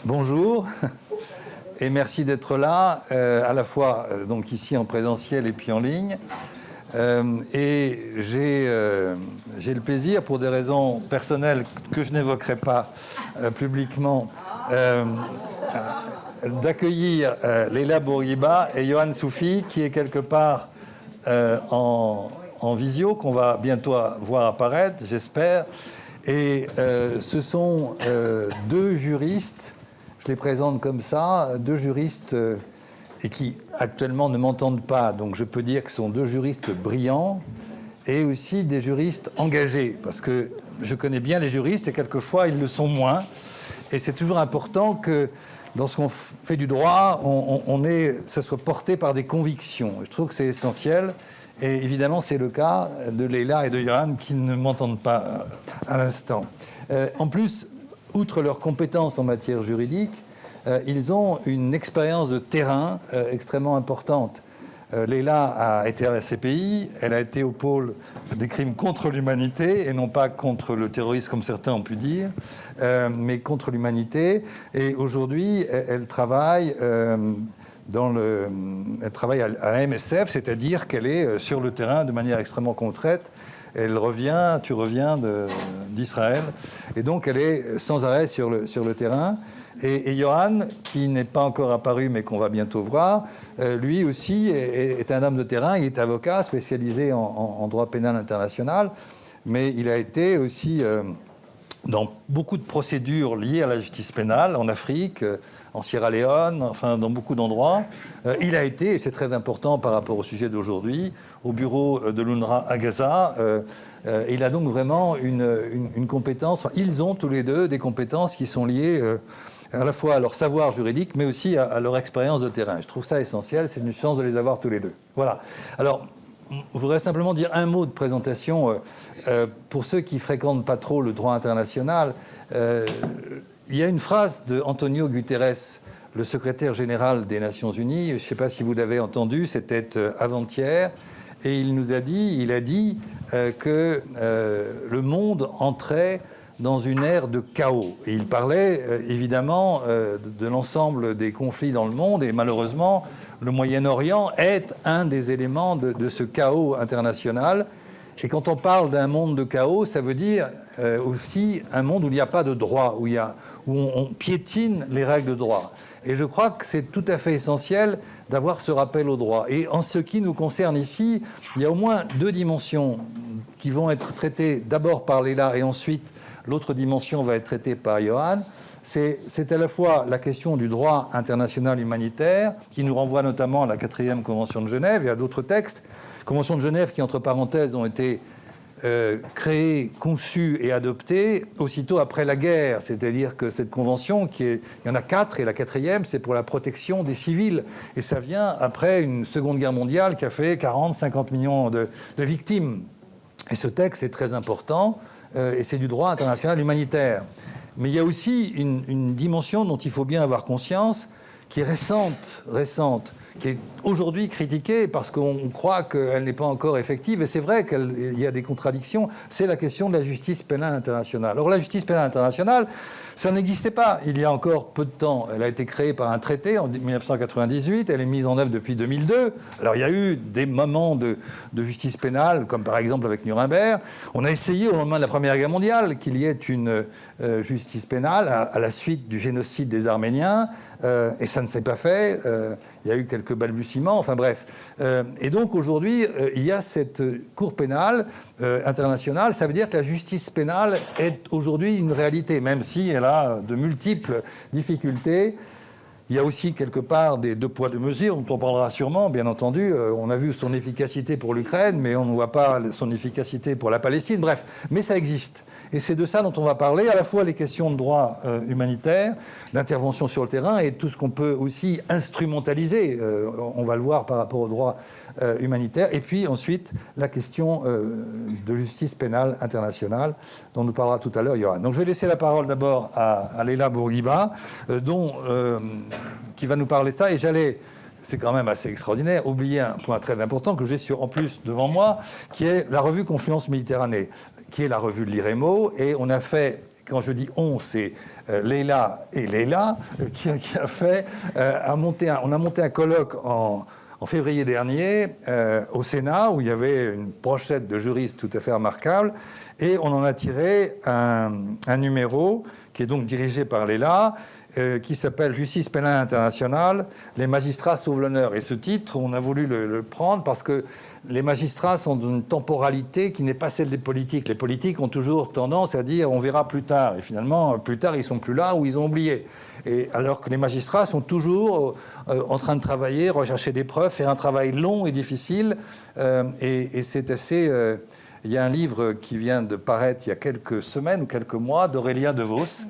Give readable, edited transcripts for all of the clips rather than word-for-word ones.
Bonjour et merci d'être là, à la fois donc ici en présentiel et puis en ligne. Et j'ai le plaisir, pour des raisons personnelles que je n'évoquerai pas publiquement, d'accueillir Leila Bourguiba et Yohann Soufi, qui est quelque part en visio, qu'on va bientôt voir apparaître, j'espère. Et ce sont deux juristes, je les présente comme ça, deux juristes et qui actuellement ne m'entendent pas, donc je peux dire que ce sont deux juristes brillants et aussi des juristes engagés, parce que je connais bien les juristes et quelquefois ils le sont moins. Et c'est toujours important que lorsqu'on fait du droit, ça soit porté par des convictions. Je trouve que c'est essentiel. Et évidemment, c'est le cas de Leila et de Yohann qui ne m'entendent pas à l'instant. En plus, outre leurs compétences en matière juridique, ils ont une expérience de terrain extrêmement importante. Leila a été à la CPI, elle a été au pôle des crimes contre l'humanité, et non pas contre le terrorisme comme certains ont pu dire, mais contre l'humanité. Et aujourd'hui, elle travaille... elle travaille à MSF, c'est-à-dire qu'elle est sur le terrain de manière extrêmement concrète. Tu reviens d'Israël, et donc elle est sans arrêt sur le terrain. Et Yohann, qui n'est pas encore apparu, mais qu'on va bientôt voir, lui aussi est un homme de terrain. Il est avocat spécialisé en droit pénal international, mais il a été aussi dans beaucoup de procédures liées à la justice pénale en Afrique, en Sierra Leone, enfin dans beaucoup d'endroits. Il a été, et c'est très important par rapport au sujet d'aujourd'hui, au bureau de l'UNRWA à Gaza. Il a donc vraiment une compétence, enfin, ils ont tous les deux des compétences qui sont liées à la fois à leur savoir juridique, mais aussi à leur expérience de terrain. Je trouve ça essentiel, c'est une chance de les avoir tous les deux. Voilà. Alors, je voudrais simplement dire un mot de présentation. Pour ceux qui ne fréquentent pas trop le droit international, il y a une phrase d'Antonio Guterres, le secrétaire général des Nations Unies, je ne sais pas si vous l'avez entendu, c'était avant-hier, et il a dit que le monde entrait dans une ère de chaos. Et il parlait évidemment de l'ensemble des conflits dans le monde, et malheureusement, le Moyen-Orient est un des éléments de ce chaos international. Et quand on parle d'un monde de chaos, ça veut dire aussi un monde où il n'y a pas de droit, où on piétine les règles de droit. Et je crois que c'est tout à fait essentiel d'avoir ce rappel au droit. Et en ce qui nous concerne ici, il y a au moins deux dimensions qui vont être traitées d'abord par Leila et ensuite l'autre dimension va être traitée par Yohann. C'est à la fois la question du droit international humanitaire, qui nous renvoie notamment à la 4e Convention de Genève et à d'autres textes. Convention de Genève qui, entre parenthèses, ont été créées, conçues et adoptées aussitôt après la guerre. C'est-à-dire que cette convention, il y en a 4, et la 4e, c'est pour la protection des civils. Et ça vient après une Seconde Guerre mondiale qui a fait 40-50 millions de victimes. Et ce texte est très important, et c'est du droit international humanitaire. Mais il y a aussi une dimension dont il faut bien avoir conscience, qui est récente, qui est aujourd'hui critiquée parce qu'on croit qu'elle n'est pas encore effective. Et c'est vrai qu'il y a des contradictions. C'est la question de la justice pénale internationale. Alors la justice pénale internationale, ça n'existait pas il y a encore peu de temps. Elle a été créée par un traité en 1998. Elle est mise en œuvre depuis 2002. Alors il y a eu des moments de justice pénale, comme par exemple avec Nuremberg. On a essayé au lendemain de la Première Guerre mondiale qu'il y ait une justice pénale à la suite du génocide des Arméniens. Et ça ne s'est pas fait. Il y a eu quelques balbutiements. Enfin bref. Et donc aujourd'hui, il y a cette Cour pénale internationale. Ça veut dire que la justice pénale est aujourd'hui une réalité, même si elle a de multiples difficultés. Il y a aussi quelque part des deux poids deux mesures, dont on parlera sûrement, bien entendu. On a vu son efficacité pour l'Ukraine, mais on ne voit pas son efficacité pour la Palestine. Bref, mais ça existe. Et c'est de ça dont on va parler, à la fois les questions de droit humanitaire, d'intervention sur le terrain, et tout ce qu'on peut aussi instrumentaliser. On va le voir par rapport au droit humanitaire. Et puis ensuite, la question de justice pénale internationale, dont nous parlera tout à l'heure Yohann. Donc je vais laisser la parole d'abord à Leila Bourguiba, qui va nous parler de ça. Et c'est quand même assez extraordinaire, oublier un point très important que j'ai en plus devant moi, qui est la revue Confluence Méditerranée, qui est la revue de l'IREMO. Et on a fait quand je dis on, c'est Leila et Leila, qui a fait, on a monté un colloque en février dernier au Sénat, où il y avait une brochette de juristes tout à fait remarquable, et on en a tiré un numéro qui est donc dirigé par Leila, qui s'appelle « Justice pénale internationale, les magistrats sauvent l'honneur ». Et ce titre, on a voulu le prendre parce que les magistrats sont d'une temporalité qui n'est pas celle des politiques. Les politiques ont toujours tendance à dire « on verra plus tard ». Et finalement, plus tard, ils sont plus là ou ils ont oublié. Et alors que les magistrats sont toujours en train de travailler, rechercher des preuves, faire un travail long et difficile. Et c'est assez... il y a un livre qui vient de paraître il y a quelques semaines ou quelques mois d'Aurélia DeVos,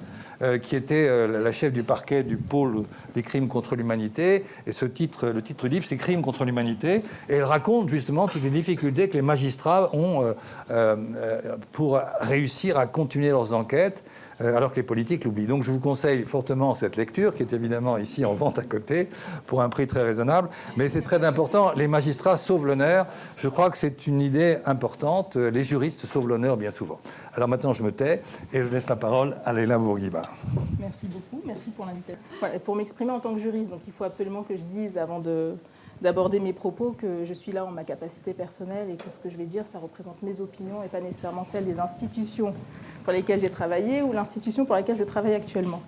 qui était la chef du parquet du pôle des crimes contre l'humanité. Et le titre du livre, c'est « Crimes contre l'humanité ». Et elle raconte justement toutes les difficultés que les magistrats ont pour réussir à continuer leurs enquêtes, alors que les politiques l'oublient. Donc je vous conseille fortement cette lecture, qui est évidemment ici en vente à côté, pour un prix très raisonnable. Mais c'est très important, les magistrats sauvent l'honneur. Je crois que c'est une idée importante. Les juristes sauvent l'honneur bien souvent. Alors maintenant, je me tais et je laisse la parole à Leila Bourguiba. Merci beaucoup, merci pour l'invitation. Voilà, pour m'exprimer en tant que juriste, donc il faut absolument que je dise avant d'aborder mes propos que je suis là en ma capacité personnelle et que ce que je vais dire, ça représente mes opinions et pas nécessairement celles des institutions pour lesquelles j'ai travaillé ou l'institution pour laquelle je travaille actuellement.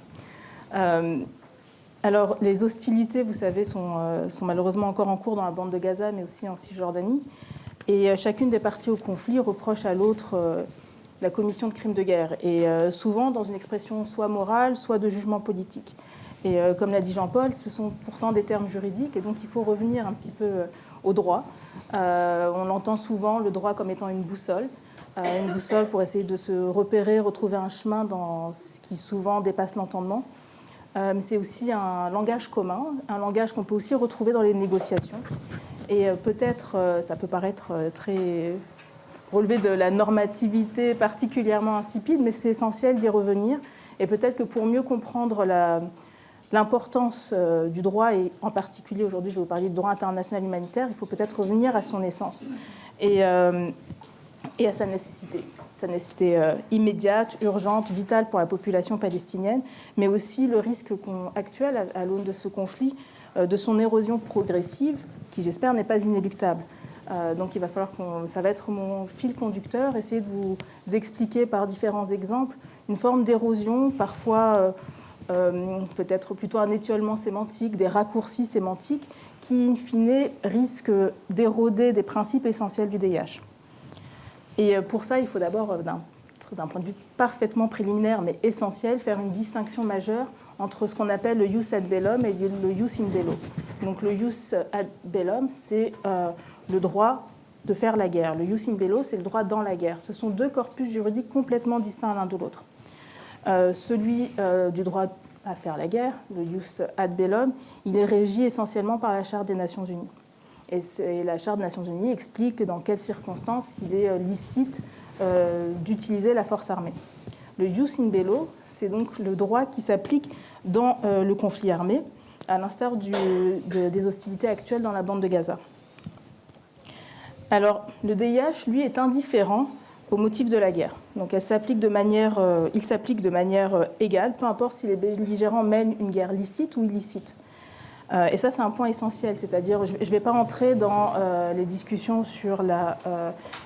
Alors, les hostilités, vous savez, sont malheureusement encore en cours dans la bande de Gaza, mais aussi en Cisjordanie. Et chacune des parties au conflit reproche à l'autre la commission de crimes de guerre, et souvent dans une expression soit morale, soit de jugement politique. Et comme l'a dit Jean-Paul, ce sont pourtant des termes juridiques, et donc il faut revenir un petit peu au droit. On entend souvent le droit comme étant une boussole pour essayer de se repérer, retrouver un chemin dans ce qui souvent dépasse l'entendement. C'est aussi un langage commun, un langage qu'on peut aussi retrouver dans les négociations. Et peut-être, ça peut paraître très relevé de la normativité particulièrement insipide, mais c'est essentiel d'y revenir. Et peut-être que pour mieux comprendre l'importance du droit, et en particulier aujourd'hui je vais vous parler du droit international humanitaire, il faut peut-être revenir à son essence et à sa nécessité immédiate, urgente, vitale pour la population palestinienne, mais aussi le risque actuel à l'aune de ce conflit, de son érosion progressive, qui j'espère n'est pas inéluctable. Donc il va falloir ça va être mon fil conducteur, essayer de vous expliquer par différents exemples une forme d'érosion, parfois peut-être plutôt un étiolement sémantique, des raccourcis sémantiques qui, in fine, risquent d'éroder des principes essentiels du DIH. Et pour ça, il faut d'abord, d'un point de vue parfaitement préliminaire mais essentiel, faire une distinction majeure entre ce qu'on appelle le jus ad bellum et le jus in bello. Donc le jus ad bellum, c'est le droit de faire la guerre. Le jus in bello, c'est le droit dans la guerre. Ce sont deux corpus juridiques complètement distincts l'un de l'autre. Celui du droit à faire la guerre, le jus ad bellum, il est régi essentiellement par la Charte des Nations Unies. Et la Charte des Nations Unies explique dans quelles circonstances il est licite d'utiliser la force armée. Le jus in bello, c'est donc le droit qui s'applique dans le conflit armé, à l'instar des hostilités actuelles dans la bande de Gaza. Alors, le DIH, lui, est indifférent au motif de la guerre. Donc, il s'applique de manière égale, peu importe si les belligérants mènent une guerre licite ou illicite. Et ça, c'est un point essentiel, c'est-à-dire, je ne vais pas rentrer dans les discussions sur la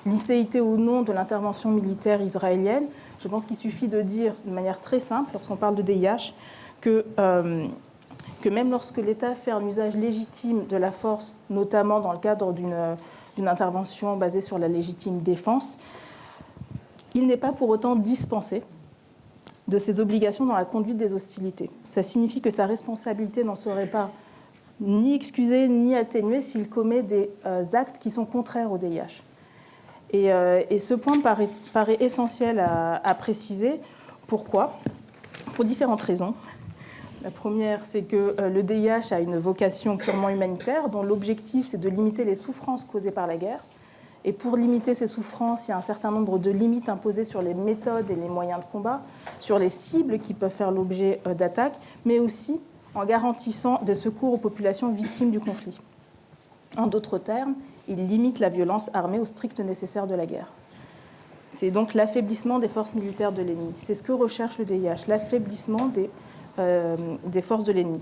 licéité ou non de l'intervention militaire israélienne. Je pense qu'il suffit de dire de manière très simple, lorsqu'on parle de DIH, que même lorsque l'État fait un usage légitime de la force, notamment dans le cadre d'une intervention basée sur la légitime défense, il n'est pas pour autant dispensé de ses obligations dans la conduite des hostilités. Ça signifie que sa responsabilité n'en serait pas ni excusée ni atténuée s'il commet des actes qui sont contraires au DIH. Et ce point paraît essentiel à préciser. Pourquoi ? Pour différentes raisons. La première, c'est que le DIH a une vocation purement humanitaire, dont l'objectif, c'est de limiter les souffrances causées par la guerre. Et pour limiter ces souffrances, il y a un certain nombre de limites imposées sur les méthodes et les moyens de combat, sur les cibles qui peuvent faire l'objet d'attaques, mais aussi en garantissant des secours aux populations victimes du conflit. En d'autres termes, il limite la violence armée au strict nécessaire de la guerre. C'est donc l'affaiblissement des forces militaires de l'ennemi. C'est ce que recherche le DIH, l'affaiblissement des forces de l'ennemi.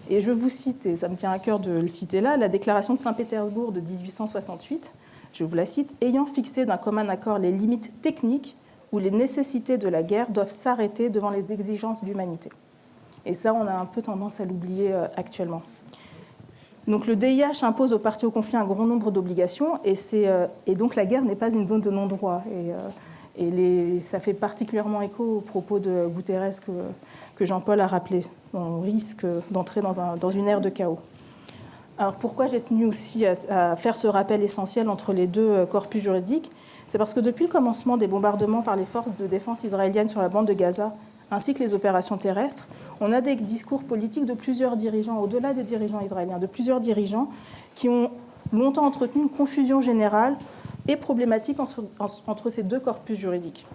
Et je vous cite, et ça me tient à cœur de le citer là, la déclaration de Saint-Pétersbourg de 1868, je vous la cite, « Ayant fixé d'un commun accord les limites techniques où les nécessités de la guerre doivent s'arrêter devant les exigences d'humanité. » Et ça, on a un peu tendance à l'oublier actuellement. Donc le DIH impose aux parties au conflit un grand nombre d'obligations, et donc la guerre n'est pas une zone de non-droit. Et ça fait particulièrement écho aux propos de Guterres que Jean-Paul a rappelé. On risque d'entrer dans une ère de chaos. Alors pourquoi j'ai tenu aussi à faire ce rappel essentiel entre les deux corpus juridiques? C'est parce que depuis le commencement des bombardements par les forces de défense israéliennes sur la bande de Gaza, ainsi que les opérations terrestres, on a des discours politiques de plusieurs dirigeants, au-delà des dirigeants israéliens, de plusieurs dirigeants qui ont longtemps entretenu une confusion générale et problématique entre ces deux corpus juridiques.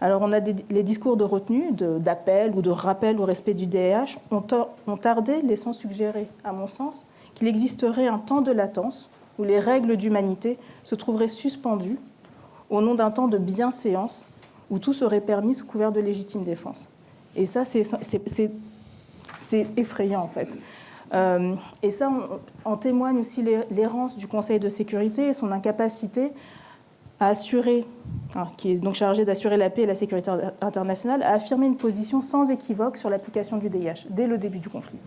Alors on a les discours de retenue, d'appel ou de rappel au respect du DIH ont tardé, laissant suggérer, à mon sens, qu'il existerait un temps de latence où les règles d'humanité se trouveraient suspendues au nom d'un temps de bienséance où tout serait permis sous couvert de légitime défense. Et ça, c'est effrayant, en fait. Et ça, en témoigne aussi l'errance du Conseil de sécurité et son incapacité à assurer, qui est donc chargé d'assurer la paix et la sécurité internationale, à affirmer une position sans équivoque sur l'application du DIH dès le début du conflit.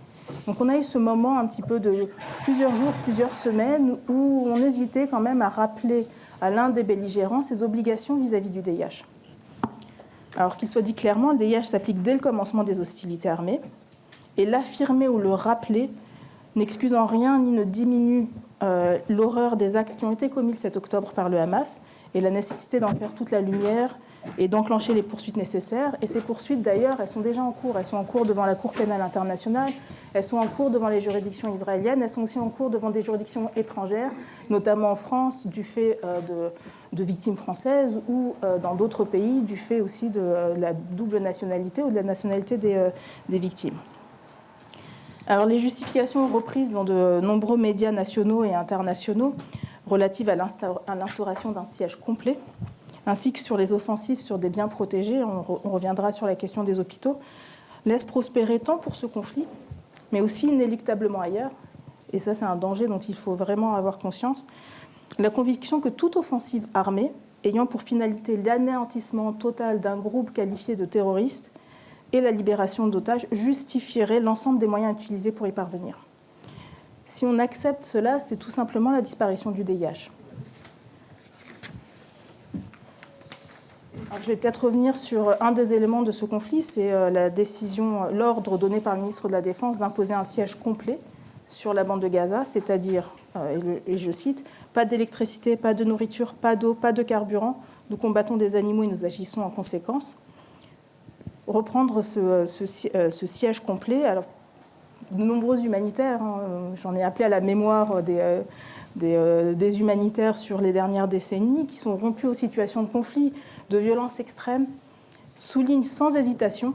Donc on a eu ce moment un petit peu de plusieurs jours, plusieurs semaines, où on hésitait quand même à rappeler à l'un des belligérants ses obligations vis-à-vis du DIH. Alors qu'il soit dit clairement, le DIH s'applique dès le commencement des hostilités armées, et l'affirmer ou le rappeler n'excuse en rien ni ne diminue l'horreur des actes qui ont été commis le 7 octobre par le Hamas et la nécessité d'en faire toute la lumière et d'enclencher les poursuites nécessaires. Et ces poursuites, d'ailleurs, elles sont déjà en cours. Elles sont en cours devant la Cour pénale internationale, elles sont en cours devant les juridictions israéliennes, elles sont aussi en cours devant des juridictions étrangères, notamment en France, du fait de victimes françaises, ou dans d'autres pays, du fait aussi de la double nationalité ou de la nationalité des victimes. Alors, les justifications reprises dans de nombreux médias nationaux et internationaux relatives à l'instauration d'un siège complet, ainsi que sur les offensives sur des biens protégés, on reviendra sur la question des hôpitaux, laissent prospérer tant pour ce conflit, mais aussi inéluctablement ailleurs, et ça c'est un danger dont il faut vraiment avoir conscience, la conviction que toute offensive armée, ayant pour finalité l'anéantissement total d'un groupe qualifié de terroriste et la libération d'otages, justifierait l'ensemble des moyens utilisés pour y parvenir. Si on accepte cela, c'est tout simplement la disparition du DIH. Alors, je vais peut-être revenir sur un des éléments de ce conflit, c'est l'ordre donné par le ministre de la Défense d'imposer un siège complet sur la bande de Gaza, c'est-à-dire, et je cite, « pas d'électricité, pas de nourriture, pas d'eau, pas de carburant, nous combattons des animaux et nous agissons en conséquence ». Reprendre ce siège complet, alors de nombreux humanitaires, j'en ai appelé à la mémoire des humanitaires sur les dernières décennies, qui sont rompus aux situations de conflit, de violence extrême, soulignent sans hésitation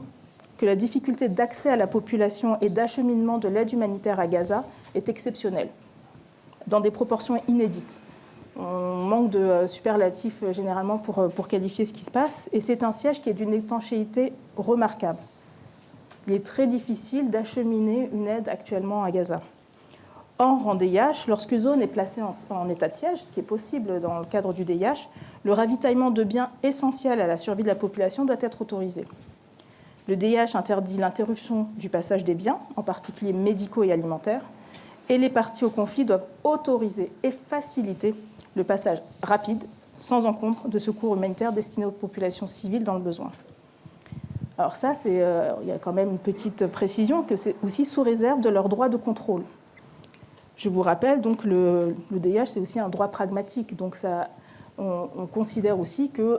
que la difficulté d'accès à la population et d'acheminement de l'aide humanitaire à Gaza est exceptionnelle, dans des proportions inédites. On manque de superlatifs généralement pour qualifier ce qui se passe, et c'est un siège qui est d'une étanchéité remarquable. Il est très difficile d'acheminer une aide actuellement à Gaza. Or, en DIH, lorsqu'une zone est placée en état de siège, ce qui est possible dans le cadre du DIH, le ravitaillement de biens essentiels à la survie de la population doit être autorisé. Le DIH interdit l'interruption du passage des biens, en particulier médicaux et alimentaires, et les parties au conflit doivent autoriser et faciliter le passage rapide, sans encombre, de secours humanitaires destinés aux populations civiles dans le besoin. Alors ça, il y a quand même une petite précision, que c'est aussi sous réserve de leur droit de contrôle. Je vous rappelle, donc, le DIH, c'est aussi un droit pragmatique. Donc on considère aussi que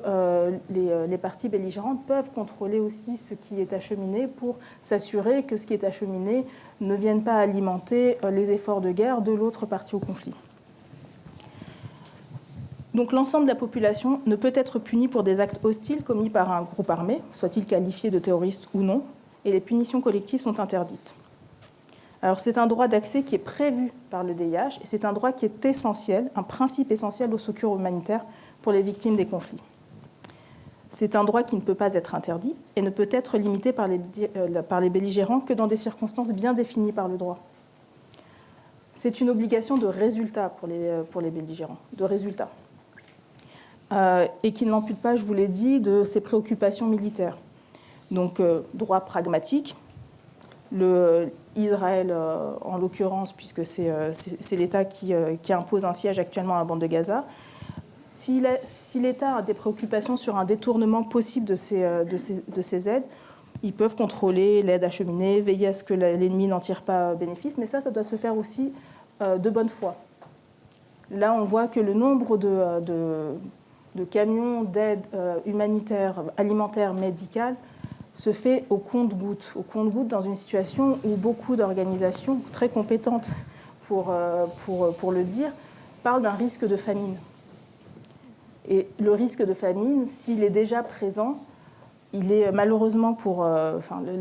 les parties belligérantes peuvent contrôler aussi ce qui est acheminé pour s'assurer que ce qui est acheminé ne vienne pas alimenter les efforts de guerre de l'autre partie au conflit. Donc l'ensemble de la population ne peut être punie pour des actes hostiles commis par un groupe armé, soit-il qualifié de terroriste ou non, et les punitions collectives sont interdites. Alors c'est un droit d'accès qui est prévu par le DIH, et c'est un droit qui est essentiel, un principe essentiel au secours humanitaire pour les victimes des conflits. C'est un droit qui ne peut pas être interdit et ne peut être limité par les belligérants que dans des circonstances bien définies par le droit. C'est une obligation de résultat pour les belligérants, de résultat. Et qui ne l'ampute pas, je vous l'ai dit, de ses préoccupations militaires. Donc, droit pragmatique. Israël, en l'occurrence, puisque c'est l'État qui impose un siège actuellement à la bande de Gaza, si l'État a des préoccupations sur un détournement possible de ces aides, ils peuvent contrôler l'aide acheminée, veiller à ce que l'ennemi n'en tire pas bénéfice, mais ça doit se faire aussi de bonne foi. Là, on voit que le nombre de camions d'aide humanitaire, alimentaire, médicale se fait au compte-gouttes. Au compte-gouttes dans une situation où beaucoup d'organisations très compétentes pour le dire parlent d'un risque de famine. Et le risque de famine, s'il est déjà présent, il est malheureusement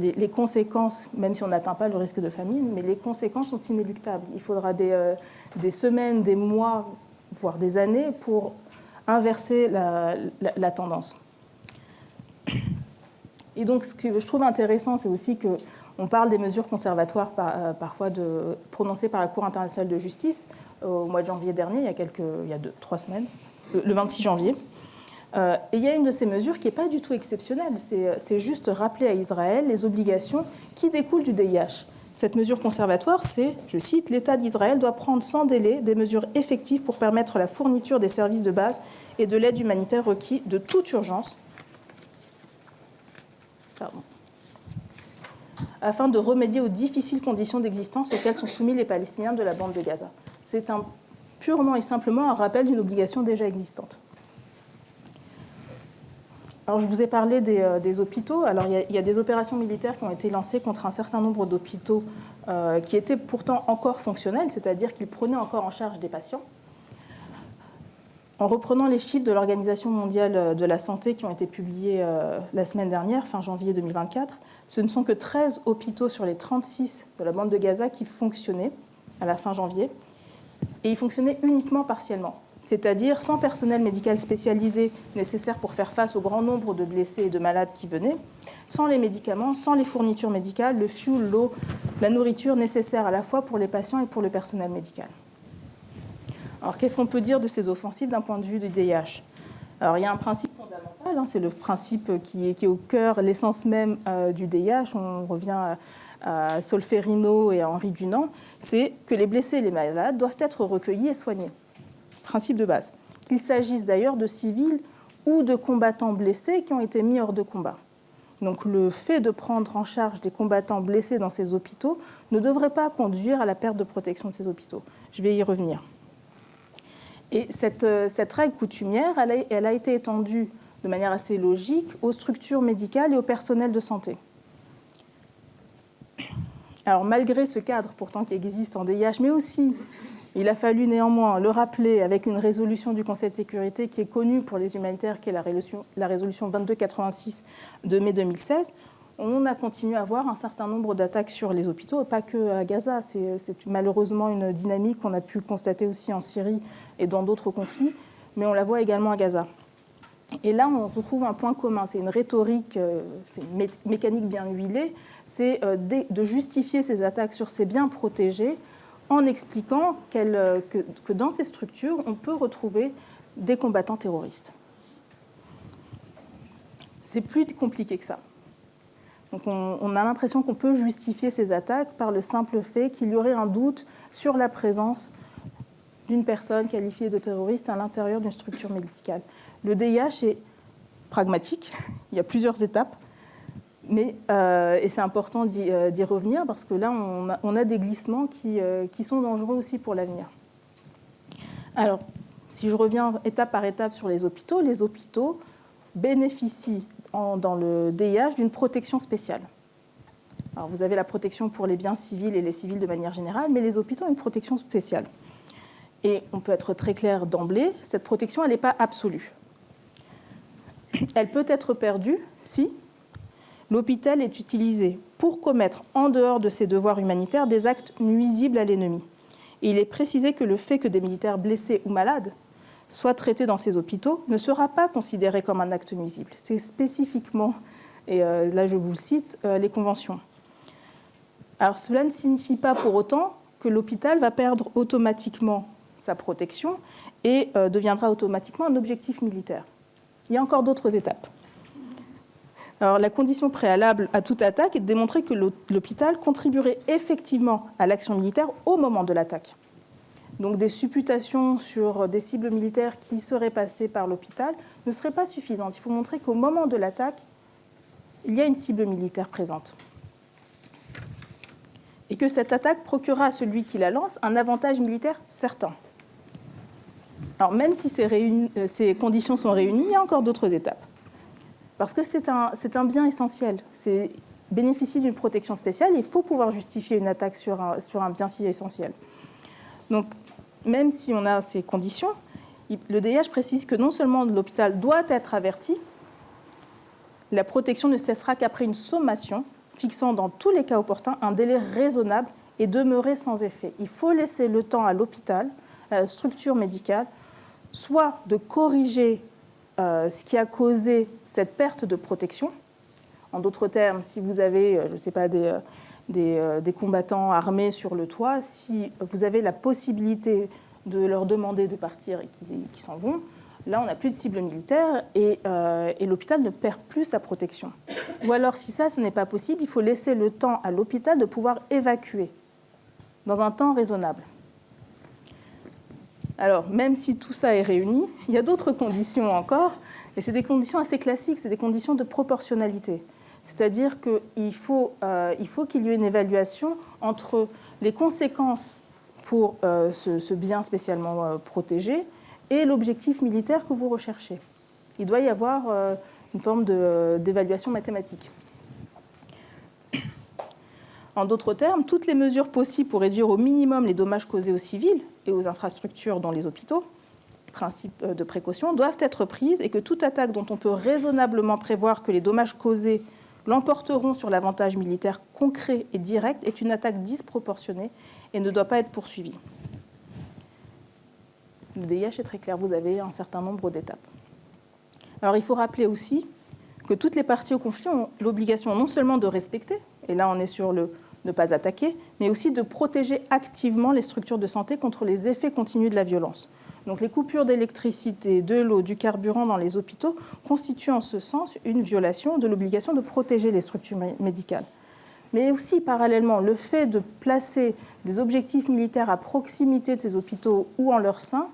les conséquences, même si on n'atteint pas le risque de famine, mais les conséquences sont inéluctables. Il faudra des semaines, des mois, voire des années pour inverser la tendance. Et donc, ce que je trouve intéressant, c'est aussi qu'on parle des mesures conservatoires parfois prononcées par la Cour internationale de justice au mois de janvier dernier, il y a 3 semaines, le 26 janvier. Et il y a une de ces mesures qui n'est pas du tout exceptionnelle. C'est juste rappeler à Israël les obligations qui découlent du DIH. Cette mesure conservatoire, c'est, je cite, « L'État d'Israël doit prendre sans délai des mesures effectives pour permettre la fourniture des services de base et de l'aide humanitaire requis de toute urgence afin de remédier aux difficiles conditions d'existence auxquelles sont soumis les Palestiniens de la bande de Gaza. » C'est purement et simplement un rappel d'une obligation déjà existante. Alors, je vous ai parlé des hôpitaux. Alors, il y a des opérations militaires qui ont été lancées contre un certain nombre d'hôpitaux qui étaient pourtant encore fonctionnels, c'est-à-dire qu'ils prenaient encore en charge des patients. En reprenant les chiffres de l'Organisation mondiale de la santé qui ont été publiés la semaine dernière, fin janvier 2024, ce ne sont que 13 hôpitaux sur les 36 de la bande de Gaza qui fonctionnaient à la fin janvier, et ils fonctionnaient uniquement partiellement, c'est-à-dire sans personnel médical spécialisé nécessaire pour faire face au grand nombre de blessés et de malades qui venaient, sans les médicaments, sans les fournitures médicales, le fioul, l'eau, la nourriture nécessaire à la fois pour les patients et pour le personnel médical. Alors, qu'est-ce qu'on peut dire de ces offensives d'un point de vue du DIH ? Alors, il y a un principe fondamental, c'est le principe qui est au cœur, l'essence même du DIH. On revient à Solferino et à Henri Dunant, c'est que les blessés et les malades doivent être recueillis et soignés. Principe de base. Qu'il s'agisse d'ailleurs de civils ou de combattants blessés qui ont été mis hors de combat. Donc, le fait de prendre en charge des combattants blessés dans ces hôpitaux ne devrait pas conduire à la perte de protection de ces hôpitaux. Je vais y revenir. Et cette règle coutumière, elle a été étendue de manière assez logique aux structures médicales et au personnel de santé. Alors, malgré ce cadre pourtant qui existe en DIH, mais aussi, il a fallu néanmoins le rappeler avec une résolution du Conseil de sécurité qui est connue pour les humanitaires, qui est la résolution 2286 de mai 2016, on a continué à voir un certain nombre d'attaques sur les hôpitaux, pas que à Gaza. C'est malheureusement une dynamique qu'on a pu constater aussi en Syrie et dans d'autres conflits, mais on la voit également à Gaza. Et là, on retrouve un point commun. C'est une rhétorique, c'est une mécanique bien huilée, c'est de justifier ces attaques sur ces biens protégés en expliquant que dans ces structures, on peut retrouver des combattants terroristes. C'est plus compliqué que ça. Donc on a l'impression qu'on peut justifier ces attaques par le simple fait qu'il y aurait un doute sur la présence d'une personne qualifiée de terroriste à l'intérieur d'une structure médicale. Le DIH est pragmatique, il y a plusieurs étapes, mais, et c'est important d'y revenir parce que là, on a des glissements qui sont dangereux aussi pour l'avenir. Alors, si je reviens étape par étape sur les hôpitaux bénéficient dans le DIH d'une protection spéciale. Alors, vous avez la protection pour les biens civils et les civils de manière générale, mais les hôpitaux ont une protection spéciale. Et on peut être très clair d'emblée, cette protection, elle n'est pas absolue. Elle peut être perdue si l'hôpital est utilisé pour commettre, en dehors de ses devoirs humanitaires, des actes nuisibles à l'ennemi. Et il est précisé que le fait que des militaires blessés ou malades soit traité dans ces hôpitaux ne sera pas considéré comme un acte nuisible. C'est spécifiquement, et là je vous le cite, les conventions. Alors cela ne signifie pas pour autant que l'hôpital va perdre automatiquement sa protection et deviendra automatiquement un objectif militaire. Il y a encore d'autres étapes. Alors, la condition préalable à toute attaque est de démontrer que l'hôpital contribuerait effectivement à l'action militaire au moment de l'attaque. Donc des supputations sur des cibles militaires qui seraient passées par l'hôpital ne seraient pas suffisantes. Il faut montrer qu'au moment de l'attaque, il y a une cible militaire présente. Et que cette attaque procurera à celui qui la lance un avantage militaire certain. Alors même si ces conditions sont réunies, il y a encore d'autres étapes. Parce que c'est un bien essentiel. C'est bénéficier d'une protection spéciale, il faut pouvoir justifier une attaque sur un bien si essentiel. Donc, même si on a ces conditions, le DIH précise que non seulement l'hôpital doit être averti, la protection ne cessera qu'après une sommation fixant dans tous les cas opportuns un délai raisonnable et demeurer sans effet. Il faut laisser le temps à l'hôpital, à la structure médicale, soit de corriger ce qui a causé cette perte de protection. En d'autres termes, si vous avez, je ne sais pas, des combattants armés sur le toit, si vous avez la possibilité de leur demander de partir et qu'ils s'en vont, là, on n'a plus de cible militaire et l'hôpital ne perd plus sa protection. Ou alors, si ça, ce n'est pas possible, il faut laisser le temps à l'hôpital de pouvoir évacuer dans un temps raisonnable. Alors, même si tout ça est réuni, il y a d'autres conditions encore, et c'est des conditions assez classiques, c'est des conditions de proportionnalité. C'est-à-dire qu'il faut qu'il y ait une évaluation entre les conséquences pour ce bien spécialement protégé et l'objectif militaire que vous recherchez. Il doit y avoir une forme d'évaluation mathématique. En d'autres termes, toutes les mesures possibles pour réduire au minimum les dommages causés aux civils et aux infrastructures dans les hôpitaux, principe de précaution, doivent être prises et que toute attaque dont on peut raisonnablement prévoir que les dommages causés l'emporteront sur l'avantage militaire concret et direct est une attaque disproportionnée et ne doit pas être poursuivie. Le DIH est très clair, vous avez un certain nombre d'étapes. Alors il faut rappeler aussi que toutes les parties au conflit ont l'obligation non seulement de respecter, et là on est sur le ne pas attaquer, mais aussi de protéger activement les structures de santé contre les effets continus de la violence. Donc les coupures d'électricité, de l'eau, du carburant dans les hôpitaux constituent en ce sens une violation de l'obligation de protéger les structures médicales. Mais aussi, parallèlement, le fait de placer des objectifs militaires à proximité de ces hôpitaux ou en leur sein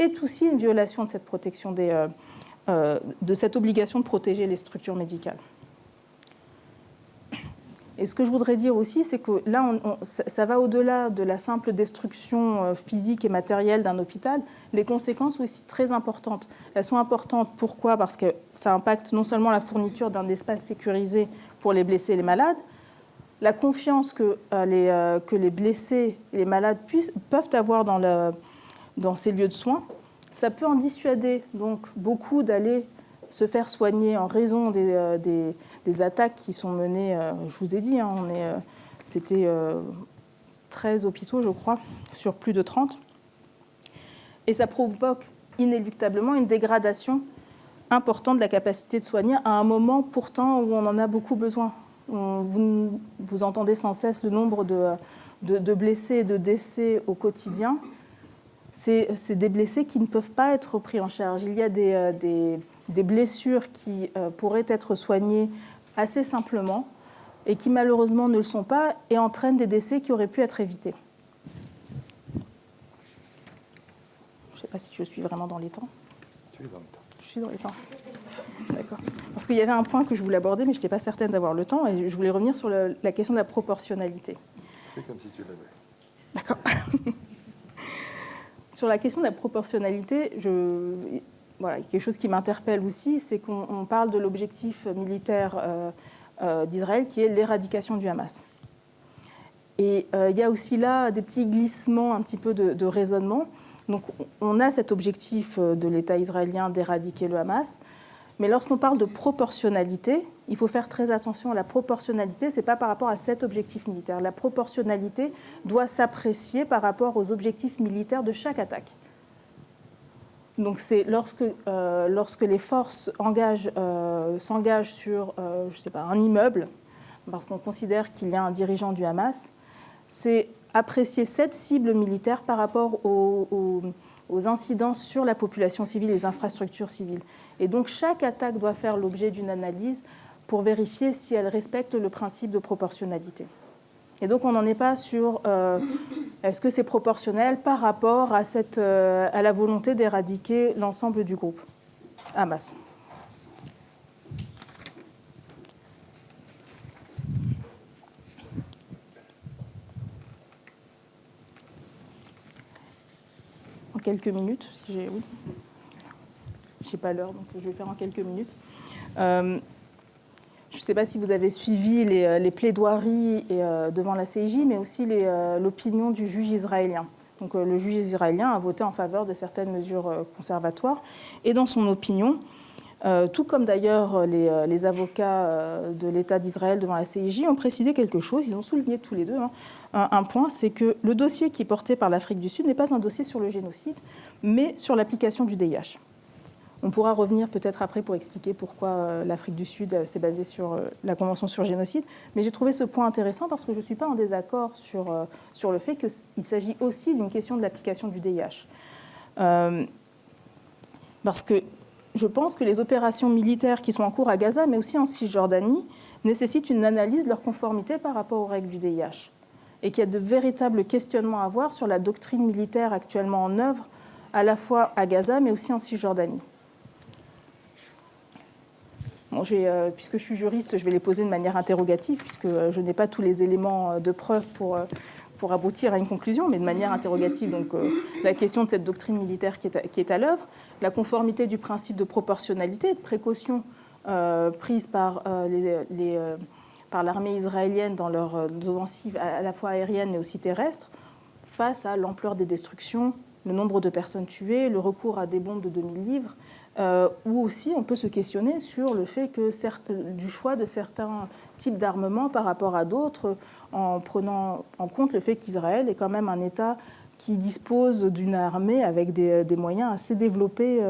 est aussi une violation de cette protection de cette obligation de protéger les structures médicales. Et ce que je voudrais dire aussi, c'est que là, ça va au-delà de la simple destruction physique et matérielle d'un hôpital. Les conséquences sont aussi très importantes. Elles sont importantes, pourquoi ? Parce que ça impacte non seulement la fourniture d'un espace sécurisé pour les blessés et les malades, la confiance que les blessés et les malades peuvent avoir dans ces lieux de soins, ça peut en dissuader donc beaucoup d'aller se faire soigner en raison des attaques qui sont menées, je vous ai dit, c'était 13 hôpitaux, je crois, sur plus de 30. Et ça provoque inéluctablement une dégradation importante de la capacité de soigner à un moment pourtant où on en a beaucoup besoin. Vous entendez sans cesse le nombre de blessés et de décès au quotidien. C'est des blessés qui ne peuvent pas être pris en charge. Il y a des blessures qui pourraient être soignées assez simplement et qui malheureusement ne le sont pas et entraînent des décès qui auraient pu être évités. Je ne sais pas si je suis vraiment dans les temps. Tu es dans les temps. Je suis dans les temps. D'accord. Parce qu'il y avait un point que je voulais aborder, mais je n'étais pas certaine d'avoir le temps et je voulais revenir sur la question de la proportionnalité. C'est comme si tu l'avais. D'accord. Sur la question de la proportionnalité, voilà, quelque chose qui m'interpelle aussi, c'est qu'on parle de l'objectif militaire d'Israël qui est l'éradication du Hamas. Et il y a aussi là des petits glissements un petit peu de raisonnement. Donc on a cet objectif de l'État israélien d'éradiquer le Hamas, mais lorsqu'on parle de proportionnalité, il faut faire très attention. La proportionnalité, ce n'est pas par rapport à cet objectif militaire. La proportionnalité doit s'apprécier par rapport aux objectifs militaires de chaque attaque. Donc c'est lorsque les forces s'engagent sur je sais pas, un immeuble, parce qu'on considère qu'il y a un dirigeant du Hamas, c'est apprécier cette cible militaire par rapport aux incidences sur la population civile et les infrastructures civiles. Et donc chaque attaque doit faire l'objet d'une analyse pour vérifier si elle respecte le principe de proportionnalité. Et donc on n'en est pas sur est-ce que c'est proportionnel par rapport à la volonté d'éradiquer l'ensemble du groupe Hamas. En quelques minutes, oui. Je n'ai pas l'heure, donc je vais faire en quelques minutes. Je ne sais pas si vous avez suivi les plaidoiries devant la CIJ, mais aussi l'opinion du juge israélien. Donc, le juge israélien a voté en faveur de certaines mesures conservatoires. Et dans son opinion, tout comme d'ailleurs les avocats de l'État d'Israël devant la CIJ ont précisé quelque chose, ils ont souligné tous les deux un point, c'est que le dossier qui est porté par l'Afrique du Sud n'est pas un dossier sur le génocide, mais sur l'application du DIH. On pourra revenir peut-être après pour expliquer pourquoi l'Afrique du Sud s'est basée sur la Convention sur le génocide. Mais j'ai trouvé ce point intéressant parce que je ne suis pas en désaccord sur le fait qu'il s'agit aussi d'une question de l'application du DIH. Parce que je pense que les opérations militaires qui sont en cours à Gaza, mais aussi en Cisjordanie, nécessitent une analyse de leur conformité par rapport aux règles du DIH. Et qu'il y a de véritables questionnements à avoir sur la doctrine militaire actuellement en œuvre, à la fois à Gaza, mais aussi en Cisjordanie. Bon, puisque je suis juriste, je vais les poser de manière interrogative, puisque je n'ai pas tous les éléments de preuve pour aboutir à une conclusion, mais de manière interrogative. Donc, la question de cette doctrine militaire qui est à l'œuvre, la conformité du principe de proportionnalité, de précaution prise par l'armée israélienne dans leurs offensives à la fois aériennes mais aussi terrestres, face à l'ampleur des destructions, le nombre de personnes tuées, le recours à des bombes de 2000 livres, ou aussi on peut se questionner sur le fait du choix de certains types d'armements par rapport à d'autres, en prenant en compte le fait qu'Israël est quand même un État qui dispose d'une armée avec des moyens assez développés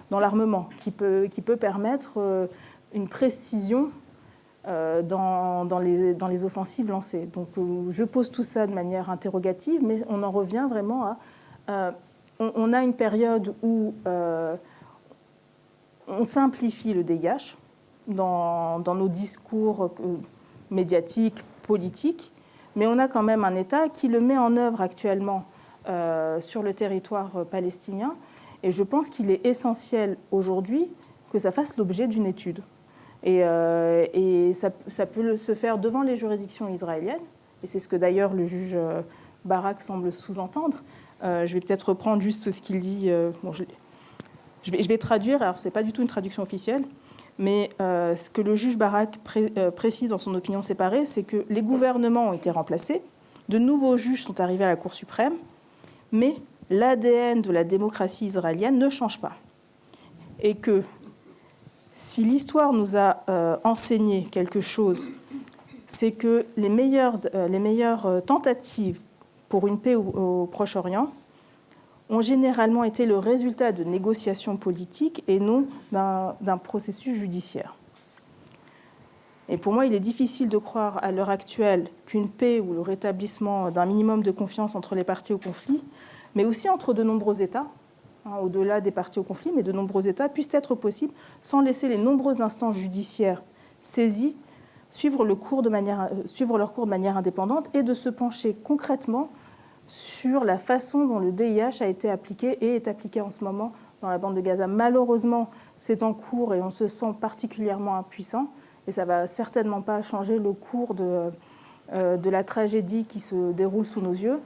dans l'armement, qui peut permettre une précision dans les offensives lancées. Donc je pose tout ça de manière interrogative, mais on en revient vraiment à... on a une période où on simplifie le DIH dans nos discours médiatiques, politiques, mais on a quand même un État qui le met en œuvre actuellement sur le territoire palestinien. Et je pense qu'il est essentiel aujourd'hui que ça fasse l'objet d'une étude. Et ça peut se faire devant les juridictions israéliennes, et c'est ce que d'ailleurs le juge Barak semble sous-entendre. Je vais peut-être reprendre juste ce qu'il dit. Je vais traduire, alors ce n'est pas du tout une traduction officielle, mais ce que le juge Barak précise dans son opinion séparée, c'est que les gouvernements ont été remplacés, de nouveaux juges sont arrivés à la Cour suprême, mais l'ADN de la démocratie israélienne ne change pas. Et que si l'histoire nous a enseigné quelque chose, c'est que les meilleures tentatives pour une paix au Proche-Orient ont généralement été le résultat de négociations politiques et non d'un processus judiciaire. Et pour moi, il est difficile de croire à l'heure actuelle qu'une paix ou le rétablissement d'un minimum de confiance entre les parties au conflit, mais aussi entre de nombreux États, au-delà des parties au conflit, mais de nombreux États, puissent être possibles sans laisser les nombreuses instances judiciaires saisies suivre leur cours de manière indépendante et de se pencher concrètement sur la façon dont le DIH a été appliqué et est appliqué en ce moment dans la bande de Gaza. Malheureusement, c'est en cours et on se sent particulièrement impuissant. Et ça ne va certainement pas changer le cours de la tragédie qui se déroule sous nos yeux.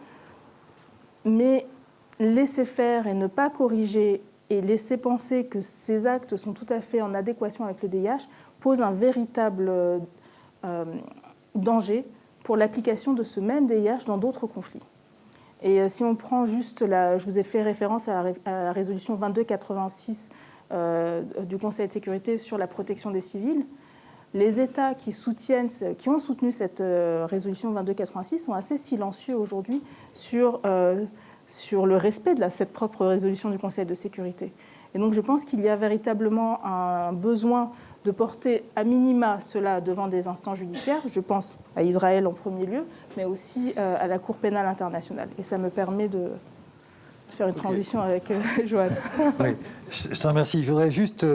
Mais laisser faire et ne pas corriger et laisser penser que ces actes sont tout à fait en adéquation avec le DIH pose un véritable danger pour l'application de ce même DIH dans d'autres conflits. Et si on prend juste, je vous ai fait référence à la résolution 2286 du Conseil de sécurité sur la protection des civils, les États qui ont soutenu cette résolution 2286 sont assez silencieux aujourd'hui sur sur le respect de cette propre résolution du Conseil de sécurité. Et donc je pense qu'il y a véritablement un besoin de porter à minima cela devant des instances judiciaires. Je pense à Israël en premier lieu, mais aussi à la Cour pénale internationale. Et ça me permet de faire une transition avec Johan. Oui, je te remercie. Je voudrais juste,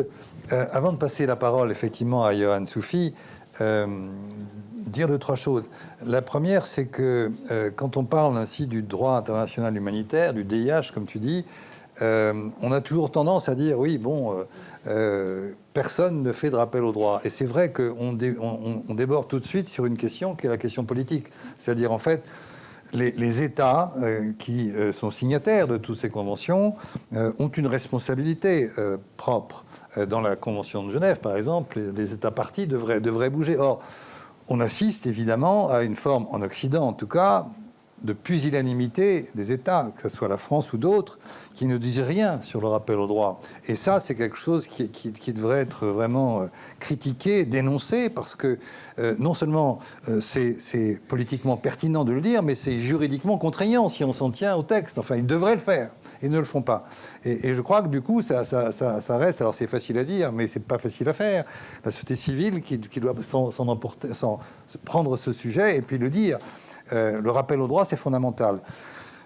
avant de passer la parole effectivement à Yohann Soufi, dire 2-3 choses. La première, c'est que quand on parle ainsi du droit international humanitaire, du DIH, comme tu dis, on a toujours tendance à dire oui, bon, personne ne fait de rappel au droit. Et c'est vrai qu'on déborde tout de suite sur une question qui est la question politique. C'est-à-dire, en fait, les États qui sont signataires de toutes ces conventions ont une responsabilité propre. Dans la Convention de Genève, par exemple, les États partis devraient bouger. Or, on assiste évidemment à une forme, en Occident en tout cas, de pusillanimité des États, que ce soit la France ou d'autres, qui ne disent rien sur le rappel au droit. Et ça, c'est quelque chose qui devrait être vraiment critiqué, dénoncé, parce que non seulement c'est politiquement pertinent de le dire, mais c'est juridiquement contraignant si on s'en tient au texte. Enfin, ils devraient le faire, et ne le font pas. Et je crois que du coup, ça reste, alors c'est facile à dire, mais c'est pas facile à faire. La société civile qui doit prendre ce sujet et puis le dire. Le rappel au droit, c'est fondamental.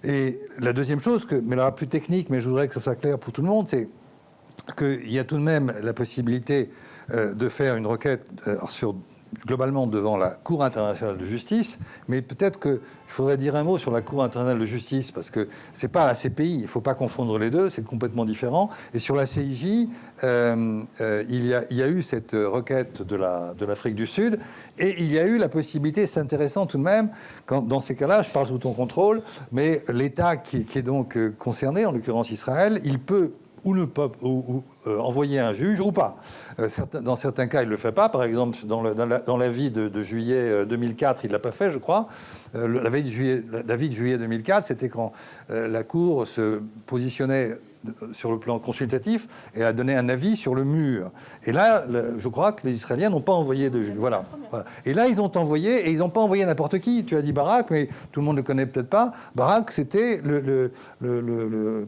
Et la deuxième chose, mais la plus technique, mais je voudrais que ce soit clair pour tout le monde, c'est qu'il y a tout de même la possibilité de faire une requête globalement devant la Cour internationale de justice, mais peut-être qu'il faudrait dire un mot sur la Cour internationale de justice, parce que c'est pas la CPI, il ne faut pas confondre les deux, c'est complètement différent. Et sur la CIJ, il y a eu cette requête de l'Afrique du Sud, et il y a eu la possibilité, c'est intéressant tout de même, dans ces cas-là, je parle sous ton contrôle, mais l'État qui est donc concerné, en l'occurrence Israël, il peut ou ne peut envoyer un juge ou pas. Dans certains cas, il ne le fait pas. Par exemple, dans l'avis de juillet 2004, il ne l'a pas fait, je crois. L'avis de juillet 2004, c'était quand la Cour se positionnait sur le plan consultatif et a donné un avis sur le mur. Et là, je crois que les Israéliens n'ont pas envoyé de juge. Voilà. Et là, ils ont envoyé, et ils n'ont pas envoyé n'importe qui. Tu as dit Barak, mais tout le monde ne le connaît peut-être pas. Barak, c'était le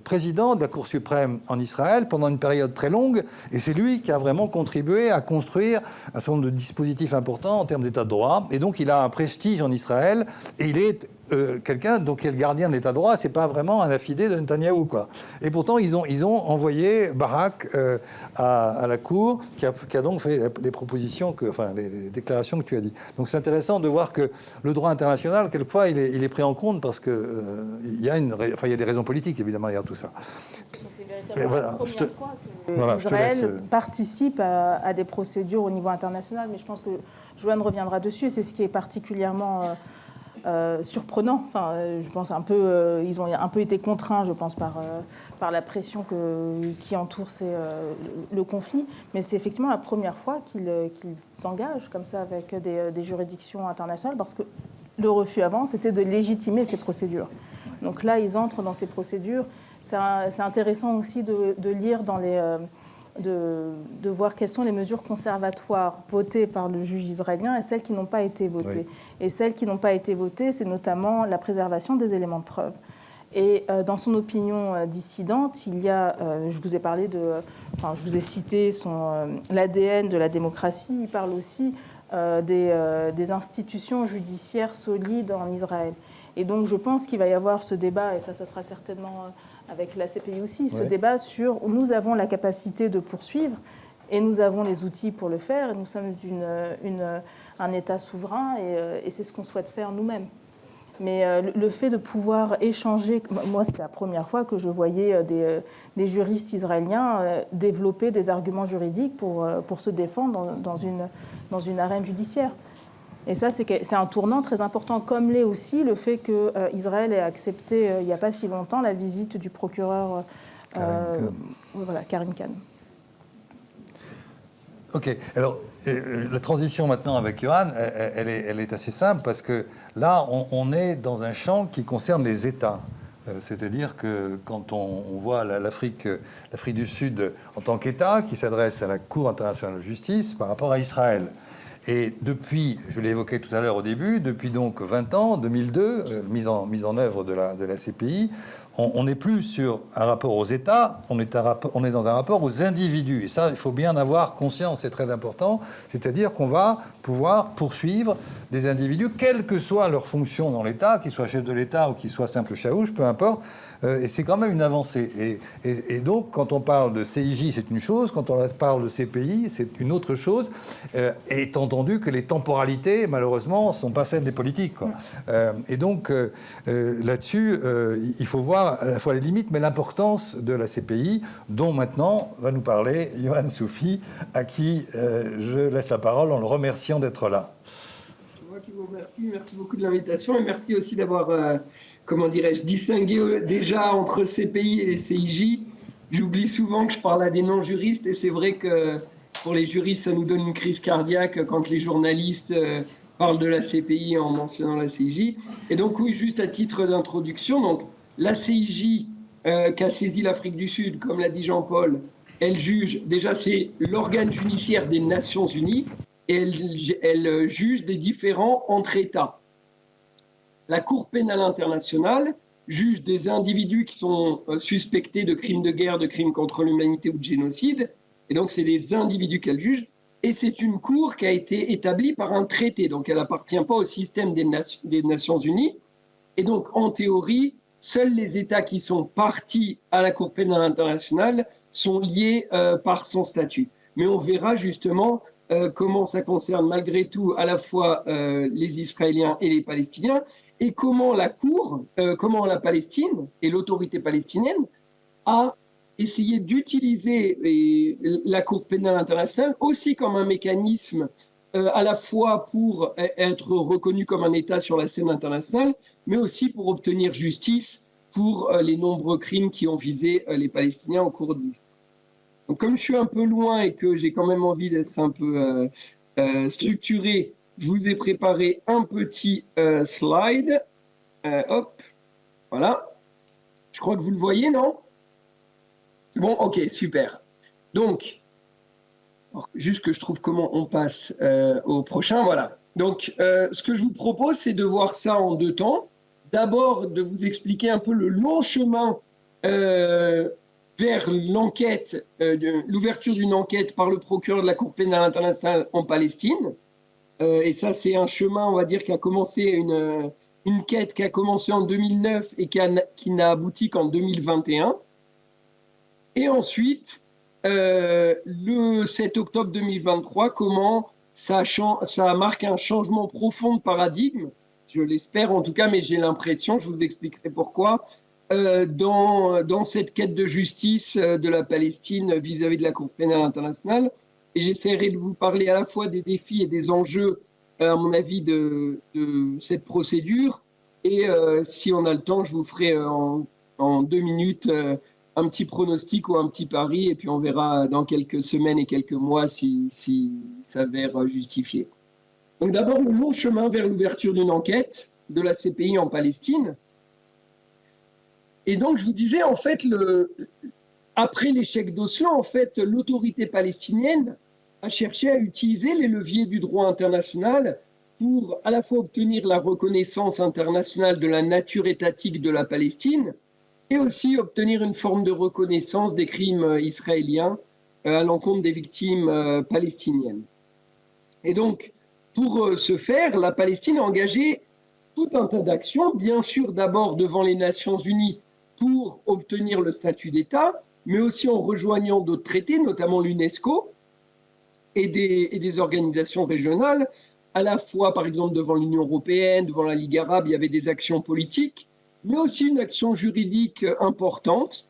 président de la Cour suprême en Israël pendant une période très longue, et c'est lui qui a vraiment contribué à construire un certain nombre de dispositifs importants en termes d'état de droit. Et donc, il a un prestige en Israël, et il est quelqu'un donc qui est le gardien de l'état de droit. C'est pas vraiment un affidé de Netanyahou, quoi. Et pourtant ils ont envoyé Barak à la Cour qui a donc fait les propositions les déclarations que tu as dit. Donc c'est intéressant de voir que le droit international quelquefois il est pris en compte parce que il y a des raisons politiques évidemment derrière tout ça. C'est véritablement la première fois que Israël participe à des procédures au niveau international, mais je pense que Johan reviendra dessus, et c'est ce qui est particulièrement surprenant. Enfin, je pense ils ont un peu été contraints, je pense, par la pression qui entoure le conflit. Mais c'est effectivement la première fois qu'ils s'engagent comme ça avec des juridictions internationales, parce que le refus avant, c'était de légitimer ces procédures. Donc là, ils entrent dans ces procédures. C'est intéressant aussi de lire dans de voir quelles sont les mesures conservatoires votées par le juge israélien et celles qui n'ont pas été votées. Oui. Et celles qui n'ont pas été votées, c'est notamment la préservation des éléments de preuve. Et dans son opinion dissidente, il y a, je vous ai parlé je vous ai cité l'ADN de la démocratie. Il parle aussi des institutions judiciaires solides en Israël. Et donc je pense qu'il va y avoir ce débat, et ça sera certainement avec la CPI aussi, ce débat sur nous avons la capacité de poursuivre et nous avons les outils pour le faire. Et nous sommes un État souverain et c'est ce qu'on souhaite faire nous-mêmes. Mais le fait de pouvoir échanger, moi c'était la première fois que je voyais des juristes israéliens développer des arguments juridiques pour se défendre dans une arène judiciaire. Et ça, c'est un tournant très important, comme l'est aussi le fait qu'Israël ait accepté, il n'y a pas si longtemps, la visite du procureur Karim Khan. Ok, alors la transition maintenant avec Yohann, elle est assez simple, parce que là, on est dans un champ qui concerne les États. C'est-à-dire que quand on voit l'Afrique du Sud en tant qu'État qui s'adresse à la Cour internationale de justice par rapport à Israël. Et depuis, je l'ai évoqué tout à l'heure au début, depuis donc 20 ans, 2002, mise en œuvre de la CPI, on n'est plus sur un rapport aux États, on est dans un rapport aux individus. Et ça, il faut bien en avoir conscience, c'est très important. C'est-à-dire qu'on va pouvoir poursuivre des individus, quelle que soit leur fonction dans l'État, qu'ils soient chefs de l'État ou qu'ils soient simples chaouches, peu importe. Et c'est quand même une avancée. Et donc, quand on parle de CIJ, c'est une chose. Quand on parle de CPI, c'est une autre chose. Étant entendu que les temporalités, malheureusement, ne sont pas celles des politiques, quoi. Et donc, là-dessus, il faut voir à la fois les limites, mais l'importance de la CPI, dont maintenant va nous parler Yohann Soufi, à qui je laisse la parole en le remerciant d'être là. C'est moi qui vous remercie. Merci beaucoup de l'invitation et merci aussi d'avoir... comment dirais-je, distinguer déjà entre CPI et les CIJ. J'oublie souvent que je parle à des non-juristes et c'est vrai que pour les juristes, ça nous donne une crise cardiaque quand les journalistes parlent de la CPI en mentionnant la CIJ. Et donc oui, juste à titre d'introduction, donc la CIJ qu'a saisi l'Afrique du Sud, comme l'a dit Jean-Paul, elle juge, déjà c'est l'organe judiciaire des Nations Unies et elle juge des différends entre États. La Cour pénale internationale juge des individus qui sont suspectés de crimes de guerre, de crimes contre l'humanité ou de génocide. Et donc, c'est les individus qu'elle juge. Et c'est une cour qui a été établie par un traité. Donc, elle n'appartient pas au système des Nations Unies. Et donc, en théorie, seuls les États qui sont partis à la Cour pénale internationale sont liés par son statut. Mais on verra justement comment ça concerne malgré tout à la fois les Israéliens et les Palestiniens. Et comment la Cour, comment la Palestine et l'autorité palestinienne a essayé d'utiliser la Cour pénale internationale aussi comme un mécanisme à la fois pour être reconnu comme un État sur la scène internationale, mais aussi pour obtenir justice pour les nombreux crimes qui ont visé les Palestiniens au cours de l'histoire. Donc, comme je suis un peu loin et que j'ai quand même envie d'être un peu structuré, je vous ai préparé un petit slide. Hop, voilà. Je crois que vous le voyez, non? C'est bon? Ok, super. Donc, juste que je trouve comment on passe au prochain. Voilà. Donc, ce que je vous propose, c'est de voir ça en deux temps. D'abord, de vous expliquer un peu le long chemin vers l'enquête, l'ouverture d'une enquête par le procureur de la Cour pénale internationale en Palestine. Et ça, c'est un chemin, on va dire, qui a commencé, une quête qui a commencé en 2009 et qui n'a abouti qu'en 2021. Et ensuite, le 7 octobre 2023, comment ça marque un changement profond de paradigme, je l'espère en tout cas, mais j'ai l'impression, je vous expliquerai pourquoi, dans cette quête de justice de la Palestine vis-à-vis de la Cour pénale internationale. Et j'essaierai de vous parler à la fois des défis et des enjeux, à mon avis, de cette procédure. Et si on a le temps, je vous ferai en 2 minutes un petit pronostic ou un petit pari. Et puis on verra dans quelques semaines et quelques mois si ça s'avère justifié. Donc d'abord, le long chemin vers l'ouverture d'une enquête de la CPI en Palestine. Et donc, je vous disais, en fait, après l'échec d'Oslo, en fait, l'autorité palestinienne a cherché à utiliser les leviers du droit international pour à la fois obtenir la reconnaissance internationale de la nature étatique de la Palestine et aussi obtenir une forme de reconnaissance des crimes israéliens à l'encontre des victimes palestiniennes. Et donc, pour ce faire, la Palestine a engagé tout un tas d'actions, bien sûr d'abord devant les Nations Unies pour obtenir le statut d'État, mais aussi en rejoignant d'autres traités, notamment l'UNESCO et des organisations régionales, à la fois par exemple devant l'Union européenne, devant la Ligue arabe, il y avait des actions politiques, mais aussi une action juridique importante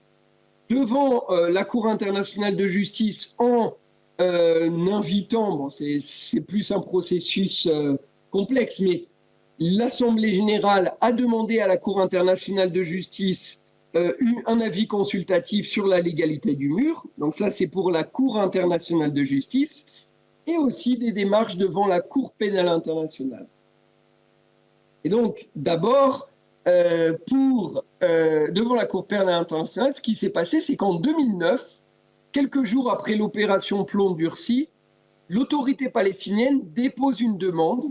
devant la Cour internationale de justice en invitant, bon, c'est plus un processus complexe, mais l'Assemblée générale a demandé à la Cour internationale de justice un avis consultatif sur la légalité du mur. Donc ça, c'est pour la Cour internationale de justice et aussi des démarches devant la Cour pénale internationale. Et donc, d'abord, devant la Cour pénale internationale, ce qui s'est passé, c'est qu'en 2009, quelques jours après l'opération Plomb durci, l'autorité palestinienne dépose une demande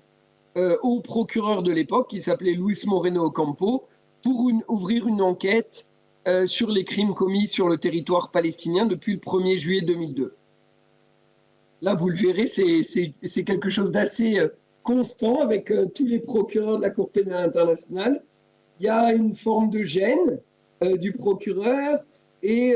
au procureur de l'époque, qui s'appelait Luis Moreno Ocampo, pour ouvrir une enquête sur les crimes commis sur le territoire palestinien depuis le 1er juillet 2002. Là, vous le verrez, c'est quelque chose d'assez constant avec tous les procureurs de la Cour pénale internationale. Il y a une forme de gêne du procureur et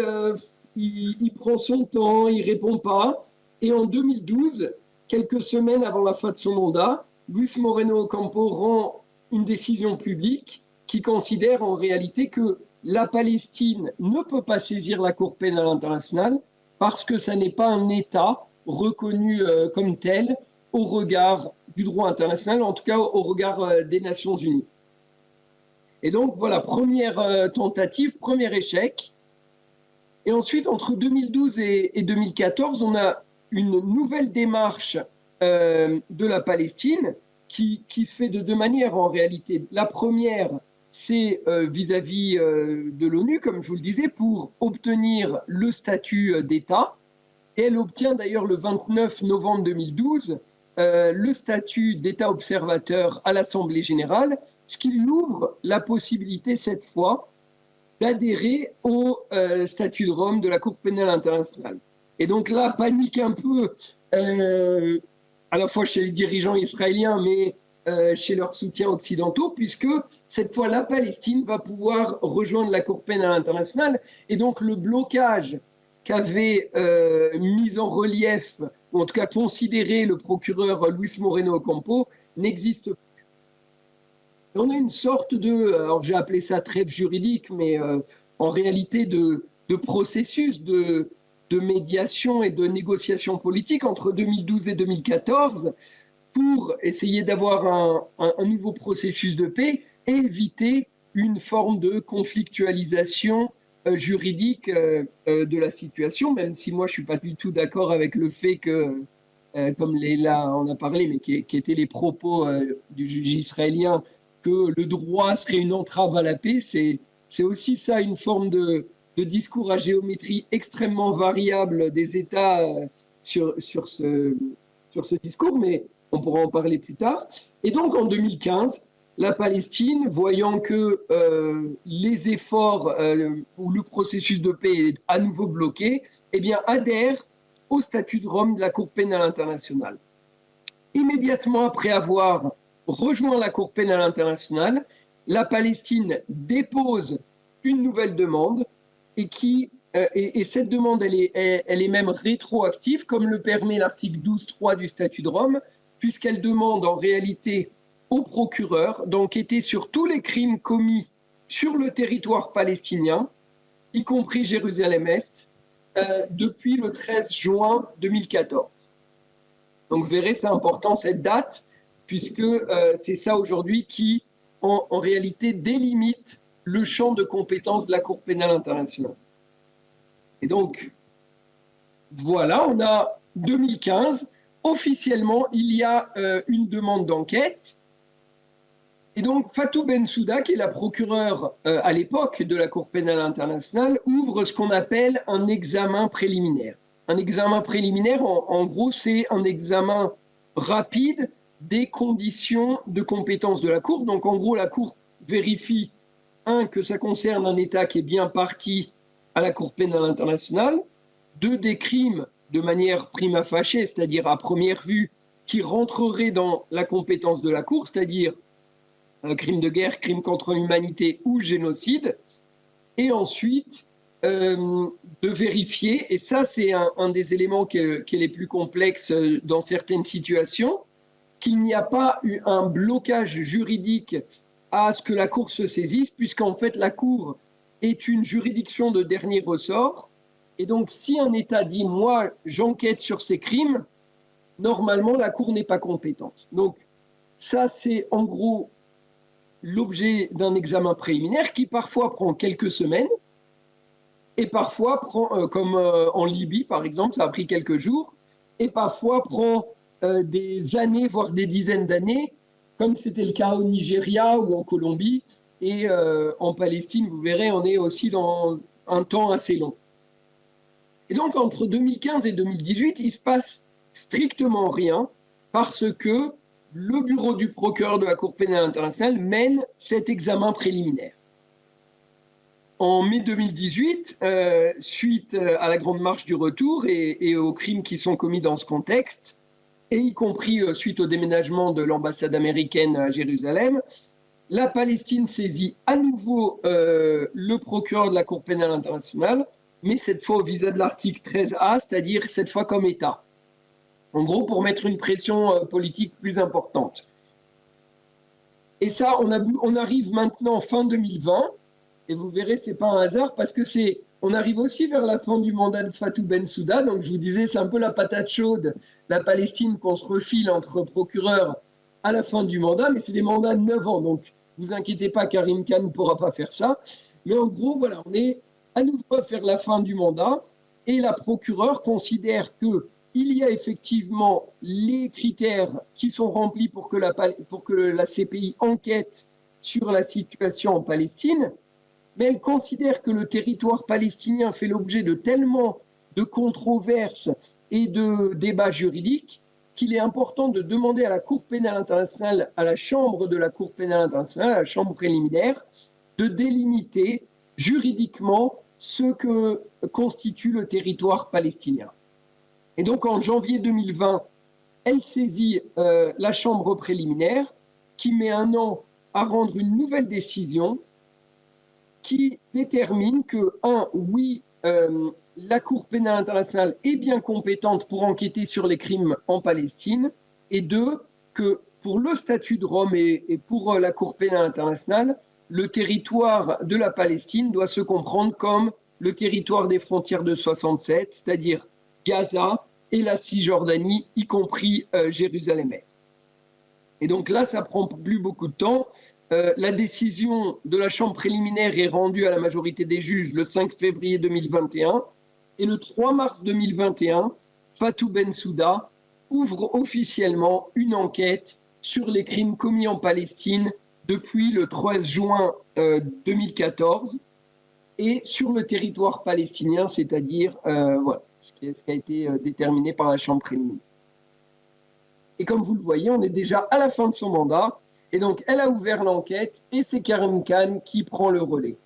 il prend son temps, il ne répond pas. Et en 2012, quelques semaines avant la fin de son mandat, Luis Moreno Ocampo rend une décision publique qui considère en réalité que la Palestine ne peut pas saisir la Cour pénale internationale parce que ça n'est pas un État reconnu comme tel au regard du droit international, en tout cas au regard des Nations Unies. Et donc voilà, première tentative, premier échec. Et ensuite, entre 2012 et 2014, on a une nouvelle démarche de la Palestine qui se fait de deux manières en réalité. La première, c'est vis-à-vis de l'ONU, comme je vous le disais, pour obtenir le statut d'État. Et elle obtient d'ailleurs le 29 novembre 2012 le statut d'État observateur à l'Assemblée générale, ce qui lui ouvre la possibilité cette fois d'adhérer au statut de Rome de la Cour pénale internationale. Et donc là, panique un peu, à la fois chez les dirigeants israéliens, mais chez leurs soutiens occidentaux, puisque cette fois, la Palestine va pouvoir rejoindre la Cour pénale internationale. Et donc le blocage qu'avait mis en relief, ou en tout cas considéré le procureur Luis Moreno Ocampo, n'existe plus. Et on a une sorte de, alors j'ai appelé ça trêve juridique, mais en réalité de processus de médiation et de négociation politique entre 2012 et 2014 pour essayer d'avoir un nouveau processus de paix et éviter une forme de conflictualisation juridique de la situation, même si moi je ne suis pas du tout d'accord avec le fait que, comme Léla en a parlé, mais qui étaient les propos du juge israélien, que le droit serait une entrave à la paix, c'est aussi ça une forme de discours à géométrie extrêmement variable des États sur ce discours, mais on pourra en parler plus tard. Et donc en 2015, la Palestine, voyant que les efforts ou le processus de paix est à nouveau bloqué, eh bien, adhère au statut de Rome de la Cour pénale internationale. Immédiatement après avoir rejoint la Cour pénale internationale, la Palestine dépose une nouvelle demande et cette demande, elle est même rétroactive, comme le permet l'article 12.3 du statut de Rome, puisqu'elle demande en réalité au procureur d'enquêter sur tous les crimes commis sur le territoire palestinien, y compris Jérusalem-Est, depuis le 13 juin 2014. Donc vous verrez, c'est important cette date, puisque c'est ça aujourd'hui qui, en réalité, délimite le champ de compétences de la Cour pénale internationale. Et donc, voilà, on a 2015. Officiellement, il y a une demande d'enquête. Et donc, Fatou Bensouda, qui est la procureure à l'époque de la Cour pénale internationale, ouvre ce qu'on appelle un examen préliminaire. Un examen préliminaire, en gros, c'est un examen rapide des conditions de compétence de la Cour. Donc, en gros, la Cour vérifie, que ça concerne un État qui est bien parti à la Cour pénale internationale, des crimes de manière prima facie, c'est-à-dire à première vue, qui rentreraient dans la compétence de la Cour, c'est-à-dire un crime de guerre, crime contre l'humanité ou génocide, et ensuite de vérifier, et ça c'est un des éléments qui est les plus complexes dans certaines situations, qu'il n'y a pas eu un blocage juridique à ce que la Cour se saisisse, puisqu'en fait la Cour est une juridiction de dernier ressort, et donc si un État dit « moi j'enquête sur ces crimes », normalement la Cour n'est pas compétente. Donc ça c'est en gros l'objet d'un examen préliminaire qui parfois prend quelques semaines et parfois prend, comme en Libye par exemple, ça a pris quelques jours, et parfois prend des années, voire des dizaines d'années, comme c'était le cas au Nigeria ou en Colombie, et en Palestine, vous verrez, on est aussi dans un temps assez long. Et donc entre 2015 et 2018, il se passe strictement rien parce que le bureau du procureur de la Cour pénale internationale mène cet examen préliminaire. en mai 2018, suite à la Grande Marche du Retour et aux crimes qui sont commis dans ce contexte, et y compris suite au déménagement de l'ambassade américaine à Jérusalem, la Palestine saisit à nouveau le procureur de la Cour pénale internationale, mais cette fois au visa de l'article 13A, c'est-à-dire cette fois comme État. En gros, pour mettre une pression politique plus importante. Et ça, on arrive maintenant fin 2020, et vous verrez, ce n'est pas un hasard, parce que on arrive aussi vers la fin du mandat de Fatou Bensouda. Donc je vous disais, c'est un peu la patate chaude, la Palestine qu'on se refile entre procureurs à la fin du mandat, mais c'est des mandats de 9 ans. Donc ne vous inquiétez pas, Karim Khan ne pourra pas faire ça. Mais en gros, voilà, on est à nouveau à faire la fin du mandat, et la procureure considère qu'il y a effectivement les critères qui sont remplis pour que la CPI enquête sur la situation en Palestine, mais elle considère que le territoire palestinien fait l'objet de tellement de controverses et de débats juridiques qu'il est important de demander à la Cour pénale internationale, à la chambre de la Cour pénale internationale, à la chambre préliminaire, de délimiter juridiquement ce que constitue le territoire palestinien. Et donc en janvier 2020, elle saisit la chambre préliminaire qui met 1 an à rendre une nouvelle décision qui détermine que, oui, la Cour pénale internationale est bien compétente pour enquêter sur les crimes en Palestine, et 2, que pour le statut de Rome et pour la Cour pénale internationale, le territoire de la Palestine doit se comprendre comme le territoire des frontières de 67, c'est-à-dire Gaza et la Cisjordanie, y compris Jérusalem-Est. Et donc là, ça prend plus beaucoup de temps. La décision de la chambre préliminaire est rendue à la majorité des juges le 5 février 2021. Et le 3 mars 2021, Fatou Bensouda ouvre officiellement une enquête sur les crimes commis en Palestine depuis le 13 juin 2014 et sur le territoire palestinien, c'est-à-dire voilà, ce qui a été déterminé par la chambre préliminaire. Et comme vous le voyez, on est déjà à la fin de son mandat. Et donc, elle a ouvert l'enquête et c'est Karim Khan qui prend le relais.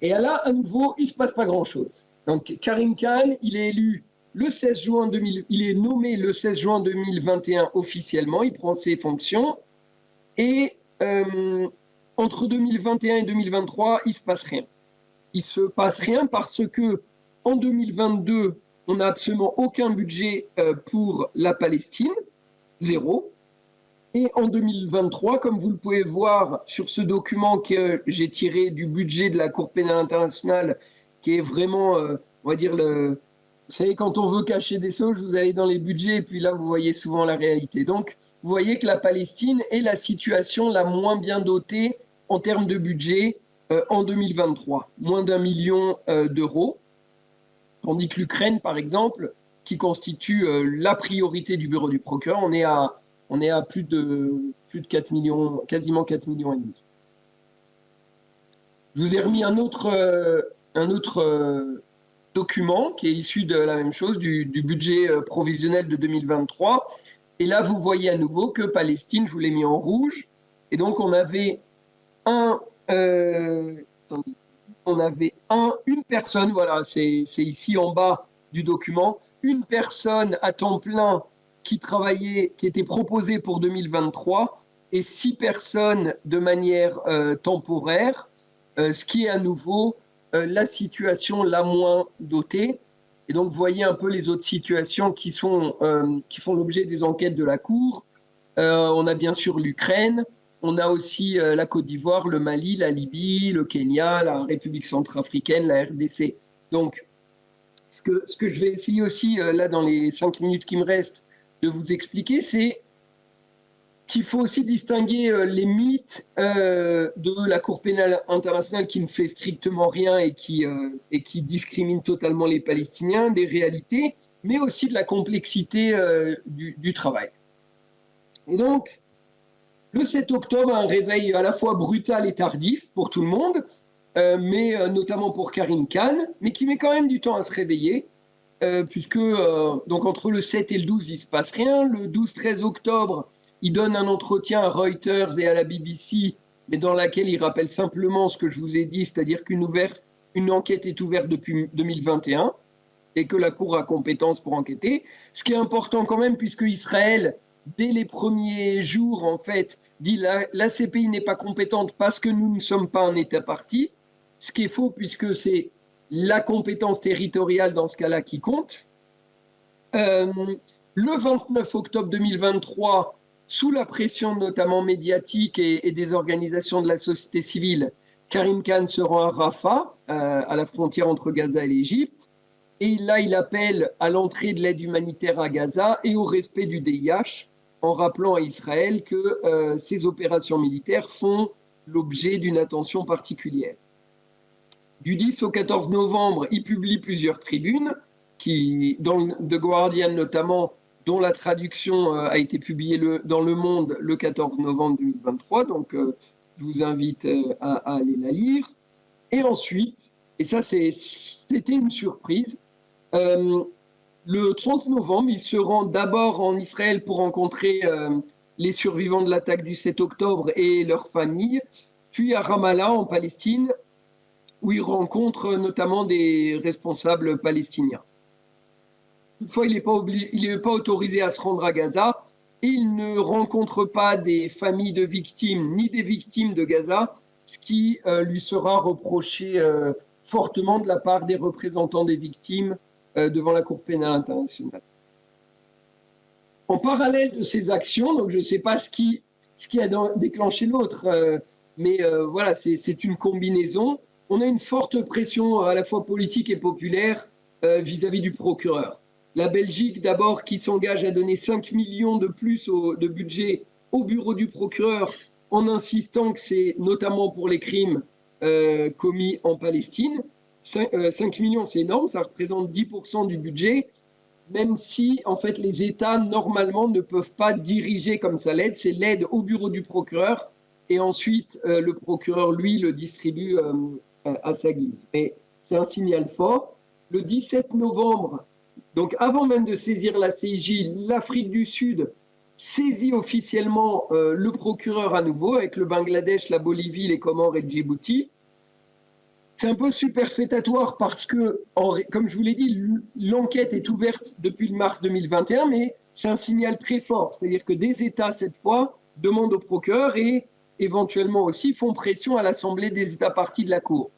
Et là, à nouveau, il ne se passe pas grand-chose. Donc, Karim Khan, il est élu le 16 juin il est nommé le 16 juin 2021 officiellement, il prend ses fonctions. Et entre 2021 et 2023, il ne se passe rien. Il ne se passe rien parce que en 2022, on n'a absolument aucun budget pour la Palestine, 0. Et en 2023, comme vous le pouvez voir sur ce document que j'ai tiré du budget de la Cour pénale internationale, qui est vraiment, on va dire, vous savez, quand on veut cacher des sauges, vous allez dans les budgets, et puis là, vous voyez souvent la réalité. Donc, vous voyez que la Palestine est la situation la moins bien dotée en termes de budget en 2023, moins d'1 million d'euros. Tandis que l'Ukraine, par exemple, qui constitue la priorité du bureau du procureur, on est à plus de 4 millions, quasiment 4 millions et demi. Je vous ai remis un autre document qui est issu de la même chose, du budget provisionnel de 2023. Et là, vous voyez à nouveau que Palestine, je vous l'ai mis en rouge. Et donc, on avait une personne, voilà, c'est ici en bas du document, une personne à temps plein qui travaillait, qui était proposée pour 2023, et 6 personnes de manière temporaire, ce qui est à nouveau la situation la moins dotée. Et donc, vous voyez un peu les autres situations qui font l'objet des enquêtes de la Cour. On a bien sûr l'Ukraine, on a aussi la Côte d'Ivoire, le Mali, la Libye, le Kenya, la République centrafricaine, la RDC. Donc, ce que je vais essayer aussi, là, dans les 5 minutes qui me restent, de vous expliquer, c'est qu'il faut aussi distinguer les mythes de la Cour pénale internationale qui ne fait strictement rien et qui discrimine totalement les Palestiniens, des réalités, mais aussi de la complexité du travail. Et donc, le 7 octobre, un réveil à la fois brutal et tardif pour tout le monde, mais notamment pour Karim Khan, mais qui met quand même du temps à se réveiller, puisque donc entre le 7 et le 12, il ne se passe rien. Le 12-13 octobre, il donne un entretien à Reuters et à la BBC mais dans laquelle il rappelle simplement ce que je vous ai dit, c'est-à-dire qu'une enquête est ouverte depuis 2021 et que la Cour a compétence pour enquêter. Ce qui est important quand même, puisque Israël, dès les premiers jours, en fait, dit la CPI n'est pas compétente parce que nous ne sommes pas un État partie, ce qui est faux puisque c'est la compétence territoriale dans ce cas-là qui compte. Le 29 octobre 2023, sous la pression notamment médiatique et des organisations de la société civile, Karim Khan se rend à Rafah, à la frontière entre Gaza et l'Égypte. Et là, il appelle à l'entrée de l'aide humanitaire à Gaza et au respect du DIH, en rappelant à Israël que ces opérations militaires font l'objet d'une attention particulière. Du 10 au 14 novembre, il publie plusieurs tribunes, dans The Guardian notamment, dont la traduction a été publiée dans Le Monde le 14 novembre 2023. Donc, je vous invite à aller la lire. Et ensuite, et ça c'était une surprise, le 30 novembre, il se rend d'abord en Israël pour rencontrer les survivants de l'attaque du 7 octobre et leurs familles, puis à Ramallah en Palestine, où il rencontre notamment des responsables palestiniens. Toutefois, il n'est pas autorisé à se rendre à Gaza et il ne rencontre pas des familles de victimes ni des victimes de Gaza, ce qui lui sera reproché fortement de la part des représentants des victimes devant la Cour pénale internationale. En parallèle de ces actions, donc je ne sais pas ce qui a déclenché l'autre, mais voilà, c'est une combinaison. On a une forte pression à la fois politique et populaire vis-à-vis du procureur. La Belgique, d'abord, qui s'engage à donner 5 millions de plus de budget au bureau du procureur, en insistant que c'est notamment pour les crimes commis en Palestine. 5 millions, c'est énorme, ça représente 10% du budget, même si, en fait, les États, normalement, ne peuvent pas diriger comme ça l'aide. C'est l'aide au bureau du procureur, et ensuite, le procureur, lui, le distribue à sa guise. Mais c'est un signal fort. Le 17 novembre, donc avant même de saisir la CIJ, l'Afrique du Sud saisit officiellement le procureur à nouveau, avec le Bangladesh, la Bolivie, les Comores et le Djibouti. C'est un peu superfétatoire parce que, comme je vous l'ai dit, l'enquête est ouverte depuis le mars 2021, mais c'est un signal très fort. C'est-à-dire que des États, cette fois, demandent au procureur et éventuellement aussi font pression à l'Assemblée des États parties de la Cour.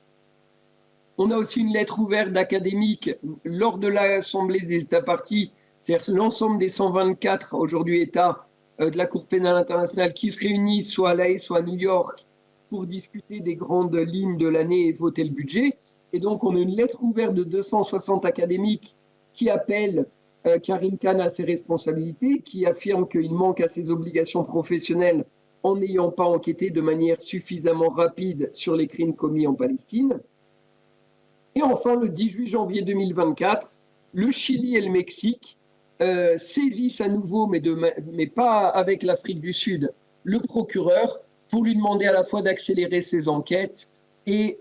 On a aussi une lettre ouverte d'académiques lors de l'Assemblée des États parties, c'est-à-dire l'ensemble des 124 aujourd'hui États de la Cour pénale internationale qui se réunissent soit à La Haye, soit à New York pour discuter des grandes lignes de l'année et voter le budget. Et donc, on a une lettre ouverte de 260 académiques qui appellent Karim Khan à ses responsabilités, qui affirment qu'il manque à ses obligations professionnelles en n'ayant pas enquêté de manière suffisamment rapide sur les crimes commis en Palestine. Et enfin, le 18 janvier 2024, le Chili et le Mexique saisissent à nouveau, mais pas avec l'Afrique du Sud, le procureur pour lui demander à la fois d'accélérer ses enquêtes et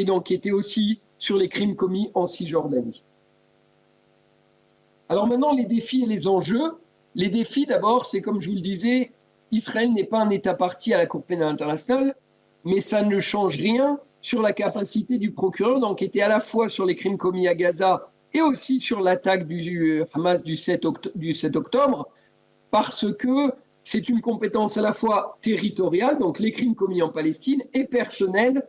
d'enquêter aussi sur les crimes commis en Cisjordanie. Alors maintenant, les défis et les enjeux. Les défis, d'abord, c'est comme je vous le disais, Israël n'est pas un État partie à la Cour pénale internationale, mais ça ne change rien sur la capacité du procureur d'enquêter à la fois sur les crimes commis à Gaza et aussi sur l'attaque du Hamas du 7 octobre, parce que c'est une compétence à la fois territoriale, donc les crimes commis en Palestine, et personnelle,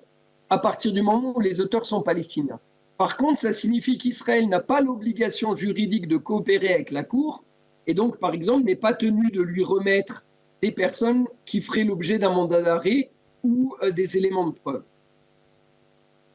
à partir du moment où les auteurs sont palestiniens. Par contre, ça signifie qu'Israël n'a pas l'obligation juridique de coopérer avec la Cour, et donc, par exemple, n'est pas tenu de lui remettre des personnes qui feraient l'objet d'un mandat d'arrêt ou des éléments de preuve.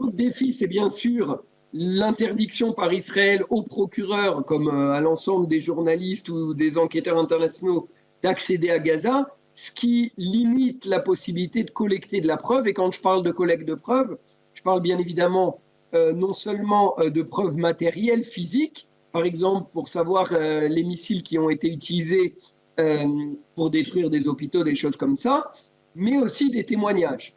L'autre défi, c'est bien sûr l'interdiction par Israël aux procureurs, comme à l'ensemble des journalistes ou des enquêteurs internationaux, d'accéder à Gaza, ce qui limite la possibilité de collecter de la preuve. Et quand je parle de collecte de preuves, je parle bien évidemment non seulement de preuves matérielles, physiques, par exemple pour savoir les missiles qui ont été utilisés pour détruire des hôpitaux, des choses comme ça, mais aussi des témoignages.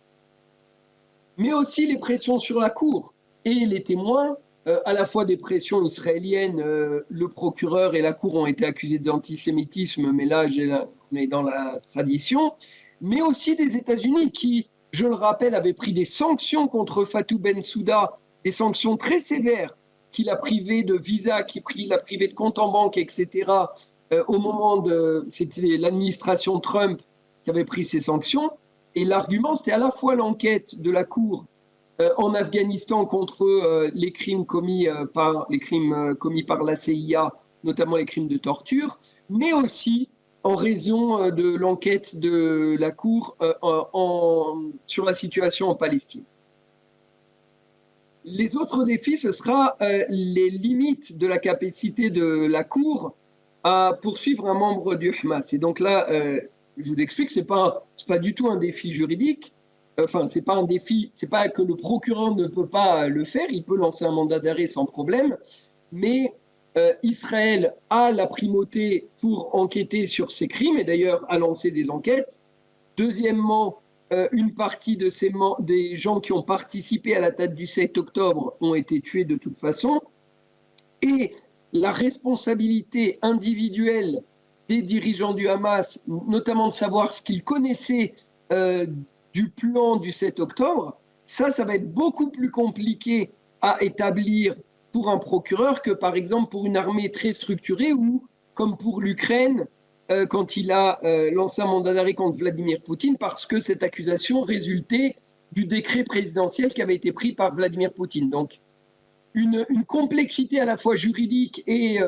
Mais aussi les pressions sur la Cour et les témoins, à la fois des pressions israéliennes, le procureur et la Cour ont été accusés d'antisémitisme, mais là, on est dans la tradition, mais aussi des États-Unis qui, je le rappelle, avaient pris des sanctions contre Fatou Bensouda, des sanctions très sévères, qui l'a privé de visa, qui l'a privé de compte en banque, etc. Au moment c'était l'administration Trump qui avait pris ces sanctions. Et l'argument, c'était à la fois l'enquête de la Cour en Afghanistan contre les crimes commis par la CIA, notamment les crimes de torture, mais aussi en raison de l'enquête de la Cour sur la situation en Palestine. Les autres défis, ce sera les limites de la capacité de la Cour à poursuivre un membre du Hamas. Et donc là, je vous explique, c'est pas du tout un défi juridique. Enfin, c'est pas un défi, c'est pas que le procureur ne peut pas le faire, il peut lancer un mandat d'arrêt sans problème, mais Israël a la primauté pour enquêter sur ces crimes et d'ailleurs a lancé des enquêtes. Deuxièmement, une partie des gens qui ont participé à l'attaque du 7 octobre ont été tués de toute façon. Et la responsabilité individuelle des dirigeants du Hamas, notamment de savoir ce qu'ils connaissaient du plan du 7 octobre, ça va être beaucoup plus compliqué à établir pour un procureur que par exemple pour une armée très structurée ou comme pour l'Ukraine quand il a lancé un mandat d'arrêt contre Vladimir Poutine parce que cette accusation résultait du décret présidentiel qui avait été pris par Vladimir Poutine. Donc une complexité à la fois juridique et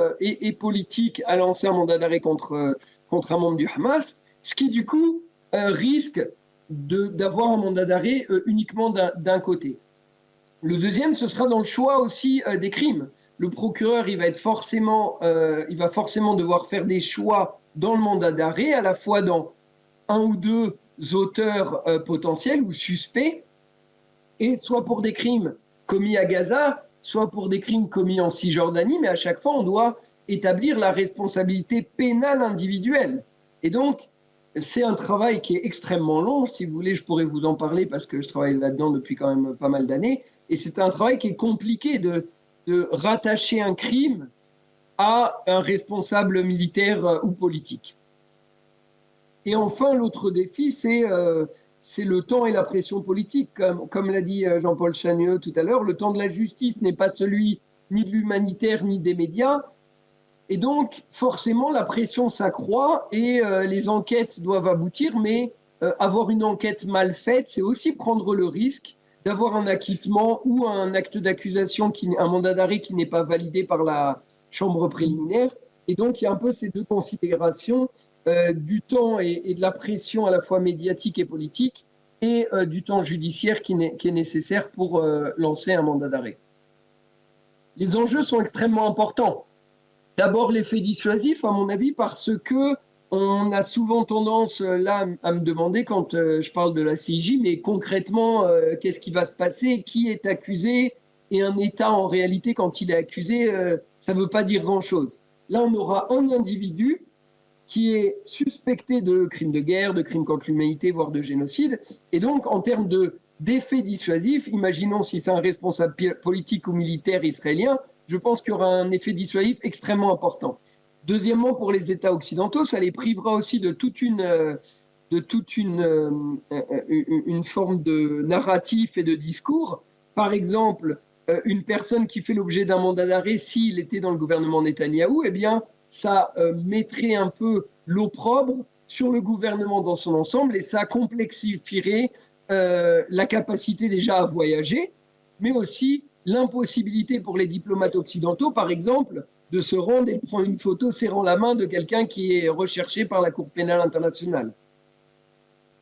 politique à lancer un mandat d'arrêt contre un membre du Hamas, ce qui du coup risque d'avoir un mandat d'arrêt uniquement d'un côté. Le deuxième, ce sera dans le choix aussi des crimes. Le procureur, il va forcément devoir faire des choix dans le mandat d'arrêt, à la fois dans un ou deux auteurs potentiels ou suspects, et soit pour des crimes commis à Gaza, soit pour des crimes commis en Cisjordanie, mais à chaque fois, on doit établir la responsabilité pénale individuelle. Et donc, c'est un travail qui est extrêmement long. Si vous voulez, je pourrais vous en parler parce que je travaille là-dedans depuis quand même pas mal d'années. Et c'est un travail qui est compliqué de rattacher un crime à un responsable militaire ou politique. Et enfin, l'autre défi, c'est le temps et la pression politique. Comme l'a dit Jean-Paul Chanieux tout à l'heure, le temps de la justice n'est pas celui ni de l'humanitaire ni des médias. Et donc, forcément, la pression s'accroît et les enquêtes doivent aboutir, mais avoir une enquête mal faite, c'est aussi prendre le risque d'avoir un acquittement ou un acte d'accusation, un mandat d'arrêt qui n'est pas validé par la chambre préliminaire. Et donc, il y a un peu ces deux considérations, du temps et de la pression à la fois médiatique et politique, et du temps judiciaire qui est nécessaire pour lancer un mandat d'arrêt. Les enjeux sont extrêmement importants. D'abord, l'effet dissuasif, à mon avis, parce que on a souvent tendance, là, à me demander, quand je parle de la CIJ, mais concrètement, qu'est-ce qui va se passer? Qui est accusé? Et un État, en réalité, quand il est accusé, ça ne veut pas dire grand-chose. Là, on aura un individu qui est suspecté de crimes de guerre, de crimes contre l'humanité, voire de génocide. Et donc, en termes d'effet dissuasif, imaginons si c'est un responsable politique ou militaire israélien, je pense qu'il y aura un effet dissuasif extrêmement important. Deuxièmement, pour les États occidentaux, ça les privera aussi de toute une forme de narratif et de discours. Par exemple, une personne qui fait l'objet d'un mandat d'arrêt, s'il était dans le gouvernement Netanyahou, eh bien, ça mettrait un peu l'opprobre sur le gouvernement dans son ensemble et ça complexifierait la capacité déjà à voyager, mais aussi l'impossibilité pour les diplomates occidentaux, par exemple, de se rendre et de prendre une photo serrant la main de quelqu'un qui est recherché par la Cour pénale internationale.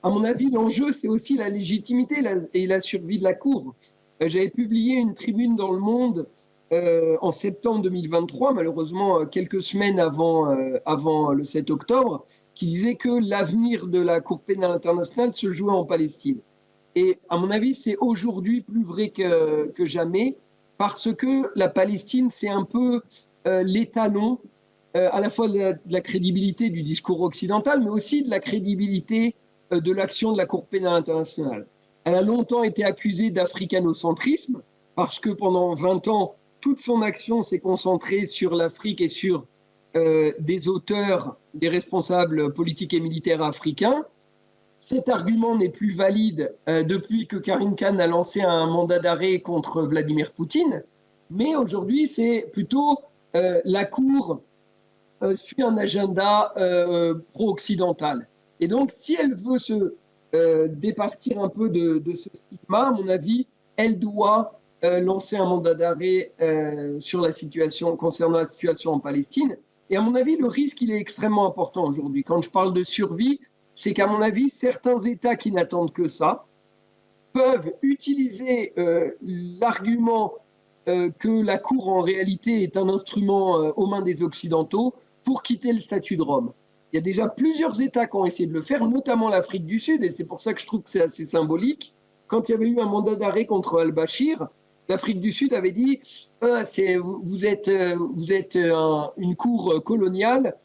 À mon avis, l'enjeu, c'est aussi la légitimité et la survie de la Cour. J'avais publié une tribune dans Le Monde en septembre 2023, malheureusement quelques semaines avant le 7 octobre, qui disait que l'avenir de la Cour pénale internationale se jouait en Palestine. Et à mon avis, c'est aujourd'hui plus vrai que jamais, parce que la Palestine, c'est un peu l'étalon à la fois de la crédibilité du discours occidental, mais aussi de la crédibilité de l'action de la Cour pénale internationale. Elle a longtemps été accusée d'africanocentrisme, parce que pendant 20 ans, toute son action s'est concentrée sur l'Afrique et sur des auteurs, des responsables politiques et militaires africains. cet argument n'est plus valide depuis que Karim Khan a lancé un mandat d'arrêt contre Vladimir Poutine, mais aujourd'hui, c'est plutôt la Cour suit un agenda pro-occidental. Et donc, si elle veut se départir un peu de ce stigma, à mon avis, elle doit lancer un mandat d'arrêt sur la situation, concernant la situation en Palestine. Et à mon avis, le risque, il est extrêmement important aujourd'hui. Quand je parle de survie, c'est qu'à mon avis, certains États qui n'attendent que ça peuvent utiliser l'argument que la Cour, en réalité, est un instrument aux mains des Occidentaux pour quitter le statut de Rome. Il y a déjà plusieurs États qui ont essayé de le faire, notamment l'Afrique du Sud, et c'est pour ça que je trouve que c'est assez symbolique. Quand il y avait eu un mandat d'arrêt contre al-Bashir, l'Afrique du Sud avait dit vous êtes une cour coloniale,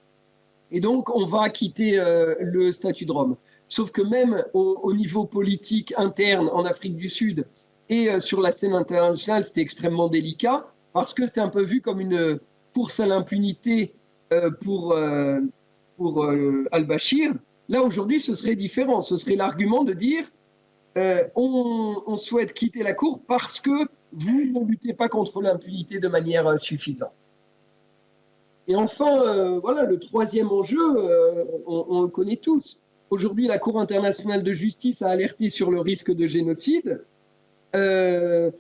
et donc on va quitter le statut de Rome. Sauf que même au niveau politique interne en Afrique du Sud et sur la scène internationale, c'était extrêmement délicat, parce que c'était un peu vu comme une course à l'impunité pour al-Bashir. Là, aujourd'hui, ce serait différent. Ce serait l'argument de dire on souhaite quitter la Cour parce que vous ne luttez pas contre l'impunité de manière suffisante. Et enfin, voilà, le troisième enjeu, on le connaît tous. Aujourd'hui, la Cour internationale de justice a alerté sur le risque de génocide. La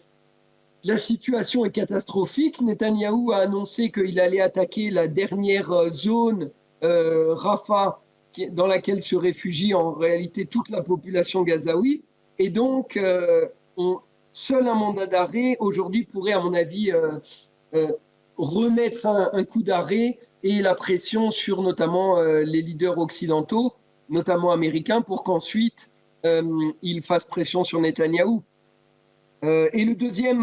situation est catastrophique. Netanyahou a annoncé qu'il allait attaquer la dernière zone, Rafah, dans laquelle se réfugie en réalité toute la population gazaoui. Et donc, seul un mandat d'arrêt, aujourd'hui, pourrait, à mon avis, remettre un coup d'arrêt et la pression sur notamment les leaders occidentaux, notamment américains, pour qu'ensuite, ils fassent pression sur Netanyahou. Et le deuxième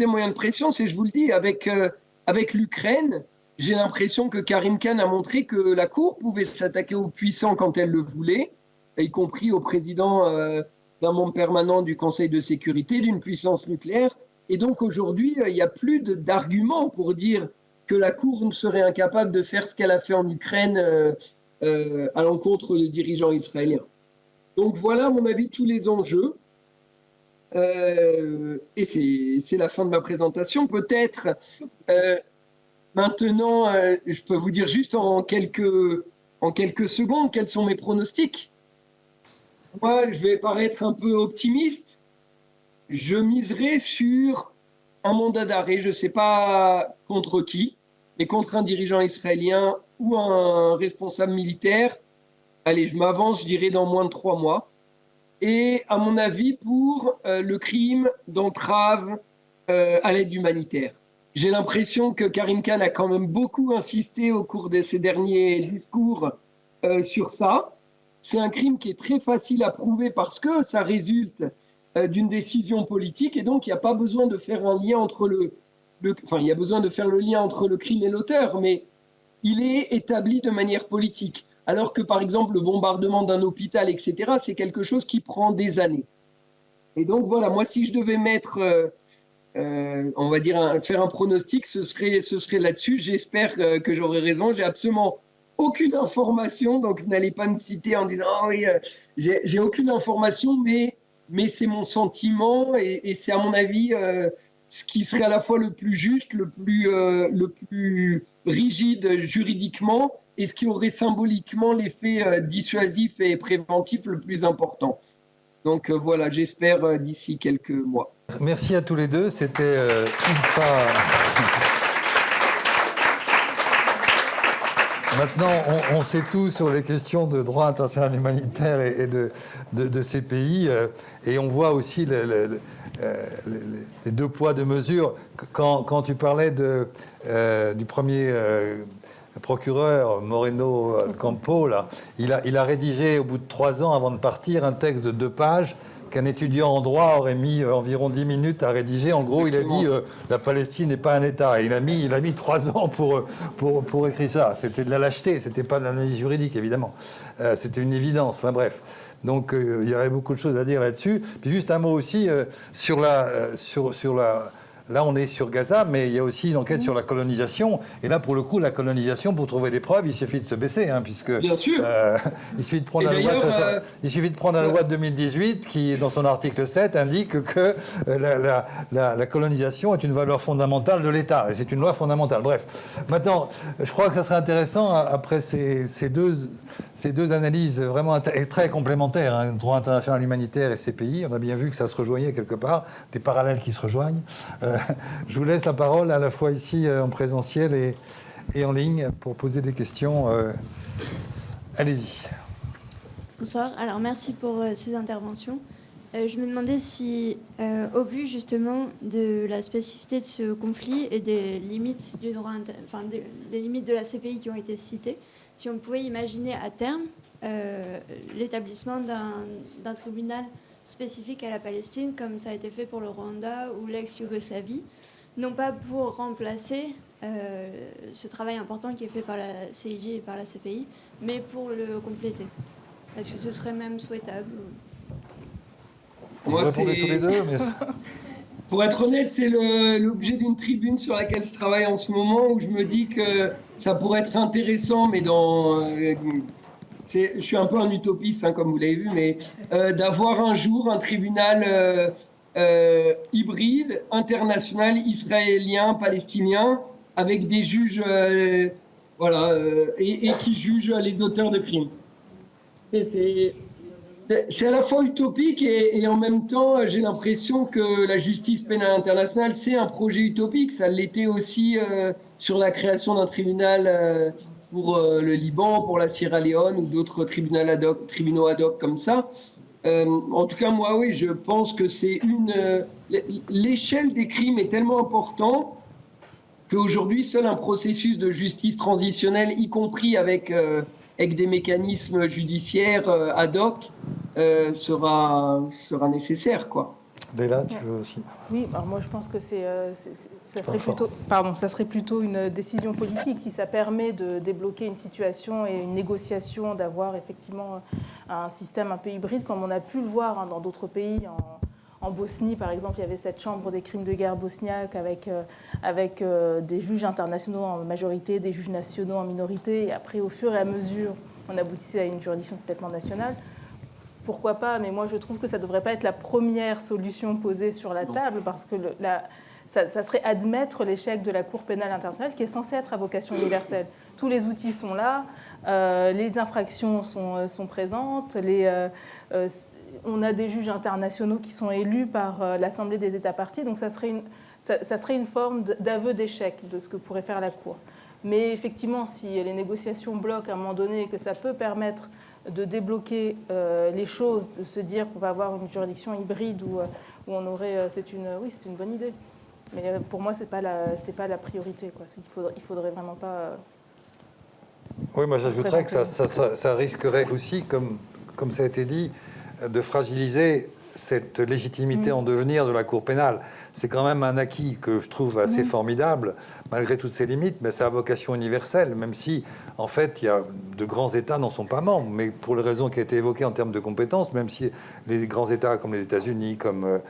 moyen de pression, c'est, je vous le dis, avec l'Ukraine, j'ai l'impression que Karim Khan a montré que la Cour pouvait s'attaquer aux puissants quand elle le voulait, y compris au président d'un membre permanent du Conseil de sécurité, d'une puissance nucléaire. Et donc aujourd'hui, il n'y a plus d'arguments pour dire que la Cour serait incapable de faire ce qu'elle a fait en Ukraine à l'encontre des dirigeants israéliens. Donc voilà, à mon avis, tous les enjeux. Et c'est la fin de ma présentation. Peut-être maintenant, je peux vous dire juste en quelques secondes quels sont mes pronostics. Moi, je vais paraître un peu optimiste. Je miserai sur un mandat d'arrêt, je ne sais pas contre qui, mais contre un dirigeant israélien ou un responsable militaire. Allez, je m'avance, je dirais dans moins de 3 mois. Et à mon avis, pour le crime d'entrave à l'aide humanitaire. J'ai l'impression que Karim Khan a quand même beaucoup insisté au cours de ses derniers discours sur ça. C'est un crime qui est très facile à prouver parce que ça résulte d'une décision politique et donc il n'y a pas besoin de faire un lien entre il y a besoin de faire le lien entre le crime et l'auteur, mais il est établi de manière politique. Alors que, par exemple, le bombardement d'un hôpital, etc., c'est quelque chose qui prend des années. Et donc, voilà, moi, si je devais mettre, on va dire, faire un pronostic, ce serait là-dessus. J'espère que j'aurai raison. J'ai absolument aucune information, donc n'allez pas me citer en disant « Oh oui, j'ai aucune information, mais c'est mon sentiment et c'est, à mon avis, ce qui serait à la fois le plus juste, le plus rigide juridiquement, et ce qui aurait symboliquement l'effet dissuasif et préventif le plus important. Donc voilà, j'espère d'ici quelques mois. Merci à tous les deux, c'était ultra... Maintenant, on sait tout sur les questions de droit international humanitaire et de ces pays, et on voit aussi les deux poids, deux mesures. Quand tu parlais du premier... procureur Moreno Campo, là, il a rédigé au bout de 3 ans avant de partir un texte de 2 pages qu'un étudiant en droit aurait mis environ 10 minutes à rédiger. En gros, il a dit la Palestine n'est pas un État. Et il a mis 3 ans pour écrire ça. C'était de la lâcheté, c'était pas de l'analyse juridique, évidemment. C'était une évidence. Enfin bref. Donc il y aurait beaucoup de choses à dire là-dessus. Puis juste un mot aussi sur la Là, on est sur Gaza, mais il y a aussi une enquête sur la colonisation. Et là, pour le coup, la colonisation, pour trouver des preuves, il suffit de se baisser, hein, puisque Bien sûr. Il suffit de prendre la loi de 2018 qui, dans son article 7, indique que la colonisation est une valeur fondamentale de l'État. Et c'est une loi fondamentale. Bref. Maintenant, je crois que ça serait intéressant, après ces deux analyses vraiment très complémentaires, hein, le droit international humanitaire et ces pays, on a bien vu que ça se rejoignait quelque part, des parallèles qui se rejoignent. Je vous laisse la parole à la fois ici en présentiel et en ligne pour poser des questions. Allez-y. Bonsoir, alors merci pour ces interventions. Je me demandais si, au vu justement de la spécificité de ce conflit et des limites du droit, des limites de la CPI qui ont été citées, si on pouvait imaginer à terme l'établissement d'un tribunal spécifique à la Palestine, comme ça a été fait pour le Rwanda ou l'ex-Yougoslavie, non pas pour remplacer ce travail important qui est fait par la CIJ et par la CPI, mais pour le compléter. Est-ce que ce serait même souhaitable? Vous répondez tous les deux, mais... Pour être honnête, c'est l'objet d'une tribune sur laquelle je travaille en ce moment, où je me dis que ça pourrait être intéressant, mais je suis un peu un utopiste, hein, comme vous l'avez vu, mais d'avoir un jour un tribunal hybride, international, israélien, palestinien, avec des juges, et qui jugent les auteurs de crimes. C'est à la fois utopique et en même temps, j'ai l'impression que la justice pénale internationale, c'est un projet utopique. Ça l'était aussi sur la création d'un tribunal pour le Liban, pour la Sierra Leone ou d'autres tribunaux ad hoc comme ça. En tout cas, moi, oui, je pense que c'est l'échelle des crimes est tellement importante qu'aujourd'hui, seul un processus de justice transitionnelle, y compris avec des mécanismes judiciaires ad hoc, sera nécessaire, quoi. Léla, tu veux aussi? Oui, alors moi je pense que ça serait plutôt une décision politique si ça permet de débloquer une situation et une négociation, d'avoir effectivement un système un peu hybride, comme on a pu le voir dans d'autres pays. En Bosnie, par exemple, il y avait cette chambre des crimes de guerre bosniaque avec des juges internationaux en majorité, des juges nationaux en minorité. Et après, au fur et à mesure, on aboutissait à une juridiction complètement nationale. Pourquoi pas? Mais moi, je trouve que ça ne devrait pas être la première solution posée sur la table, parce que ça serait admettre l'échec de la Cour pénale internationale, qui est censée être à vocation universelle. Tous les outils sont là, les infractions sont présentes, on a des juges internationaux qui sont élus par l'Assemblée des États parties, donc ça serait une forme d'aveu d'échec de ce que pourrait faire la Cour. Mais effectivement, si les négociations bloquent à un moment donné et que ça peut permettre de débloquer les choses, de se dire qu'on va avoir une juridiction hybride où on aurait... c'est une bonne idée. Mais pour moi, c'est pas la priorité, quoi. Il faudrait vraiment pas... Oui, moi j'ajouterais que ça risquerait aussi, comme ça a été dit, de fragiliser cette légitimité en devenir de la Cour pénale. C'est quand même un acquis que je trouve assez formidable, malgré toutes ses limites, mais ça a vocation universelle, même si, en fait, il y a de grands États n'en sont pas membres, mais pour les raisons qui ont été évoquées en termes de compétences, même si les grands États comme les États-Unis, comme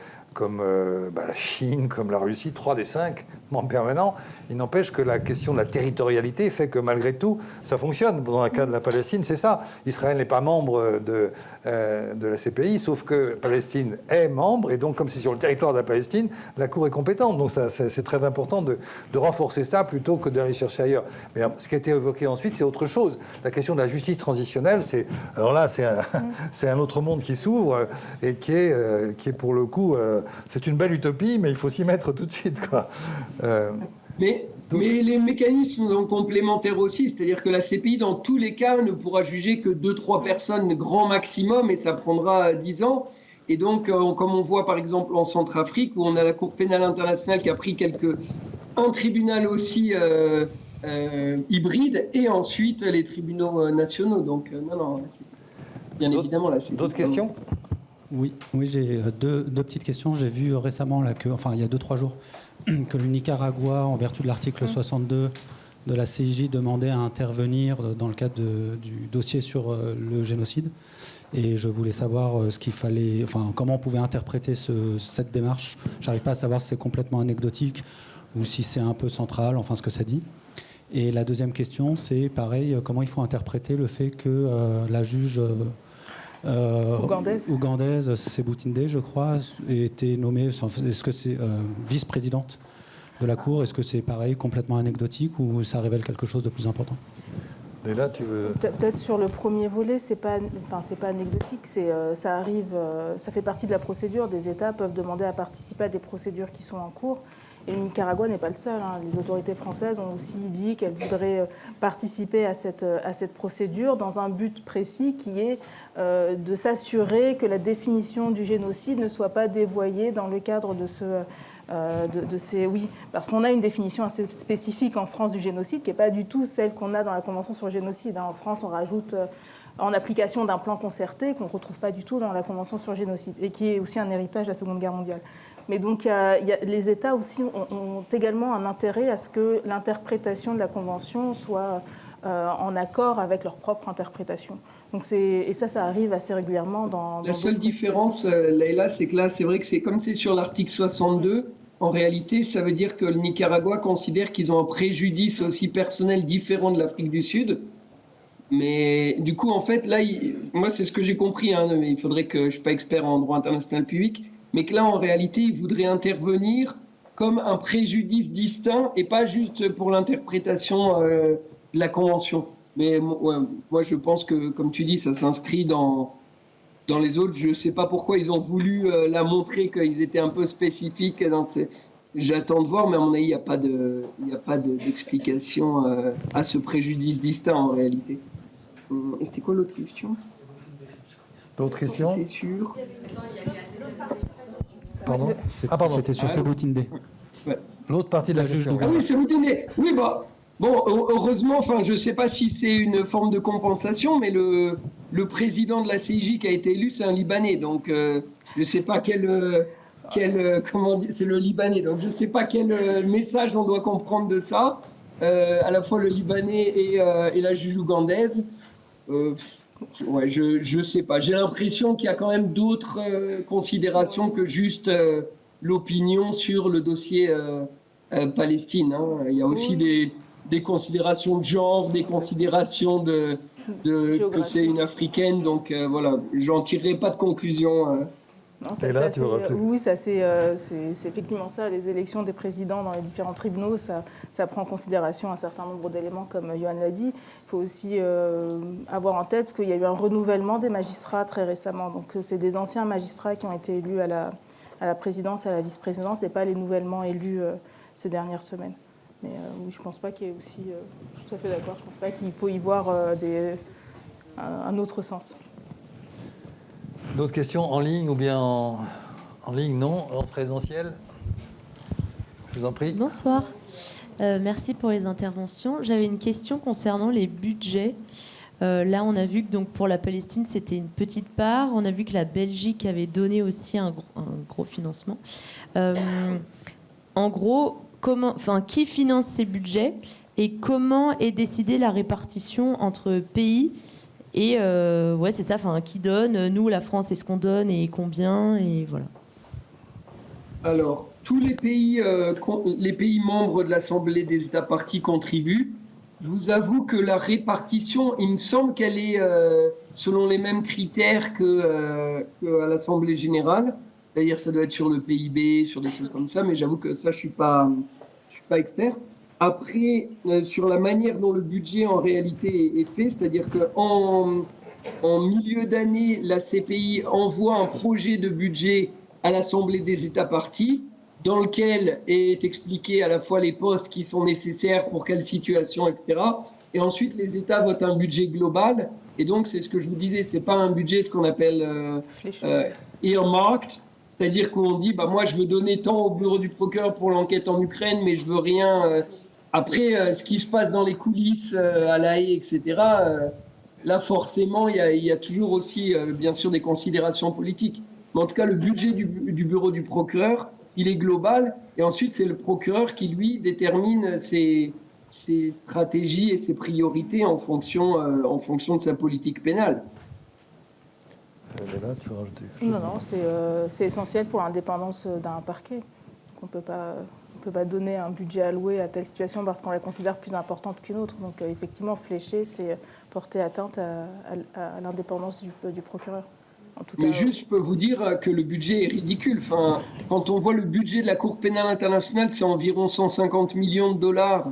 la Chine, comme la Russie, 3 des 5 membres permanents, il n'empêche que la question de la territorialité fait que malgré tout, ça fonctionne. Dans le cas de la Palestine, c'est ça. Israël n'est pas membre de la CPI, sauf que Palestine est membre, et donc comme c'est sur le territoire de la Palestine, la Cour est compétente. Donc c'est très important de renforcer ça plutôt que d'aller chercher ailleurs. Mais ce qui a été évoqué ensuite, c'est autre chose. La question de la justice transitionnelle, c'est un autre monde qui s'ouvre et qui est pour le coup... c'est une belle utopie, mais il faut s'y mettre tout de suite, quoi. Mais les mécanismes sont complémentaires aussi, c'est-à-dire que la CPI, dans tous les cas, ne pourra juger que 2-3 personnes grand maximum, et ça prendra 10 ans. Et donc, comme on voit par exemple en Centrafrique, où on a la Cour pénale internationale qui a pris un tribunal aussi hybride, et ensuite les tribunaux nationaux. Donc, non, bien évidemment, la CPI. D'autres questions ? Oui, j'ai deux petites questions. J'ai vu récemment, il y a 2-3 jours, que le Nicaragua, en vertu de l'article 62 de la CIJ demandait à intervenir dans le cadre du dossier sur le génocide. Et je voulais savoir ce qu'il fallait, enfin, comment on pouvait interpréter cette démarche. J'arrive pas à savoir si c'est complètement anecdotique ou si c'est un peu central, enfin ce que ça dit. Et la deuxième question, c'est pareil, comment il faut interpréter le fait que la juge ougandaise, Sebutinde, je crois, ait été nommée, est-ce que c'est vice-présidente de la Cour? Est-ce que c'est pareil, complètement anecdotique, ou ça révèle quelque chose de plus important? Et là, tu veux... Peut-être sur le premier volet, c'est pas anecdotique, ça arrive, ça fait partie de la procédure. Des États peuvent demander à participer à des procédures qui sont en cours. Et le Nicaragua n'est pas le seul. Les autorités françaises ont aussi dit qu'elles voudraient participer à cette procédure dans un but précis qui est de s'assurer que la définition du génocide ne soit pas dévoyée dans le cadre de ces... Oui, parce qu'on a une définition assez spécifique en France du génocide qui n'est pas du tout celle qu'on a dans la Convention sur le génocide. En France, on rajoute en application d'un plan concerté qu'on ne retrouve pas du tout dans la Convention sur le génocide et qui est aussi un héritage de la Seconde Guerre mondiale. Mais donc, les États aussi ont également un intérêt à ce que l'interprétation de la Convention soit en accord avec leur propre interprétation. Donc et ça arrive assez régulièrement dans la seule différence, Leïla, c'est que là, c'est vrai que c'est comme c'est sur l'article 62, en réalité, ça veut dire que le Nicaragua considère qu'ils ont un préjudice aussi personnel différent de l'Afrique du Sud. Mais du coup, en fait, là, moi, c'est ce que j'ai compris, mais il faudrait que je ne suis pas expert en droit international public, mais que là, en réalité, ils voudraient intervenir comme un préjudice distinct et pas juste pour l'interprétation de la Convention. Mais moi, je pense que, comme tu dis, ça s'inscrit dans les autres. Je ne sais pas pourquoi ils ont voulu la montrer, qu'ils étaient un peu spécifiques. J'attends de voir, mais à mon avis, il n'y a pas d'explication à ce préjudice distinct, en réalité. Et c'était quoi l'autre question? D'autres questions? C'est sûr. Pardon? C'était sur Sebutinde. Ouais. L'autre partie de la juge Ah oui, c'est vous donner. Oui, bon, heureusement, enfin, je ne sais pas si c'est une forme de compensation, mais le président de la CIJ qui a été élu, c'est un Libanais. Donc, je ne sais pas comment dire, c'est le Libanais. Donc, je ne sais pas quel message on doit comprendre de ça. À la fois le Libanais et la juge ougandaise. Ouais, je ne sais pas. J'ai l'impression qu'il y a quand même d'autres considérations que juste l'opinion sur le dossier Palestine. Il y a aussi des considérations de genre, des considérations que c'est une Africaine. Donc voilà, j'en tirerai pas de conclusion. Non, oui, c'est effectivement ça. Les élections des présidents dans les différents tribunaux, ça prend en considération un certain nombre d'éléments, comme Yohan l'a dit. Il faut aussi avoir en tête qu'il y a eu un renouvellement des magistrats très récemment. Donc, c'est des anciens magistrats qui ont été élus à la présidence et à la vice-présidence, et pas les nouvellement élus ces dernières semaines. Mais oui, je ne pense pas qu'il y ait aussi... je suis tout à fait d'accord. Je ne pense pas qu'il faut y voir un autre sens. D'autres questions en ligne ou bien en ligne, non? En présentiel? Je vous en prie. Bonsoir. Merci pour les interventions. J'avais une question concernant les budgets. Là, on a vu que donc, pour la Palestine, c'était une petite part. On a vu que la Belgique avait donné aussi un gros financement. En gros, qui finance ces budgets et comment est décidée la répartition entre pays? Et c'est ça, qui donne? Nous, la France, est-ce qu'on donne et combien? Et voilà. Alors, tous les pays membres de l'Assemblée des États parties contribuent. Je vous avoue que la répartition, il me semble qu'elle est selon les mêmes critères qu'à l'Assemblée générale. C'est-à-dire, ça doit être sur le PIB, sur des choses comme ça, mais j'avoue que ça, je suis pas expert. Après, sur la manière dont le budget en réalité est fait, c'est-à-dire qu'en milieu d'année, la CPI envoie un projet de budget à l'Assemblée des États parties, dans lequel est expliqué à la fois les postes qui sont nécessaires pour quelle situation, etc. Et ensuite, les États votent un budget global. Et donc, c'est ce que je vous disais, c'est pas un budget, ce qu'on appelle earmarked, c'est-à-dire qu'on dit, moi, je veux donner tant au bureau du procureur pour l'enquête en Ukraine, mais je veux rien... Après, ce qui se passe dans les coulisses, à La Haye, etc., là, forcément, il y a toujours aussi, bien sûr, des considérations politiques. Mais en tout cas, le budget du bureau du procureur, il est global. Et ensuite, c'est le procureur qui, lui, détermine ses ses stratégies et ses priorités en fonction de sa politique pénale. Là, tu veux rajouter quelque chose? Non, c'est essentiel pour l'indépendance d'un parquet. On ne peut pas donner un budget alloué à telle situation parce qu'on la considère plus importante qu'une autre. Donc effectivement, flécher, c'est porter atteinte à l'indépendance du procureur. En tout Mais cas, juste, je peux vous dire que le budget est ridicule. Enfin, quand on voit le budget de la Cour pénale internationale, c'est environ 150 millions de dollars.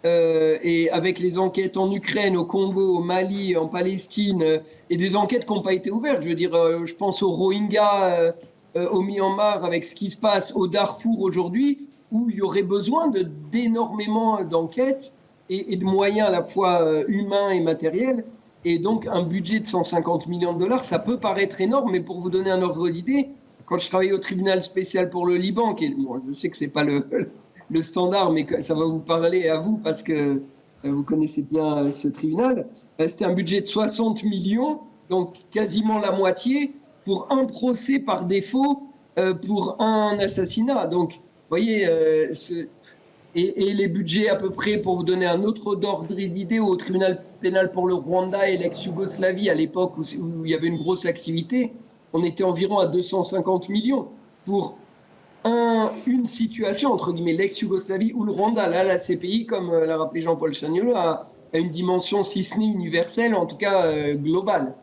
Et avec les enquêtes en Ukraine, au Congo, au Mali, en Palestine, et des enquêtes qui n'ont pas été ouvertes. Je veux dire, je pense aux Rohingyas, au Myanmar, avec ce qui se passe au Darfour aujourd'hui, où il y aurait besoin d'énormément d'enquêtes et de moyens à la fois humains et matériels. Et donc, un budget de 150 millions de dollars, ça peut paraître énorme, mais pour vous donner un ordre d'idée, quand je travaillais au tribunal spécial pour le Liban, bon, je sais que ce n'est pas le standard, mais ça va vous parler à vous parce que vous connaissez bien ce tribunal, c'était un budget de 60 millions, donc quasiment la moitié, pour un procès par défaut, pour un assassinat. Donc, vous voyez, et les budgets à peu près, pour vous donner un autre ordre d'idée, au tribunal pénal pour le Rwanda et l'ex-Yougoslavie, à l'époque où il y avait une grosse activité, on était environ à 250 millions pour une situation, entre guillemets, l'ex-Yougoslavie ou le Rwanda. Là, la CPI, comme l'a rappelé Jean-Paul Chagnolot, a une dimension, si ce n'est universelle, en tout cas globale.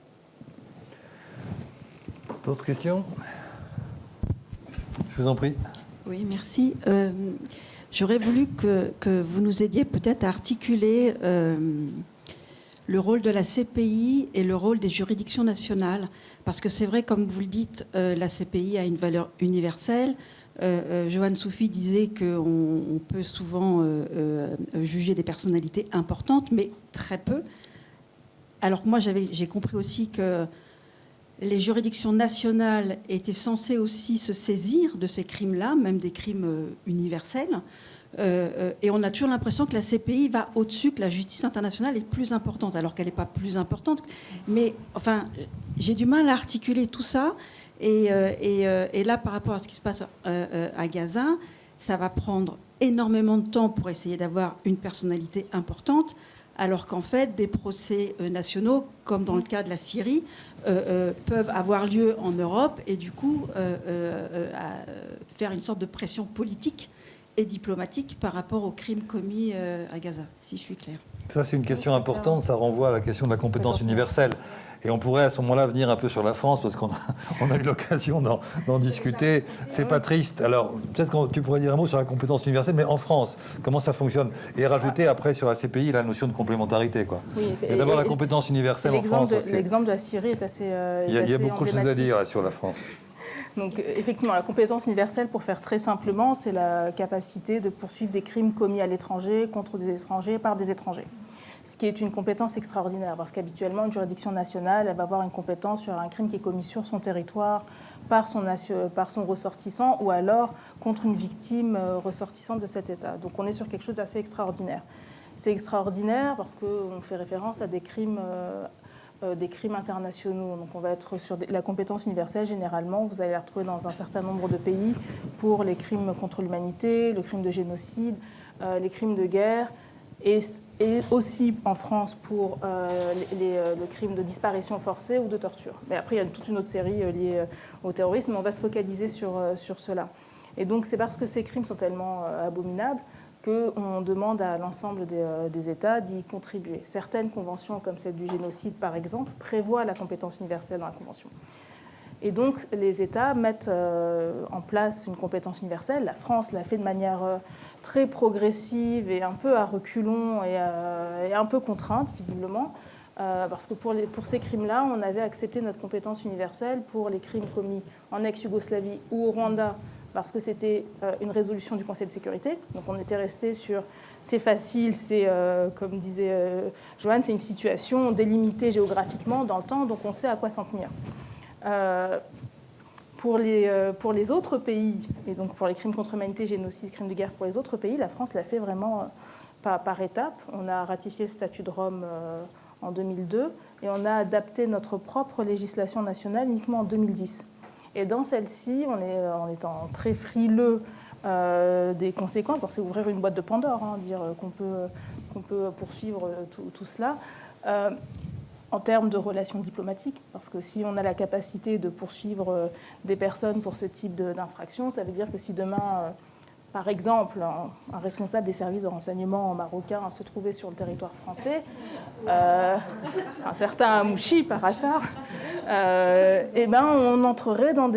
D'autres questions? Je vous en prie. Oui, merci. J'aurais voulu que vous nous aidiez peut-être à articuler le rôle de la CPI et le rôle des juridictions nationales. Parce que c'est vrai, comme vous le dites, la CPI a une valeur universelle. Joanne Soufi disait qu'on peut souvent juger des personnalités importantes, mais très peu. Alors que moi, j'ai compris aussi que les juridictions nationales étaient censées aussi se saisir de ces crimes-là, même des crimes universels. Et on a toujours l'impression que la CPI va au-dessus, que la justice internationale est plus importante, alors qu'elle n'est pas plus importante. Mais enfin, j'ai du mal à articuler tout ça. Et là, par rapport à ce qui se passe à Gaza, ça va prendre énormément de temps pour essayer d'avoir une personnalité importante, alors qu'en fait, des procès nationaux, comme dans le cas de la Syrie, peuvent avoir lieu en Europe et du coup faire une sorte de pression politique et diplomatique par rapport aux crimes commis à Gaza, si je suis claire. Ça, c'est une question importante. Ça renvoie à la question de la compétence universelle. Et on pourrait à ce moment-là venir un peu sur la France, parce qu'on a eu l'occasion d'en discuter. C'est pas triste. Alors, peut-être que tu pourrais dire un mot sur la compétence universelle, mais en France, comment ça fonctionne? Et rajouter après sur la CPI la notion de complémentarité, quoi. Oui, mais d'abord, la compétence universelle en France. L'exemple de la Syrie est assez il y a beaucoup de choses à dire sur la France. Donc, effectivement, la compétence universelle, pour faire très simplement, c'est la capacité de poursuivre des crimes commis à l'étranger, contre des étrangers, par des étrangers. Ce qui est une compétence extraordinaire, parce qu'habituellement, une juridiction nationale, elle va avoir une compétence sur un crime qui est commis sur son territoire, par son ressortissant, ou alors contre une victime ressortissante de cet État. Donc on est sur quelque chose d'assez extraordinaire. C'est extraordinaire parce qu'on fait référence à des crimes internationaux. Donc on va être sur la compétence universelle, généralement, vous allez la retrouver dans un certain nombre de pays pour les crimes contre l'humanité, le crime de génocide, les crimes de guerre, et aussi en France pour le crime de disparition forcée ou de torture. Mais après, il y a toute une autre série liée au terrorisme, mais on va se focaliser sur cela. Et donc, c'est parce que ces crimes sont tellement abominables qu'on demande à l'ensemble des États d'y contribuer. Certaines conventions, comme celle du génocide, par exemple, prévoient la compétence universelle dans la Convention. Et donc, les États mettent en place une compétence universelle. La France l'a fait de manière très progressive et un peu à reculons et un peu contrainte, visiblement, parce que pour ces crimes-là, on avait accepté notre compétence universelle pour les crimes commis en ex-Yougoslavie ou au Rwanda, parce que c'était une résolution du Conseil de sécurité. Donc on était resté sur c'est facile, c'est, comme disait Joanne, c'est une situation délimitée géographiquement dans le temps, donc on sait à quoi s'en tenir. Pour les autres pays, et donc pour les crimes contre l'humanité, génocide, crimes de guerre pour les autres pays, la France l'a fait vraiment par étapes. On a ratifié le statut de Rome en 2002 et on a adapté notre propre législation nationale uniquement en 2010. Et dans celle-ci, en étant très frileux des conséquences, parce que c'est ouvrir une boîte de Pandore, dire qu'on peut poursuivre tout cela. En termes de relations diplomatiques, parce que si on a la capacité de poursuivre des personnes pour ce type d'infraction, ça veut dire que si demain, par exemple, un responsable des services de renseignement marocain se trouvait sur le territoire français, un certain Amouchi par hasard, on entrerait dans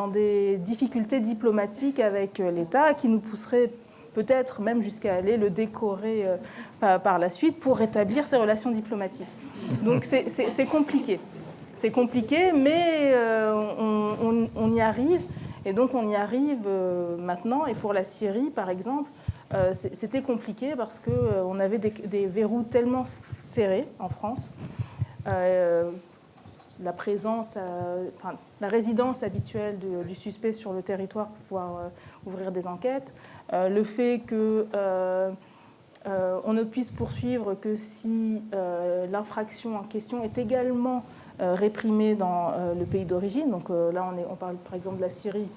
des difficultés diplomatiques avec l'État qui nous pousseraient peut-être même jusqu'à aller le décorer par la suite pour rétablir ces relations diplomatiques. Donc c'est compliqué. C'est compliqué, mais on y arrive. Et donc on y arrive maintenant. Et pour la Syrie, par exemple, c'était compliqué parce qu'on avait des verrous tellement serrés en France. La résidence habituelle du suspect sur le territoire pour pouvoir ouvrir des enquêtes. Le fait qu'on ne puisse poursuivre que si l'infraction en question est également réprimée dans le pays d'origine. Donc là, on parle par exemple de la Syrie.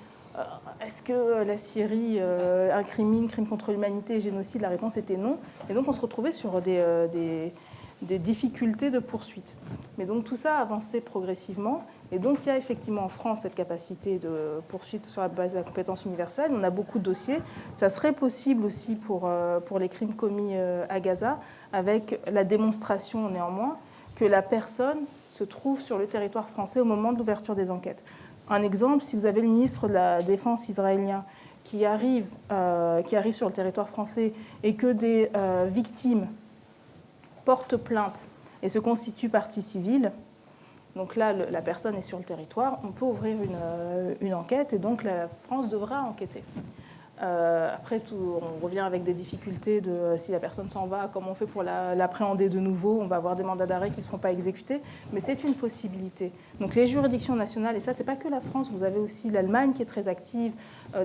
Est-ce que la Syrie incrimine crime contre l'humanité et génocide? La réponse était non. Et donc on se retrouvait sur des difficultés de poursuite. Mais donc tout ça a avancé progressivement. Et donc il y a effectivement en France cette capacité de poursuite sur la base de la compétence universelle. On a beaucoup de dossiers. Ça serait possible aussi pour les crimes commis à Gaza, avec la démonstration néanmoins que la personne se trouve sur le territoire français au moment de l'ouverture des enquêtes. Un exemple, si vous avez le ministre de la Défense israélien qui arrive sur le territoire français et que des victimes portent plainte et se constituent partie civile, donc là, la personne est sur le territoire, on peut ouvrir une enquête et donc la France devra enquêter. Après, on revient avec des difficultés de si la personne s'en va, comment on fait pour l'appréhender de nouveau? On va avoir des mandats d'arrêt qui ne seront pas exécutés, mais c'est une possibilité. Donc les juridictions nationales, et ça, c'est pas que la France, vous avez aussi l'Allemagne qui est très active,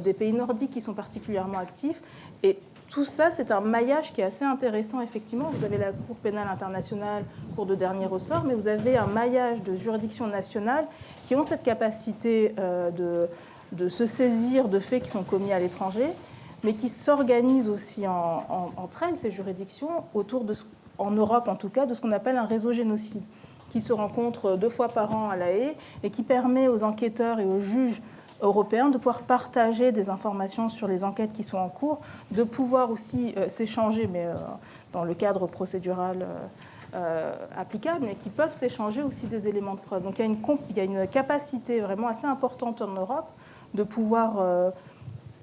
des pays nordiques qui sont particulièrement actifs, et tout ça, c'est un maillage qui est assez intéressant, effectivement. Vous avez la Cour pénale internationale, Cour de dernier ressort, mais vous avez un maillage de juridictions nationales qui ont cette capacité de se saisir de faits qui sont commis à l'étranger, mais qui s'organisent aussi entre elles, ces juridictions, en Europe en tout cas, de ce qu'on appelle un réseau génocide, qui se rencontre 2 fois par an à La Haye et qui permet aux enquêteurs et aux juges européens de pouvoir partager des informations sur les enquêtes qui sont en cours, de pouvoir aussi s'échanger, mais dans le cadre procédural applicables, mais qui peuvent s'échanger aussi des éléments de preuve. Donc il y a une capacité vraiment assez importante en Europe de pouvoir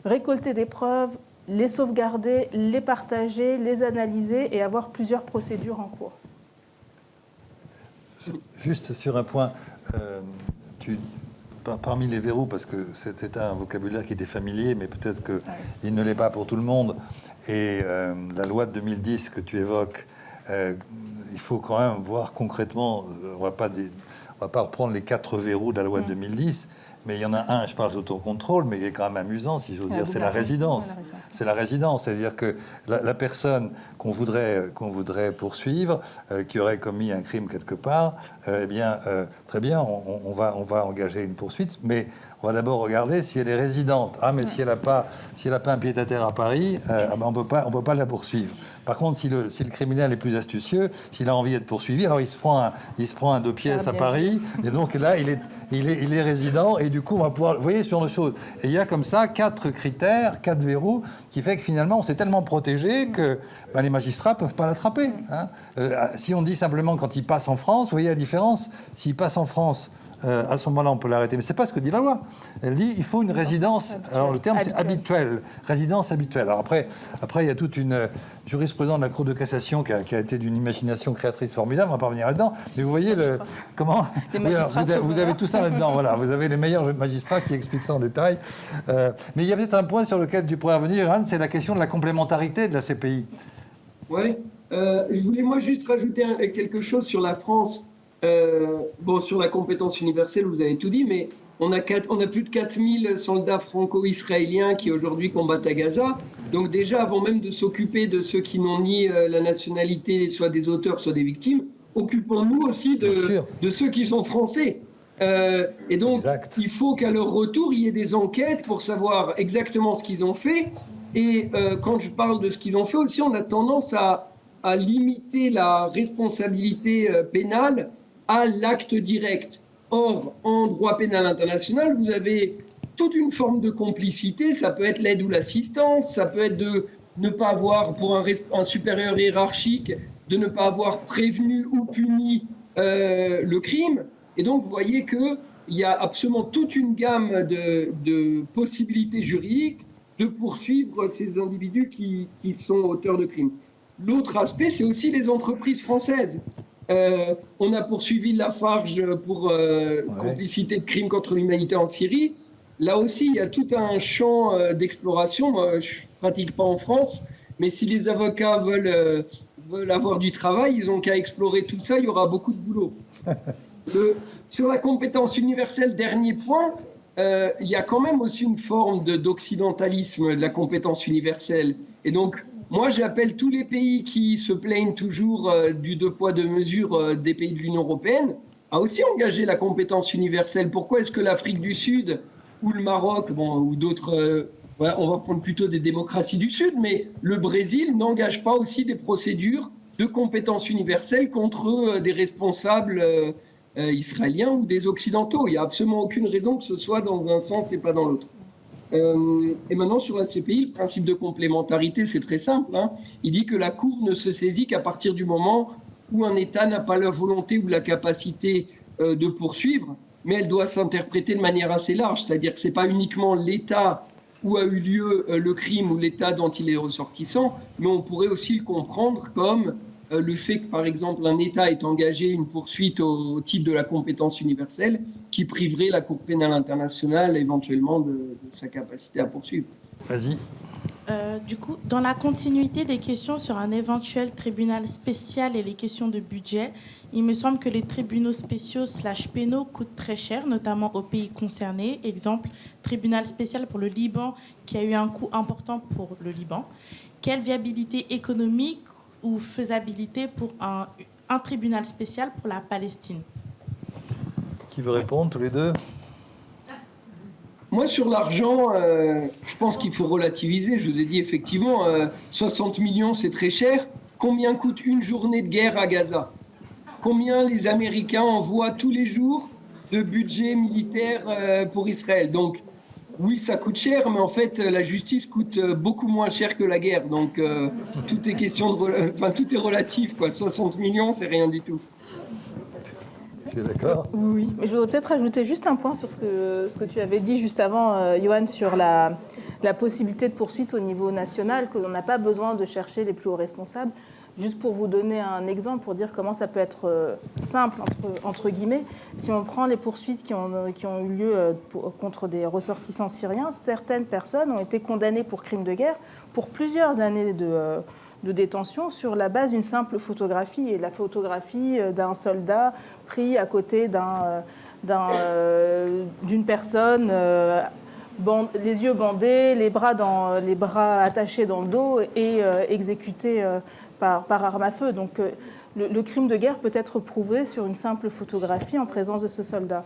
récolter des preuves, les sauvegarder, les partager, les analyser et avoir plusieurs procédures en cours. Juste sur un point, parmi les verrous, parce que c'est un vocabulaire qui était familier, mais peut-être qu'il ne l'est pas pour tout le monde, et la loi de 2010 que tu évoques, il faut quand même voir concrètement, on ne va pas reprendre les 4 verrous de la loi de 2010, mais il y en a un, je parle d'autocontrôle, mais il est quand même amusant, si j'ose dire, c'est la résidence. C'est la résidence, c'est-à-dire que la personne qu'on voudrait poursuivre, qui aurait commis un crime quelque part, très bien, on va engager une poursuite, mais on va d'abord regarder si elle est résidente. Ah, mais si elle n'a pas un pied-à-terre à Paris, on ne peut pas la poursuivre. Par contre, si le criminel est plus astucieux, s'il a envie d'être poursuivi, alors il se prend un 2 pièces à Paris, et donc là, il est résident, et du coup, on va pouvoir... Vous voyez, sur nos choses. Et il y a comme ça 4 critères, 4 verrous, qui fait que finalement, on s'est tellement protégé que les magistrats ne peuvent pas l'attraper. Hein. Si on dit simplement quand il passe en France, vous voyez la différence? S'il passe en France... à ce moment-là, on peut l'arrêter. Mais ce n'est pas ce que dit la loi. Elle dit qu'il faut une résidence. Alors, le terme, c'est habituel. Résidence habituelle. Alors, après, il y a toute une jurisprudence de la Cour de cassation qui a été d'une imagination créatrice formidable. On ne va pas revenir là-dedans. Mais vous voyez comment... Vous avez tout ça là-dedans. Voilà. Vous avez les meilleurs magistrats qui expliquent ça en détail. Mais il y a peut-être un point sur lequel tu pourrais revenir, Anne, c'est la question de la complémentarité de la CPI. Oui. Je voulais, moi, juste rajouter quelque chose sur la France. Sur la compétence universelle, vous avez tout dit, mais on a plus de 4000 soldats franco-israéliens qui aujourd'hui combattent à Gaza. Donc déjà, avant même de s'occuper de ceux qui n'ont ni la nationalité, soit des auteurs, soit des victimes, occupons-nous aussi de ceux qui sont français. Et donc, Exact. il faut qu'à leur retour, il y ait des enquêtes pour savoir exactement ce qu'ils ont fait. Et quand je parle de ce qu'ils ont fait aussi, on a tendance à limiter la responsabilité pénale à l'acte direct. Or, en droit pénal international, vous avez toute une forme de complicité. Ça peut être l'aide ou l'assistance, ça peut être de ne pas avoir, pour un supérieur hiérarchique, de ne pas avoir prévenu ou puni le crime. Et donc, vous voyez qu'il y a absolument toute une gamme de possibilités juridiques de poursuivre ces individus qui sont auteurs de crimes. L'autre aspect, c'est aussi les entreprises françaises. On a poursuivi Lafarge pour complicité de crimes contre l'humanité en Syrie. Là aussi, il y a tout un champ d'exploration. Moi, je ne pratique pas en France, mais si les avocats veulent avoir du travail, ils n'ont qu'à explorer tout ça, il y aura beaucoup de boulot. Sur la compétence universelle, dernier point, il y a quand même aussi une forme d'occidentalisme de la compétence universelle. Et donc, moi, j'appelle tous les pays qui se plaignent toujours du deux poids, deux mesures des pays de l'Union européenne à aussi engager la compétence universelle. Pourquoi est-ce que l'Afrique du Sud ou le Maroc, ou d'autres, on va prendre plutôt des démocraties du Sud, mais le Brésil n'engage pas aussi des procédures de compétence universelle contre des responsables israéliens ou des Occidentaux? Il n'y a absolument aucune raison que ce soit dans un sens et pas dans l'autre. Et maintenant, sur la CPI, le principe de complémentarité, c'est très simple. Il dit que la Cour ne se saisit qu'à partir du moment où un État n'a pas la volonté ou la capacité de poursuivre, mais elle doit s'interpréter de manière assez large. C'est-à-dire que ce n'est pas uniquement l'État où a eu lieu le crime ou l'État dont il est ressortissant, mais on pourrait aussi le comprendre comme le fait que, par exemple, un État ait engagé une poursuite au titre de la compétence universelle qui priverait la Cour pénale internationale éventuellement de sa capacité à poursuivre. Vas-y. Du coup, dans la continuité des questions sur un éventuel tribunal spécial et les questions de budget, il me semble que les tribunaux spéciaux / pénaux coûtent très cher, notamment aux pays concernés. Exemple, tribunal spécial pour le Liban qui a eu un coût important pour le Liban. Quelle viabilité économique ou faisabilité pour un tribunal spécial pour la Palestine? Qui veut répondre, tous les deux? Moi, sur l'argent, je pense qu'il faut relativiser. Je vous ai dit, effectivement, 60 millions, c'est très cher. Combien coûte une journée de guerre à Gaza? Combien les Américains envoient tous les jours de budget militaire pour Israël? Donc, oui, ça coûte cher, mais en fait, la justice coûte beaucoup moins cher que la guerre. Donc, tout est question tout est relatif, quoi. 60 millions, c'est rien du tout. Tu es d'accord? Oui, mais je voudrais peut-être ajouter juste un point sur ce que tu avais dit juste avant, Johan, sur la possibilité de poursuite au niveau national, que l'on n'a pas besoin de chercher les plus hauts responsables. Juste pour vous donner un exemple, pour dire comment ça peut être simple, entre guillemets, si on prend les poursuites qui ont eu lieu contre des ressortissants syriens, certaines personnes ont été condamnées pour crimes de guerre pour plusieurs années de détention sur la base d'une simple photographie. Et la photographie d'un soldat pris à côté d'une personne, les yeux bandés, les bras attachés dans le dos et exécuté par arme à feu. Donc le crime de guerre peut être prouvé sur une simple photographie en présence de ce soldat.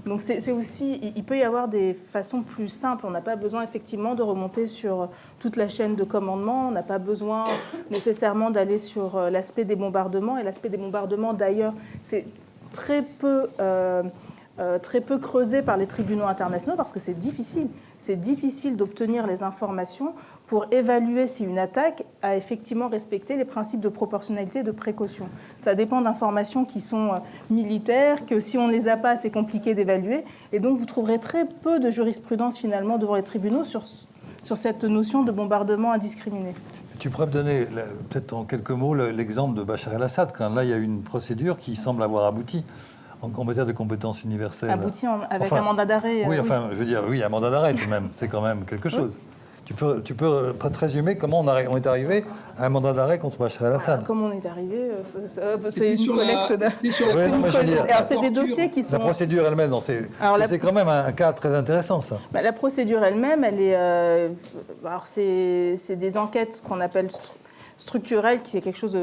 Donc c'est aussi, il peut y avoir des façons plus simples. On n'a pas besoin effectivement de remonter sur toute la chaîne de commandement. On n'a pas besoin nécessairement d'aller sur l'aspect des bombardements. Et l'aspect des bombardements, d'ailleurs, c'est très peu creusé par les tribunaux internationaux parce que c'est difficile. C'est difficile d'obtenir les informations pour évaluer si une attaque a effectivement respecté les principes de proportionnalité et de précaution. Ça dépend d'informations qui sont militaires, que si on ne les a pas, c'est compliqué d'évaluer. Et donc, vous trouverez très peu de jurisprudence, finalement, devant les tribunaux sur cette notion de bombardement indiscriminé. Tu pourrais me donner, peut-être en quelques mots, l'exemple de Bachar el-Assad, quand là, il y a eu une procédure qui semble avoir abouti en matière de compétences universelles. Abouti avec un mandat d'arrêt. Oui, enfin, je veux dire, oui, un mandat d'arrêt tout de même. C'est quand même quelque chose. Tu peux résumer comment on est arrivé à un mandat d'arrêt contre Bachar el-Assad? Comment on est arrivé c'est une collecte c'est des dossiers qui sont... La procédure elle-même, c'est quand même un cas très intéressant, ça. La procédure elle-même, elle est... c'est des enquêtes qu'on appelle structurel, qui est quelque chose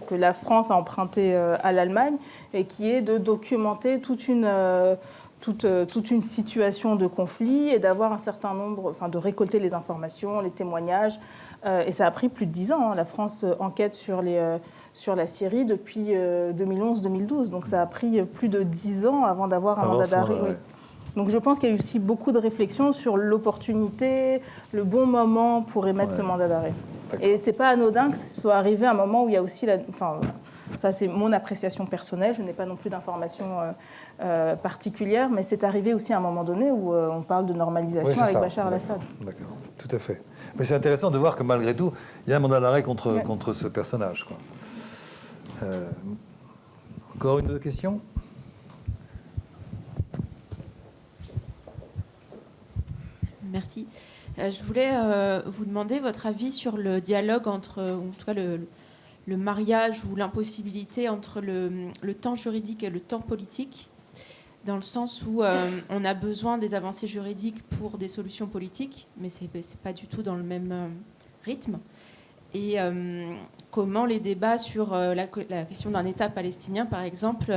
que la France a emprunté à l'Allemagne, et qui est de documenter toute une situation de conflit et d'avoir un certain nombre, de récolter les informations, les témoignages. Et ça a pris plus de 10 ans. La France enquête sur la Syrie depuis 2011-2012. Donc ça a pris plus de 10 ans avant d'avoir un mandat d'arrêt. Oui. Donc je pense qu'il y a eu aussi beaucoup de réflexions sur l'opportunité, le bon moment pour émettre ce mandat d'arrêt. Et c'est pas anodin que ce soit arrivé à un moment où il y a aussi ça c'est mon appréciation personnelle, je n'ai pas non plus d'informations particulières, mais c'est arrivé aussi à un moment donné où on parle de normalisation avec Bachar el-Assad. D'accord, tout à fait. Mais c'est intéressant de voir que malgré tout, il y a un mandat d'arrêt contre ce personnage, quoi. Encore une question ? Merci. Je voulais vous demander votre avis sur le dialogue entre, ou en tout cas le mariage ou l'impossibilité entre le temps juridique et le temps politique, dans le sens où on a besoin des avancées juridiques pour des solutions politiques, mais c'est pas du tout dans le même rythme. Et comment les débats sur la question d'un État palestinien, par exemple,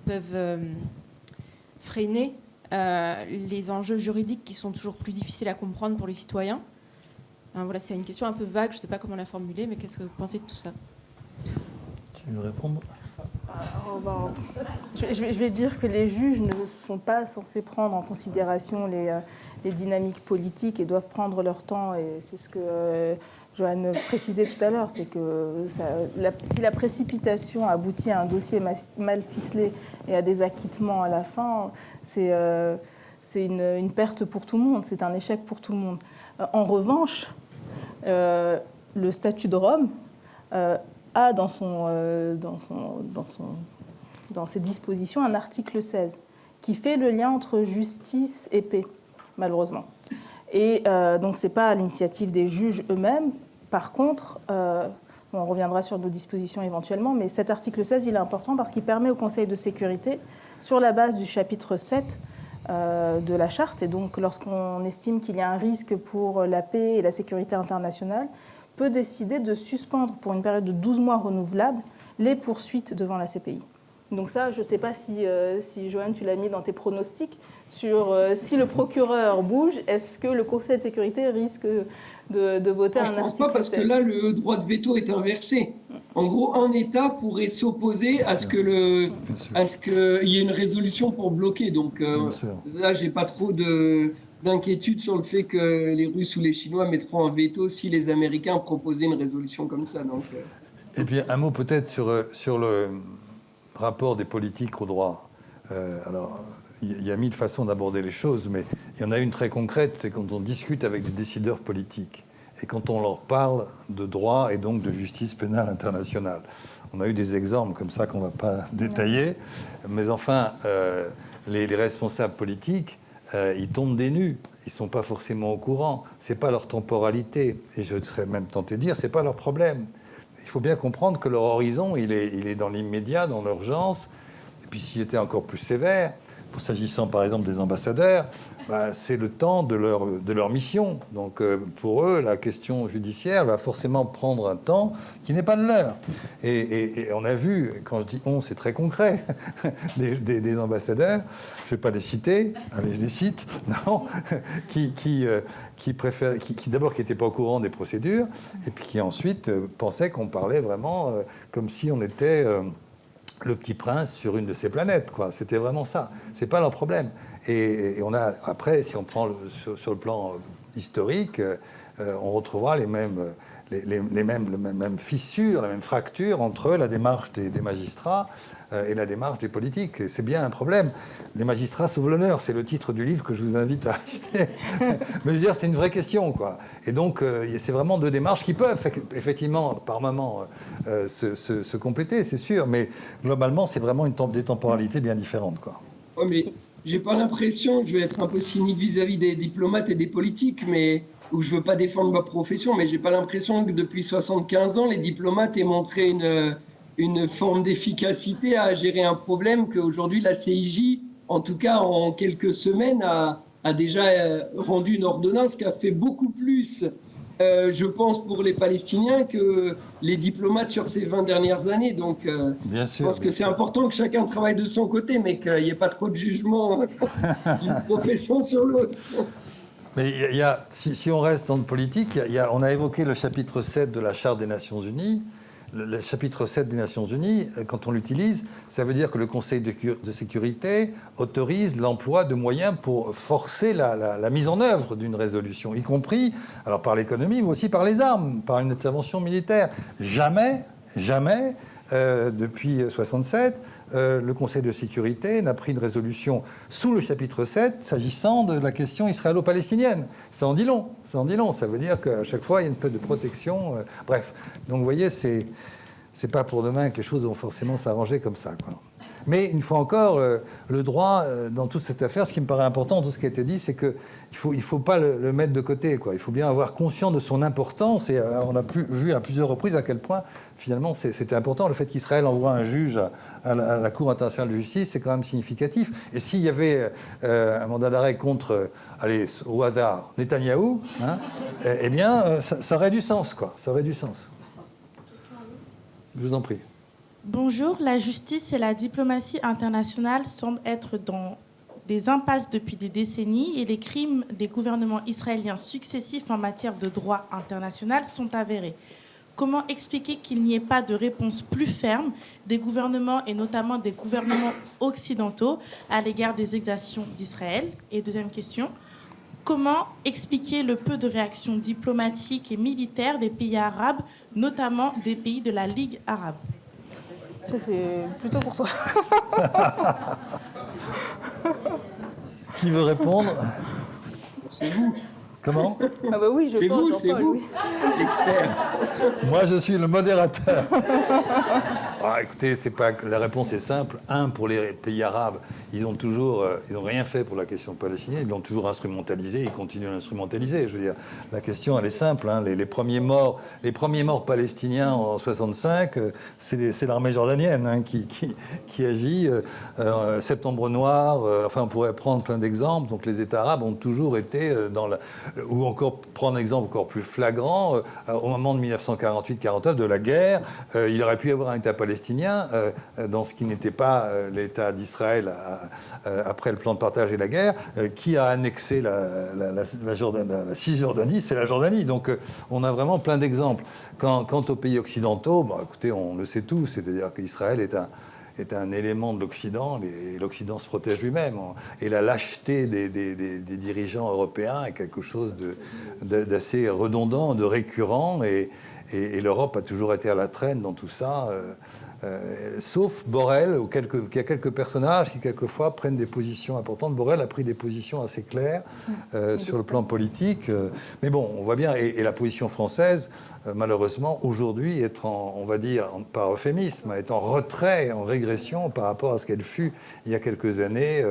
peuvent freiner les enjeux juridiques qui sont toujours plus difficiles à comprendre pour les citoyens. Voilà, c'est une question un peu vague, je ne sais pas comment la formuler, mais qu'est-ce que vous pensez de tout ça ? Tu veux répondre ? Je vais dire que les juges ne sont pas censés prendre en considération les dynamiques politiques et doivent prendre leur temps. Et c'est ce que Joanne précisait tout à l'heure, c'est que si la précipitation aboutit à un dossier mal ficelé et à des acquittements à la fin, c'est une perte pour tout le monde, c'est un échec pour tout le monde. En revanche, le statut de Rome a dans ses dispositions un article 16 qui fait le lien entre justice et paix, malheureusement. Et donc, ce n'est pas à l'initiative des juges eux-mêmes. Par contre, on reviendra sur nos dispositions éventuellement, mais cet article 16, il est important parce qu'il permet au Conseil de sécurité, sur la base du chapitre 7 de la Charte, et donc lorsqu'on estime qu'il y a un risque pour la paix et la sécurité internationale, peut décider de suspendre pour une période de 12 mois renouvelable les poursuites devant la CPI. Donc ça, je ne sais pas si Joanne, tu l'as mis dans tes pronostics, sur si le procureur bouge, est-ce que le Conseil de sécurité risque de voter un article 16 ? Je ne pense pas, parce que là, le droit de veto est inversé. En gros, un État pourrait s'opposer à ce qu'il y ait une résolution pour bloquer. Donc là, je n'ai pas trop d'inquiétude sur le fait que les Russes ou les Chinois mettront un veto si les Américains proposaient une résolution comme ça. Donc, Et puis un mot peut-être sur le rapport des politiques au droit. Alors, il y a mille façons d'aborder les choses, mais il y en a une très concrète, c'est quand on discute avec des décideurs politiques et quand on leur parle de droit et donc de justice pénale internationale. On a eu des exemples comme ça qu'on ne va pas détailler, mais enfin, les responsables politiques, ils tombent des nues. Ils ne sont pas forcément au courant. Ce n'est pas leur temporalité. Et je serais même tenté de dire, ce n'est pas leur problème. Il faut bien comprendre que leur horizon, il est dans l'immédiat, dans l'urgence. Et puis s'il était encore plus sévère, s'agissant par exemple des ambassadeurs, c'est le temps de leur mission. Donc pour eux, la question judiciaire va forcément prendre un temps qui n'est pas le leur. Et on a vu, quand je dis on, c'est très concret, des ambassadeurs, je ne vais pas les citer, allez, je les cite, non, qui d'abord qui n'étaient pas au courant des procédures, et puis qui ensuite pensaient qu'on parlait vraiment comme si on était le petit prince sur une de ces planètes, quoi. C'était vraiment ça. C'est pas leur problème. Et on a, après, si on prend sur le plan historique, on retrouvera les mêmes fissures, les mêmes fractures entre la démarche des magistrats et la démarche des politiques. Et c'est bien un problème. Les magistrats sauvent l'honneur, c'est le titre du livre que je vous invite à acheter. Mais je veux dire, c'est une vraie question, quoi. Et donc, c'est vraiment deux démarches qui peuvent effectivement, par moment, se compléter, c'est sûr. Mais globalement, c'est vraiment des temporalités bien différentes, quoi. Oh, mais j'ai pas l'impression, je vais être un peu cynique vis-à-vis des diplomates et des politiques, mais où je veux pas défendre ma profession, mais j'ai pas l'impression que depuis 75 ans, les diplomates aient montré une forme d'efficacité à gérer un problème qu'aujourd'hui la CIJ, en tout cas en quelques semaines, a déjà rendu une ordonnance qui a fait beaucoup plus je pense pour les Palestiniens que les diplomates sur ces 20 dernières années. Donc, Bien sûr, je pense que c'est important que chacun travaille de son côté, mais qu'il n'y ait pas trop de jugement d'une profession sur l'autre. Mais si on reste dans le politique, on a évoqué le chapitre 7 de la Charte des Nations Unies. Le chapitre 7 des Nations Unies, quand on l'utilise, ça veut dire que le Conseil de sécurité autorise l'emploi de moyens pour forcer la mise en œuvre d'une résolution, y compris alors par l'économie, mais aussi par les armes, par une intervention militaire. Jamais, depuis 1967, le Conseil de sécurité n'a pris de résolution sous le chapitre 7 s'agissant de la question israélo-palestinienne. Ça en dit long. Ça veut dire qu'à chaque fois, il y a une espèce de protection. Bref. Donc, vous voyez, c'est pas pour demain que les choses vont forcément s'arranger comme ça, quoi. Mais une fois encore, le droit, dans toute cette affaire, ce qui me paraît important, tout ce qui a été dit, c'est qu'il ne faut pas le mettre de côté, quoi. Il faut bien avoir conscience de son importance. Et on a vu à plusieurs reprises à quel point, finalement, c'était important. Le fait qu'Israël envoie un juge à la Cour internationale de justice, c'est quand même significatif. Et s'il y avait un mandat d'arrêt contre, allez, au hasard, Netanyahou, hein, eh bien, ça aurait du sens, quoi. Ça aurait du sens. Je vous en prie. Bonjour, la justice et la diplomatie internationale semblent être dans des impasses depuis des décennies et les crimes des gouvernements israéliens successifs en matière de droit international sont avérés. Comment expliquer qu'il n'y ait pas de réponse plus ferme des gouvernements et notamment des gouvernements occidentaux à l'égard des exactions d'Israël? Et deuxième question, comment expliquer le peu de réactions diplomatiques et militaires des pays arabes, notamment des pays de la Ligue arabe? Ça, c'est plutôt pour toi. Qui veut répondre? C'est vous. Comment? Ah bah oui, je C'est pense, vous, Jean-Paul, c'est vous. oui. Expert. Moi, je suis le modérateur. Ah, écoutez, la réponse est simple. Pour les pays arabes, ils n'ont rien fait pour la question palestinienne. Ils l'ont toujours instrumentalisé. Ils continuent à l'instrumentaliser. Je veux dire, la question, elle est simple. Hein. Les premiers morts palestiniens en 65, c'est l'armée jordanienne, hein, qui agit. Septembre Noir. Enfin, on pourrait prendre plein d'exemples. Donc, les États arabes ont toujours été ou encore prendre un exemple encore plus flagrant, au moment de 1948-49, de la guerre, il aurait pu y avoir un État palestinien dans ce qui n'était pas l'État d'Israël après le plan de partage et la guerre, qui a annexé la Cisjordanie, c'est la Jordanie. Donc on a vraiment plein d'exemples. Quant aux pays occidentaux, écoutez, on le sait tous, c'est-à-dire qu'Israël est un élément de l'Occident, et l'Occident se protège lui-même. Et la lâcheté des dirigeants européens est quelque chose d'assez redondant, de récurrent, et l'Europe a toujours été à la traîne dans tout ça, sauf Borrell, qui a quelques personnages qui quelquefois prennent des positions importantes. Borrell a pris des positions assez claires sur le plan politique, mais bon, on voit bien, et la position française, malheureusement, aujourd'hui, on va dire, par euphémisme, est en retrait, en régression par rapport à ce qu'elle fut il y a quelques années.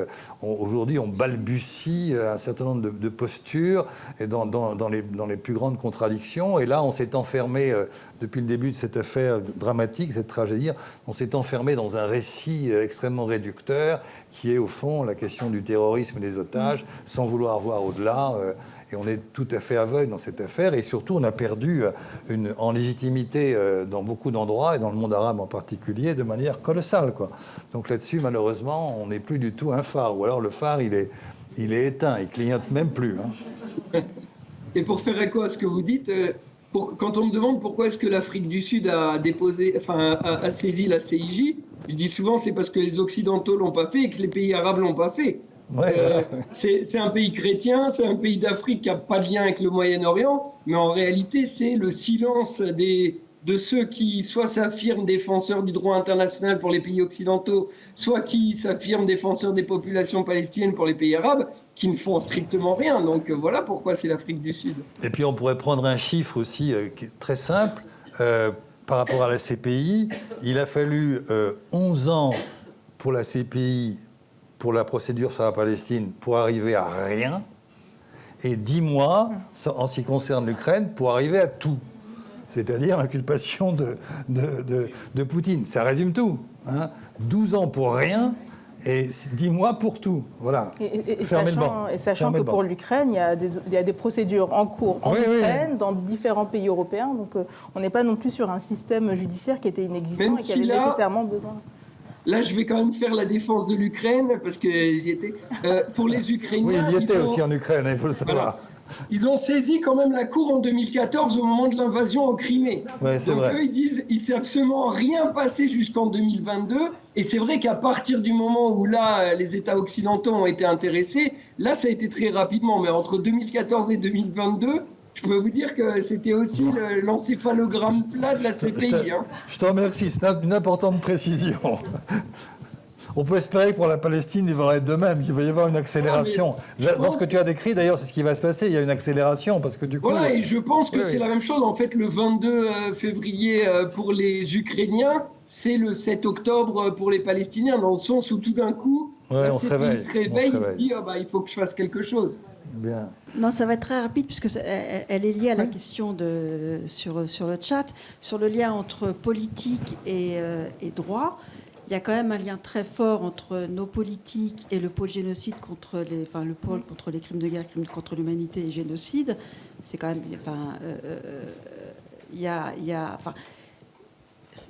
Aujourd'hui, on balbutie un certain nombre de postures et dans les plus grandes contradictions. Et là, on s'est enfermé, depuis le début de cette affaire dramatique, cette tragédie, on s'est enfermé dans un récit extrêmement réducteur qui est, au fond, la question du terrorisme et des otages, sans vouloir voir au-delà. Et on est tout à fait aveugle dans cette affaire. Et surtout, on a perdu en légitimité dans beaucoup d'endroits, et dans le monde arabe en particulier, de manière colossale, quoi. Donc là-dessus, malheureusement, on n'est plus du tout un phare. Ou alors le phare, il est éteint, il clignote même plus. Hein. Et pour faire écho à ce que vous dites, quand on me demande pourquoi est-ce que l'Afrique du Sud a saisi la CIJ, je dis souvent c'est parce que les Occidentaux l'ont pas fait et que les pays arabes l'ont pas fait. Ouais. C'est un pays chrétien, c'est un pays d'Afrique qui n'a pas de lien avec le Moyen-Orient, mais en réalité, c'est le silence de ceux qui soit s'affirment défenseurs du droit international pour les pays occidentaux, soit qui s'affirment défenseurs des populations palestiniennes pour les pays arabes, qui ne font strictement rien. Donc voilà pourquoi c'est l'Afrique du Sud. Et puis on pourrait prendre un chiffre aussi qui est très simple. Par rapport à la CPI, il a fallu 11 ans pour la CPI, pour la procédure sur la Palestine, pour arriver à rien, et 10 mois, en ce qui concerne l'Ukraine, pour arriver à tout. C'est-à-dire l'inculpation de Poutine. Ça résume tout. Hein. 12 ans pour rien, Et 10 mois pour tout, voilà. Et Fermez le sachant, banc. et sachant Fermez que le banc. pour l'Ukraine, il y a des procédures en cours en Oui, oui. Ukraine, dans différents pays européens. Donc on n'est pas non plus sur un système judiciaire qui était inexistant Même et qui si avait là- nécessairement besoin. Là, je vais quand même faire la défense de l'Ukraine, parce que j'y étais. Pour les Ukrainiens, Oui, il y était ils ont- aussi en Ukraine, il faut le savoir. Voilà. Ils ont saisi quand même la Cour en 2014 au moment de l'invasion en Crimée. Ouais, c'est Donc vrai. eux, ils disent il s'est absolument rien passé jusqu'en 2022. Et c'est vrai qu'à partir du moment où là, les États occidentaux ont été intéressés, là, ça a été très rapidement. Mais entre 2014 et 2022, je peux vous dire que c'était aussi l'encéphalogramme plat de la CPI. Hein. Je te remercie, c'est une importante précision. On peut espérer que pour la Palestine, il va être de même, qu'il va y avoir une accélération. Dans ce que tu as décrit, d'ailleurs, c'est ce qui va se passer. Il y a une accélération, parce que du coup... Voilà, et je pense que Oui, c'est oui. la même chose. En fait, le 22 février pour les Ukrainiens, c'est le 7 octobre pour les Palestiniens, dans le sens où tout d'un coup, Ouais, la on se CPI réveille, se on réveille, se il se réveille. dit il faut que je fasse quelque chose. Bien. Non, ça va être très rapide puisque elle est liée à la question sur le chat, sur le lien entre politique et droit. Il y a quand même un lien très fort entre nos politiques et le pôle génocide le pôle contre les crimes de guerre, crimes contre l'humanité et génocide. C'est quand même,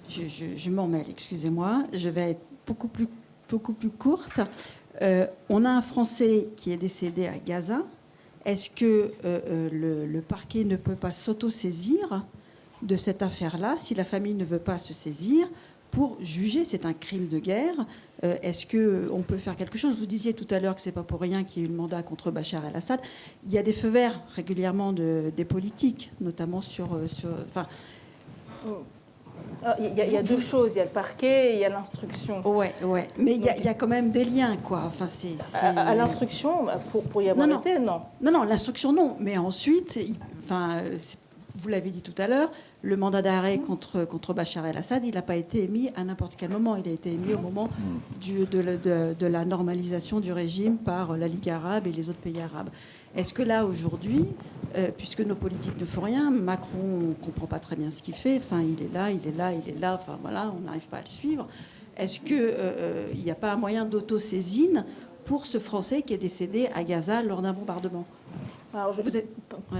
je m'en mêle, excusez-moi. Je vais être beaucoup plus courte. On a un Français qui est décédé à Gaza. Est-ce que le parquet ne peut pas s'auto-saisir de cette affaire-là si la famille ne veut pas se saisir pour juger? C'est un crime de guerre. Est-ce qu'on peut faire quelque chose? Vous disiez tout à l'heure que ce n'est pas pour rien qu'il y a eu le mandat contre Bachar el-Assad. Il y a des feux verts régulièrement des politiques, notamment Il y a deux choses, il y a le parquet et il y a l'instruction. Ouais. Mais il y a quand même des liens, quoi. Enfin, À l'instruction, pour y avoir été, non. Non, l'instruction, non. Mais ensuite, vous l'avez dit tout à l'heure, le mandat d'arrêt contre Bachar el-Assad, il n'a pas été émis à n'importe quel moment. Il a été émis au moment de la normalisation du régime par la Ligue arabe et les autres pays arabes. Est-ce que là, aujourd'hui, puisque nos politiques ne font rien, Macron, on ne comprend pas très bien ce qu'il fait, enfin, il est là, enfin voilà, on n'arrive pas à le suivre. Est-ce qu'il n'y a pas un moyen d'autosaisine pour ce Français qui est décédé à Gaza lors d'un bombardement? Alors,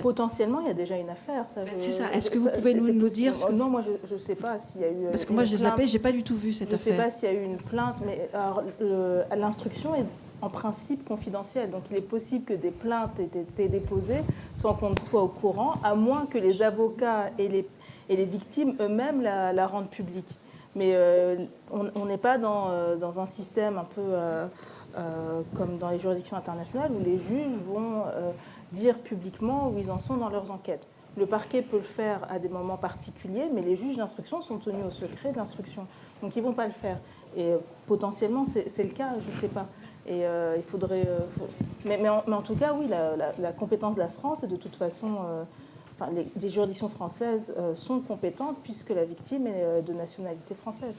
potentiellement, il y a déjà une affaire. C'est ça. Est-ce que vous pouvez nous dire Non, moi, je ne sais pas s'il y a eu. Parce que moi, j'ai zappé, j'ai pas du tout vu cette affaire. Je ne sais pas s'il y a eu une plainte, mais l'instruction est en principe confidentielle. Donc, il est possible que des plaintes aient été déposées sans qu'on ne soit au courant, à moins que les avocats et les victimes eux-mêmes la rendent publique. Mais on n'est pas dans un système un peu comme dans les juridictions internationales où les juges vont dire publiquement où ils en sont dans leurs enquêtes. Le parquet peut le faire à des moments particuliers, mais les juges d'instruction sont tenus au secret de l'instruction. Donc ils ne vont pas le faire. Et potentiellement, c'est le cas, je ne sais pas. Et il faudrait... Mais en tout cas, oui, la compétence de la France est de toute façon... les juridictions françaises sont compétentes puisque la victime est de nationalité française.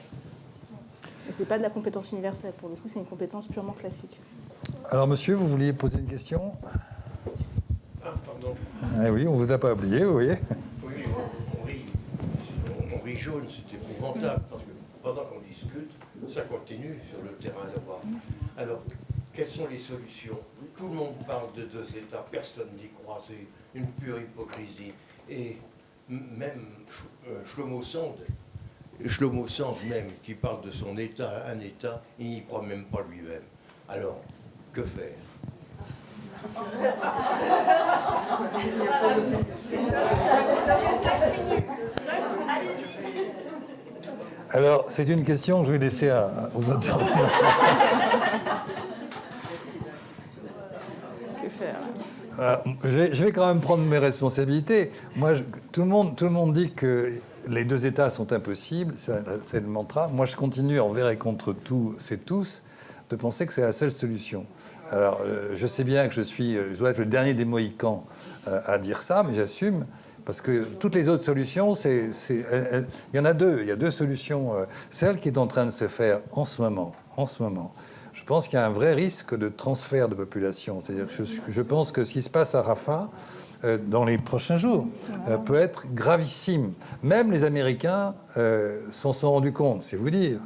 Mais ce n'est pas de la compétence universelle. Pour le coup, c'est une compétence purement classique. Alors, monsieur, vous vouliez poser une question? Pardon. Ah oui, on ne vous a pas oublié, vous voyez. Oui, on rit jaune, c'est épouvantable, parce que pendant qu'on discute, ça continue sur le terrain là-bas. Alors, quelles sont les solutions? Tout le monde parle de deux États, personne n'y croit, c'est une pure hypocrisie. Et même Shlomo Sand même, qui parle de son État, un État, il n'y croit même pas lui-même. Alors, que faire? Alors, c'est une question que je vais laisser aux intervenants. Que faire? Je vais quand même prendre mes responsabilités. Moi, tout le monde dit que les deux États sont impossibles, c'est le mantra. Moi, je continue envers et contre tous et tous de penser que c'est la seule solution. Alors, je sais bien que je dois être le dernier des Mohicans à dire ça, mais j'assume, parce que toutes les autres solutions, il y en a deux. Il y a deux solutions. Celle qui est en train de se faire en ce moment, je pense qu'il y a un vrai risque de transfert de population. C'est-à-dire que je pense que ce qui se passe à Rafah dans les prochains jours peut être gravissime. Même les Américains s'en sont rendus compte, c'est vous dire.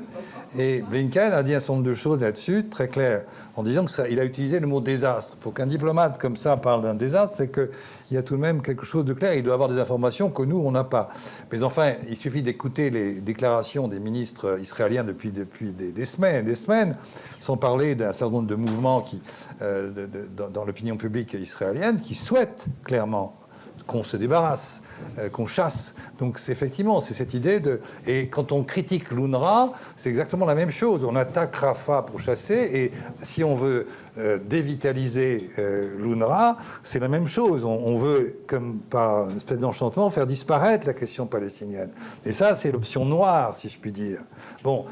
Et Blinken a dit un certain nombre de choses là-dessus, très claires, en disant qu'il a utilisé le mot désastre. Pour qu'un diplomate comme ça parle d'un désastre, c'est qu'il y a tout de même quelque chose de clair. Il doit avoir des informations que nous, on n'a pas. Mais enfin, il suffit d'écouter les déclarations des ministres israéliens depuis des semaines, sans parler d'un certain nombre de mouvements dans l'opinion publique israélienne qui souhaitent clairement qu'on se débarrasse, qu'on chasse. Donc effectivement, c'est cette idée de... Et quand on critique l'UNRWA, c'est exactement la même chose. On attaque Rafah pour chasser, et si on veut dévitaliser l'UNRWA, c'est la même chose. On veut, comme par une espèce d'enchantement, faire disparaître la question palestinienne. Et ça, c'est l'option noire, si je puis dire. Bon,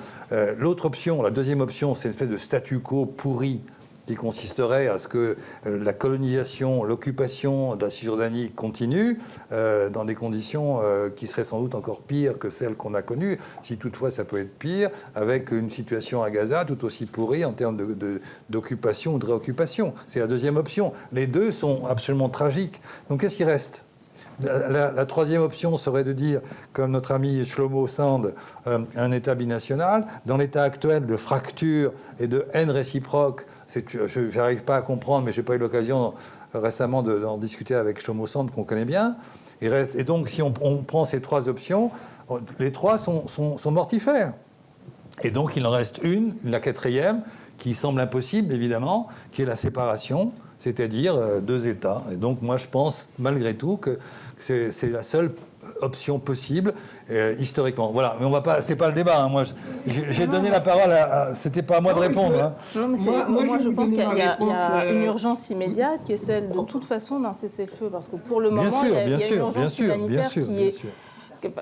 l'autre option, la deuxième option, c'est une espèce de statu quo pourri qui consisterait à ce que la colonisation, l'occupation de la Cisjordanie continue dans des conditions qui seraient sans doute encore pires que celles qu'on a connues, si toutefois ça peut être pire, avec une situation à Gaza tout aussi pourrie en termes d'occupation ou de réoccupation. C'est la deuxième option. Les deux sont absolument tragiques. Donc qu'est-ce qui reste ? La troisième option serait de dire, comme notre ami Shlomo Sand, un État binational. Dans l'état actuel de fracture et de haine réciproque, je n'arrive pas à comprendre, mais je n'ai pas eu l'occasion récemment d'en discuter avec Shlomo Sand, qu'on connaît bien. Et donc, si on prend ces trois options, les trois sont mortifères. Et donc, il en reste une, la quatrième, qui semble impossible, évidemment, qui est la séparation, c'est-à-dire deux États. Et donc, moi, je pense, malgré tout, que c'est la seule option possible, historiquement. Voilà, mais on va pas... C'est pas le débat. Hein. Moi, j'ai donné la parole c'était pas à moi de répondre. Hein. Non, mais moi, je pense qu'il y a une urgence immédiate, qui est celle, de toute façon, d'un cessez-le-feu. Parce que pour le moment, il y a une urgence humanitaire qui est...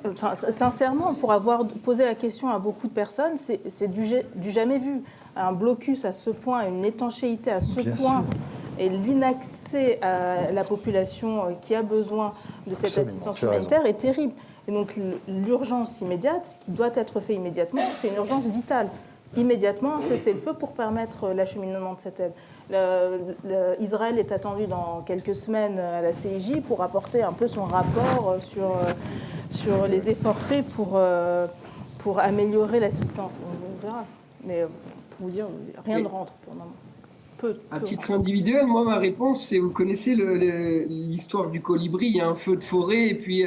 Enfin, sincèrement, pour avoir posé la question à beaucoup de personnes, c'est du jamais vu. Un blocus à ce point, une étanchéité à ce point, et l'inaccès à la population qui a besoin de cette assistance humanitaire est terrible. Et donc l'urgence immédiate, ce qui doit être fait immédiatement, c'est une urgence vitale. Immédiatement, un cessez-le-feu pour permettre l'acheminement de cette aide. Israël est attendu dans quelques semaines à la CIJ pour apporter un peu son rapport sur les efforts faits pour améliorer l'assistance. On verra. Mais pour vous dire, rien ne rentre pour le moment. À titre individuel, moi, ma réponse, c'est, vous connaissez l'histoire du colibri. Il y a un feu de forêt et puis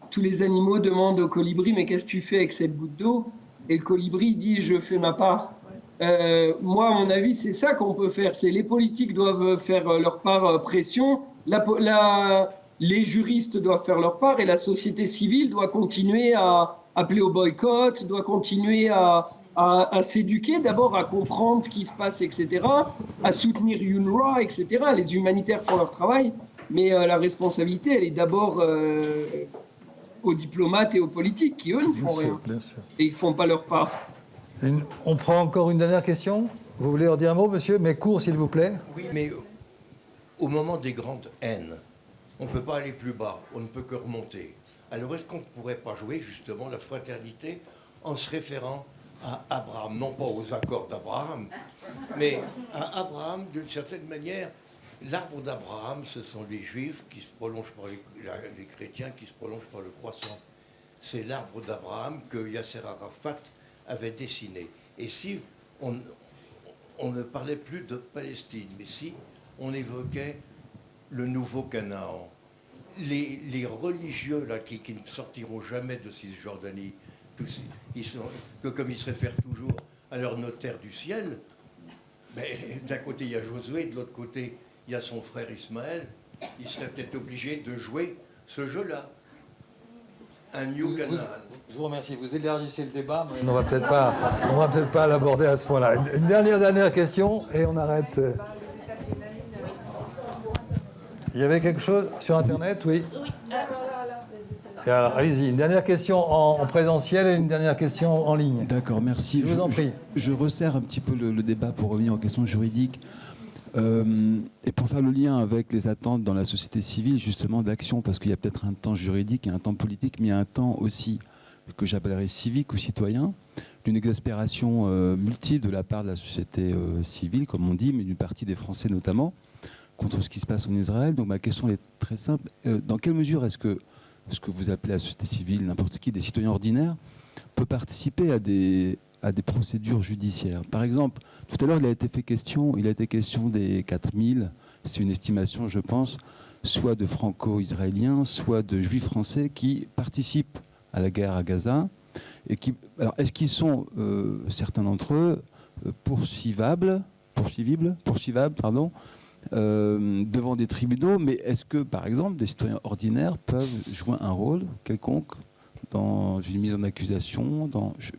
tous les animaux demandent au colibri, mais qu'est-ce que tu fais avec cette goutte d'eau ? Et le colibri dit, je fais ma part. Moi, à mon avis, c'est ça qu'on peut faire. C'est les politiques doivent faire leur part pression, les juristes doivent faire leur part et la société civile doit continuer à appeler au boycott, doit continuer à s'éduquer, d'abord à comprendre ce qui se passe, etc., à soutenir UNRWA, etc. Les humanitaires font leur travail, mais la responsabilité, elle est d'abord aux diplomates et aux politiques qui, eux, ne font rien. Bien sûr. Et ils ne font pas leur part. On prend encore une dernière question ? Vous voulez en dire un mot, monsieur ? Mais court, s'il vous plaît. Oui, mais au moment des grandes haines, on ne peut pas aller plus bas, on ne peut que remonter. Alors, est-ce qu'on ne pourrait pas jouer, justement, la fraternité en se référant à Abraham, non pas aux accords d'Abraham, mais à Abraham, d'une certaine manière, l'arbre d'Abraham, ce sont les Juifs qui se prolongent par les chrétiens qui se prolongent par le croissant. C'est l'arbre d'Abraham que Yasser Arafat avait dessiné. Et si on ne parlait plus de Palestine, mais si on évoquait le nouveau Canaan, les religieux là, qui ne sortiront jamais de Cisjordanie, comme ils se réfèrent toujours à leur notaire du ciel, mais d'un côté il y a Josué, de l'autre côté il y a son frère Ismaël, ils seraient peut-être obligés de jouer ce jeu-là. Un New Canaan. Je vous remercie. Vous élargissez le débat, mais on ne va peut-être pas l'aborder à ce point-là. Une dernière question et on arrête. Il y avait quelque chose sur Internet, oui. Alors, allez-y, une dernière question en présentiel et une dernière question en ligne. D'accord, merci. Je vous en prie. Je resserre un petit peu le débat pour revenir aux questions juridiques. Et pour faire le lien avec les attentes dans la société civile, justement, d'action, parce qu'il y a peut-être un temps juridique et un temps politique, mais il y a un temps aussi que j'appellerais civique ou citoyen, d'une exaspération multiple de la part de la société civile, comme on dit, mais d'une partie des Français notamment, contre ce qui se passe en Israël. Donc ma question est très simple. Dans quelle mesure est-ce que ce que vous appelez la société civile, n'importe qui, des citoyens ordinaires, peut participer à des procédures judiciaires? Par exemple, tout à l'heure, il a été question des 4000, c'est une estimation, je pense, soit de franco-israéliens, soit de juifs français qui participent à la guerre à Gaza. Alors, est-ce qu'ils sont, certains d'entre eux, poursuivables, devant des tribunaux, mais est-ce que, par exemple, des citoyens ordinaires peuvent jouer un rôle quelconque dans une mise en accusation,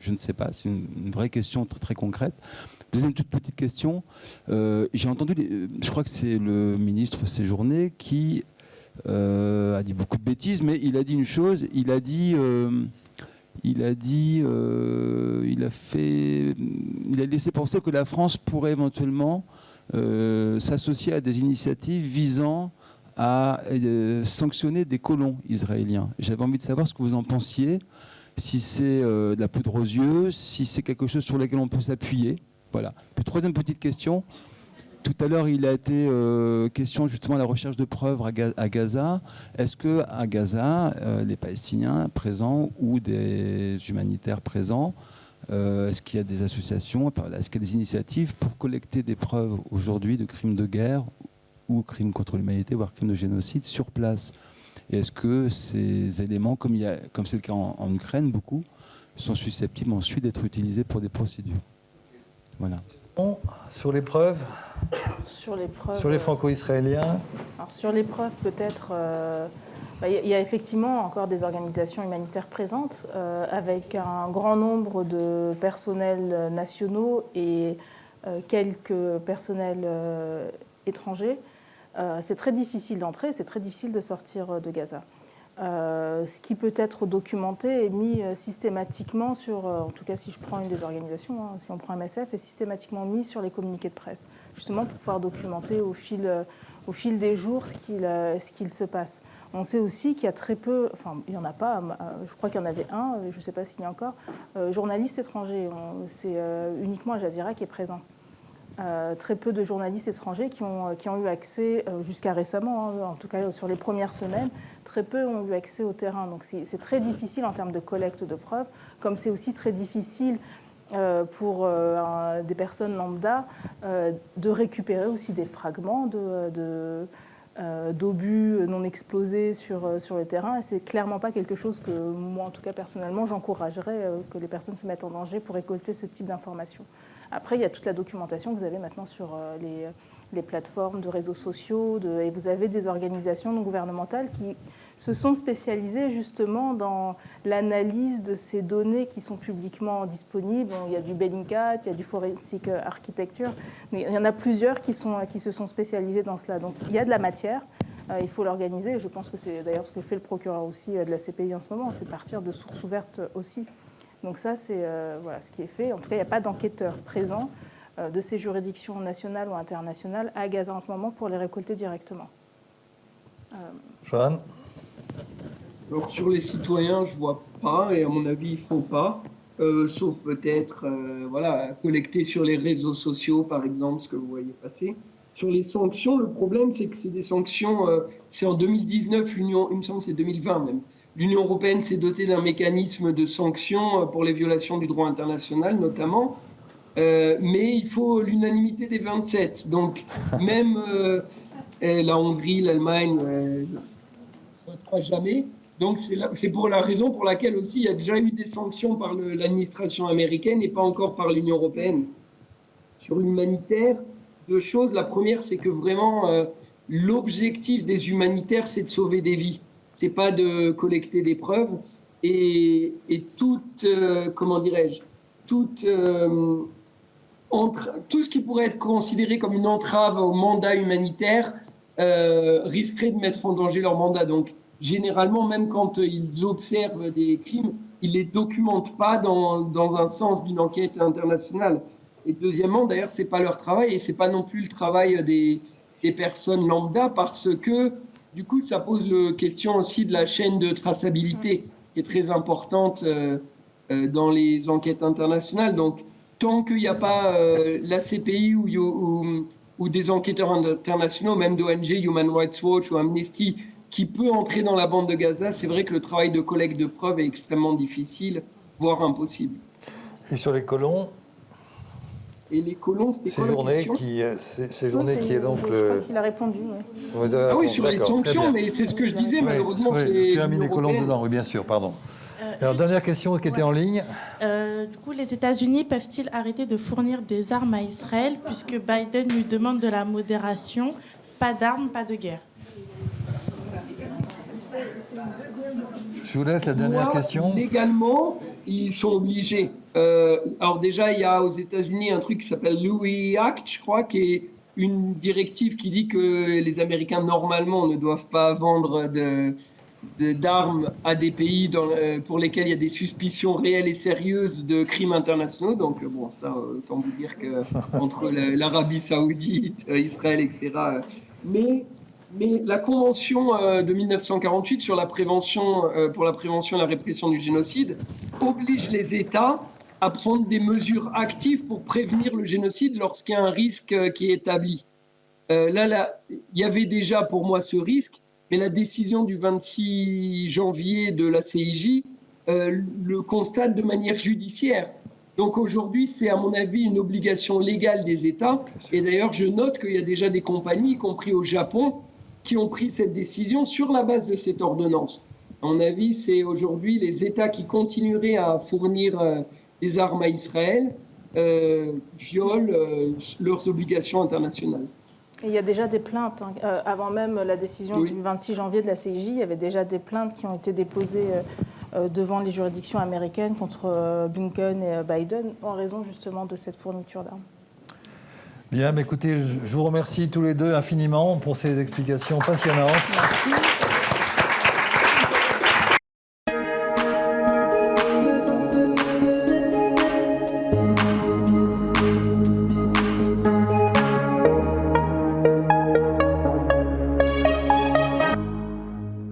je ne sais pas, c'est une vraie question très, très concrète. Deuxième toute petite question, j'ai entendu, je crois que c'est le ministre Séjourné qui a dit beaucoup de bêtises, mais il a dit une chose, il a laissé penser que la France pourrait éventuellement s'associer à des initiatives visant à sanctionner des colons israéliens. J'avais envie de savoir ce que vous en pensiez, si c'est de la poudre aux yeux, si c'est quelque chose sur lequel on peut s'appuyer. Voilà. Puis troisième petite question. Tout à l'heure, il a été question justement de la recherche de preuves à Gaza. Est-ce qu'à Gaza, les Palestiniens présents ou des humanitaires présents, est-ce qu'il y a des associations, est-ce qu'il y a des initiatives pour collecter des preuves aujourd'hui de crimes de guerre ou crimes contre l'humanité, voire crimes de génocide sur place? Et est-ce que ces éléments, comme c'est le cas en Ukraine, beaucoup, sont susceptibles ensuite d'être utilisés pour des procédures? Voilà. Sur les preuves, Sur les franco-israéliens. Alors sur les preuves, peut-être, il y a effectivement encore des organisations humanitaires présentes, avec un grand nombre de personnels nationaux et quelques personnels étrangers. C'est très difficile d'entrer, c'est très difficile de sortir de Gaza. Ce qui peut être documenté est mis systématiquement sur, en tout cas si je prends une des organisations, si on prend MSF, est systématiquement mis sur les communiqués de presse, justement pour pouvoir documenter au fil des jours ce qu'il se passe. On sait aussi qu'il y a très peu, enfin il n'y en a pas, je crois qu'il y en avait un, je ne sais pas s'il y a encore, journalistes étrangers. C'est uniquement Al Jazeera qui est présent. Très peu de journalistes étrangers qui ont eu accès, jusqu'à récemment, en tout cas sur les premières semaines, très peu ont eu accès au terrain. Donc c'est très difficile en termes de collecte de preuves, comme c'est aussi très difficile pour des personnes lambda de récupérer aussi des fragments d'obus non explosés sur le terrain. Et c'est clairement pas quelque chose que moi, en tout cas personnellement, j'encouragerais que les personnes se mettent en danger pour récolter ce type d'informations. Après, il y a toute la documentation que vous avez maintenant sur les plateformes de réseaux sociaux, et vous avez des organisations non gouvernementales qui se sont spécialisées justement dans l'analyse de ces données qui sont publiquement disponibles. Il y a du Bellingcat, il y a du Forensic Architecture, mais il y en a plusieurs qui se sont spécialisés dans cela. Donc il y a de la matière, il faut l'organiser. Je pense que c'est d'ailleurs ce que fait le procureur aussi de la CPI en ce moment, c'est de partir de sources ouvertes aussi. Donc ça, c'est voilà, ce qui est fait. En tout cas, il n'y a pas d'enquêteurs présents de ces juridictions nationales ou internationales à Gaza en ce moment pour les récolter directement. Johan ? Alors sur les citoyens, je ne vois pas, et à mon avis, il ne faut pas, sauf peut-être collecter sur les réseaux sociaux, par exemple, ce que vous voyez passer. Sur les sanctions, le problème, c'est que c'est des sanctions, c'est en 2019, il me semble que c'est 2020 même. L'Union européenne s'est dotée d'un mécanisme de sanctions pour les violations du droit international, notamment, mais il faut l'unanimité des 27. Donc, même la Hongrie, l'Allemagne, ne se votera jamais. Donc, c'est pour la raison pour laquelle aussi il y a déjà eu des sanctions par l'administration américaine et pas encore par l'Union européenne. Sur l'humanitaire, deux choses. La première, c'est que vraiment, l'objectif des humanitaires, c'est de sauver des vies. C'est pas de collecter des preuves et tout ce qui pourrait être considéré comme une entrave au mandat humanitaire risquerait de mettre en danger leur mandat. Donc, généralement, même quand ils observent des crimes, ils les documentent pas dans un sens d'une enquête internationale. Et deuxièmement, d'ailleurs, c'est pas leur travail et c'est pas non plus le travail des personnes lambda parce que du coup, ça pose la question aussi de la chaîne de traçabilité qui est très importante dans les enquêtes internationales. Donc, tant qu'il n'y a pas la CPI ou ou des enquêteurs internationaux, même d'ONG, Human Rights Watch ou Amnesty, qui peut entrer dans la bande de Gaza, c'est vrai que le travail de collecte de preuves est extrêmement difficile, voire impossible. Et sur les colons, et les colons, c'était quoi la question ? Séjourné qui est donc je le... crois qu'il a répondu. Ouais. Ah oui, sur les sanctions, mais c'est ce que je disais, malheureusement, c'est... Tu as mis des colons dedans, oui, bien sûr, pardon. Alors, dernière question qui était en ligne. Du coup, les États-Unis peuvent-ils arrêter de fournir des armes à Israël puisque Biden lui demande de la modération, pas d'armes, pas de guerre? Je vous laisse la dernière question. Légalement, ils sont obligés. Alors déjà, il y a aux États-Unis un truc qui s'appelle Louis Act, je crois, qui est une directive qui dit que les Américains, normalement, ne doivent pas vendre d'armes à des pays pour lesquels il y a des suspicions réelles et sérieuses de crimes internationaux. Donc, bon, ça, autant vous dire qu'entre l'Arabie Saoudite, Israël, etc. Mais la Convention de 1948 sur la prévention, pour la prévention et la répression du génocide oblige les États à prendre des mesures actives pour prévenir le génocide lorsqu'il y a un risque qui est établi. Là, il y avait déjà pour moi ce risque, mais la décision du 26 janvier de la CIJ le constate de manière judiciaire. Donc aujourd'hui, c'est à mon avis une obligation légale des États. Et d'ailleurs, je note qu'il y a déjà des compagnies, y compris au Japon, qui ont pris cette décision sur la base de cette ordonnance. À mon avis, c'est aujourd'hui les États qui continueraient à fournir des armes à Israël violent leurs obligations internationales. Et il y a déjà des plaintes. Avant même la décision du 26 janvier de la CIJ, il y avait déjà des plaintes qui ont été déposées devant les juridictions américaines contre Blinken et Biden en raison justement de cette fourniture d'armes. Bien, mais écoutez, je vous remercie tous les deux infiniment pour ces explications passionnantes. Merci.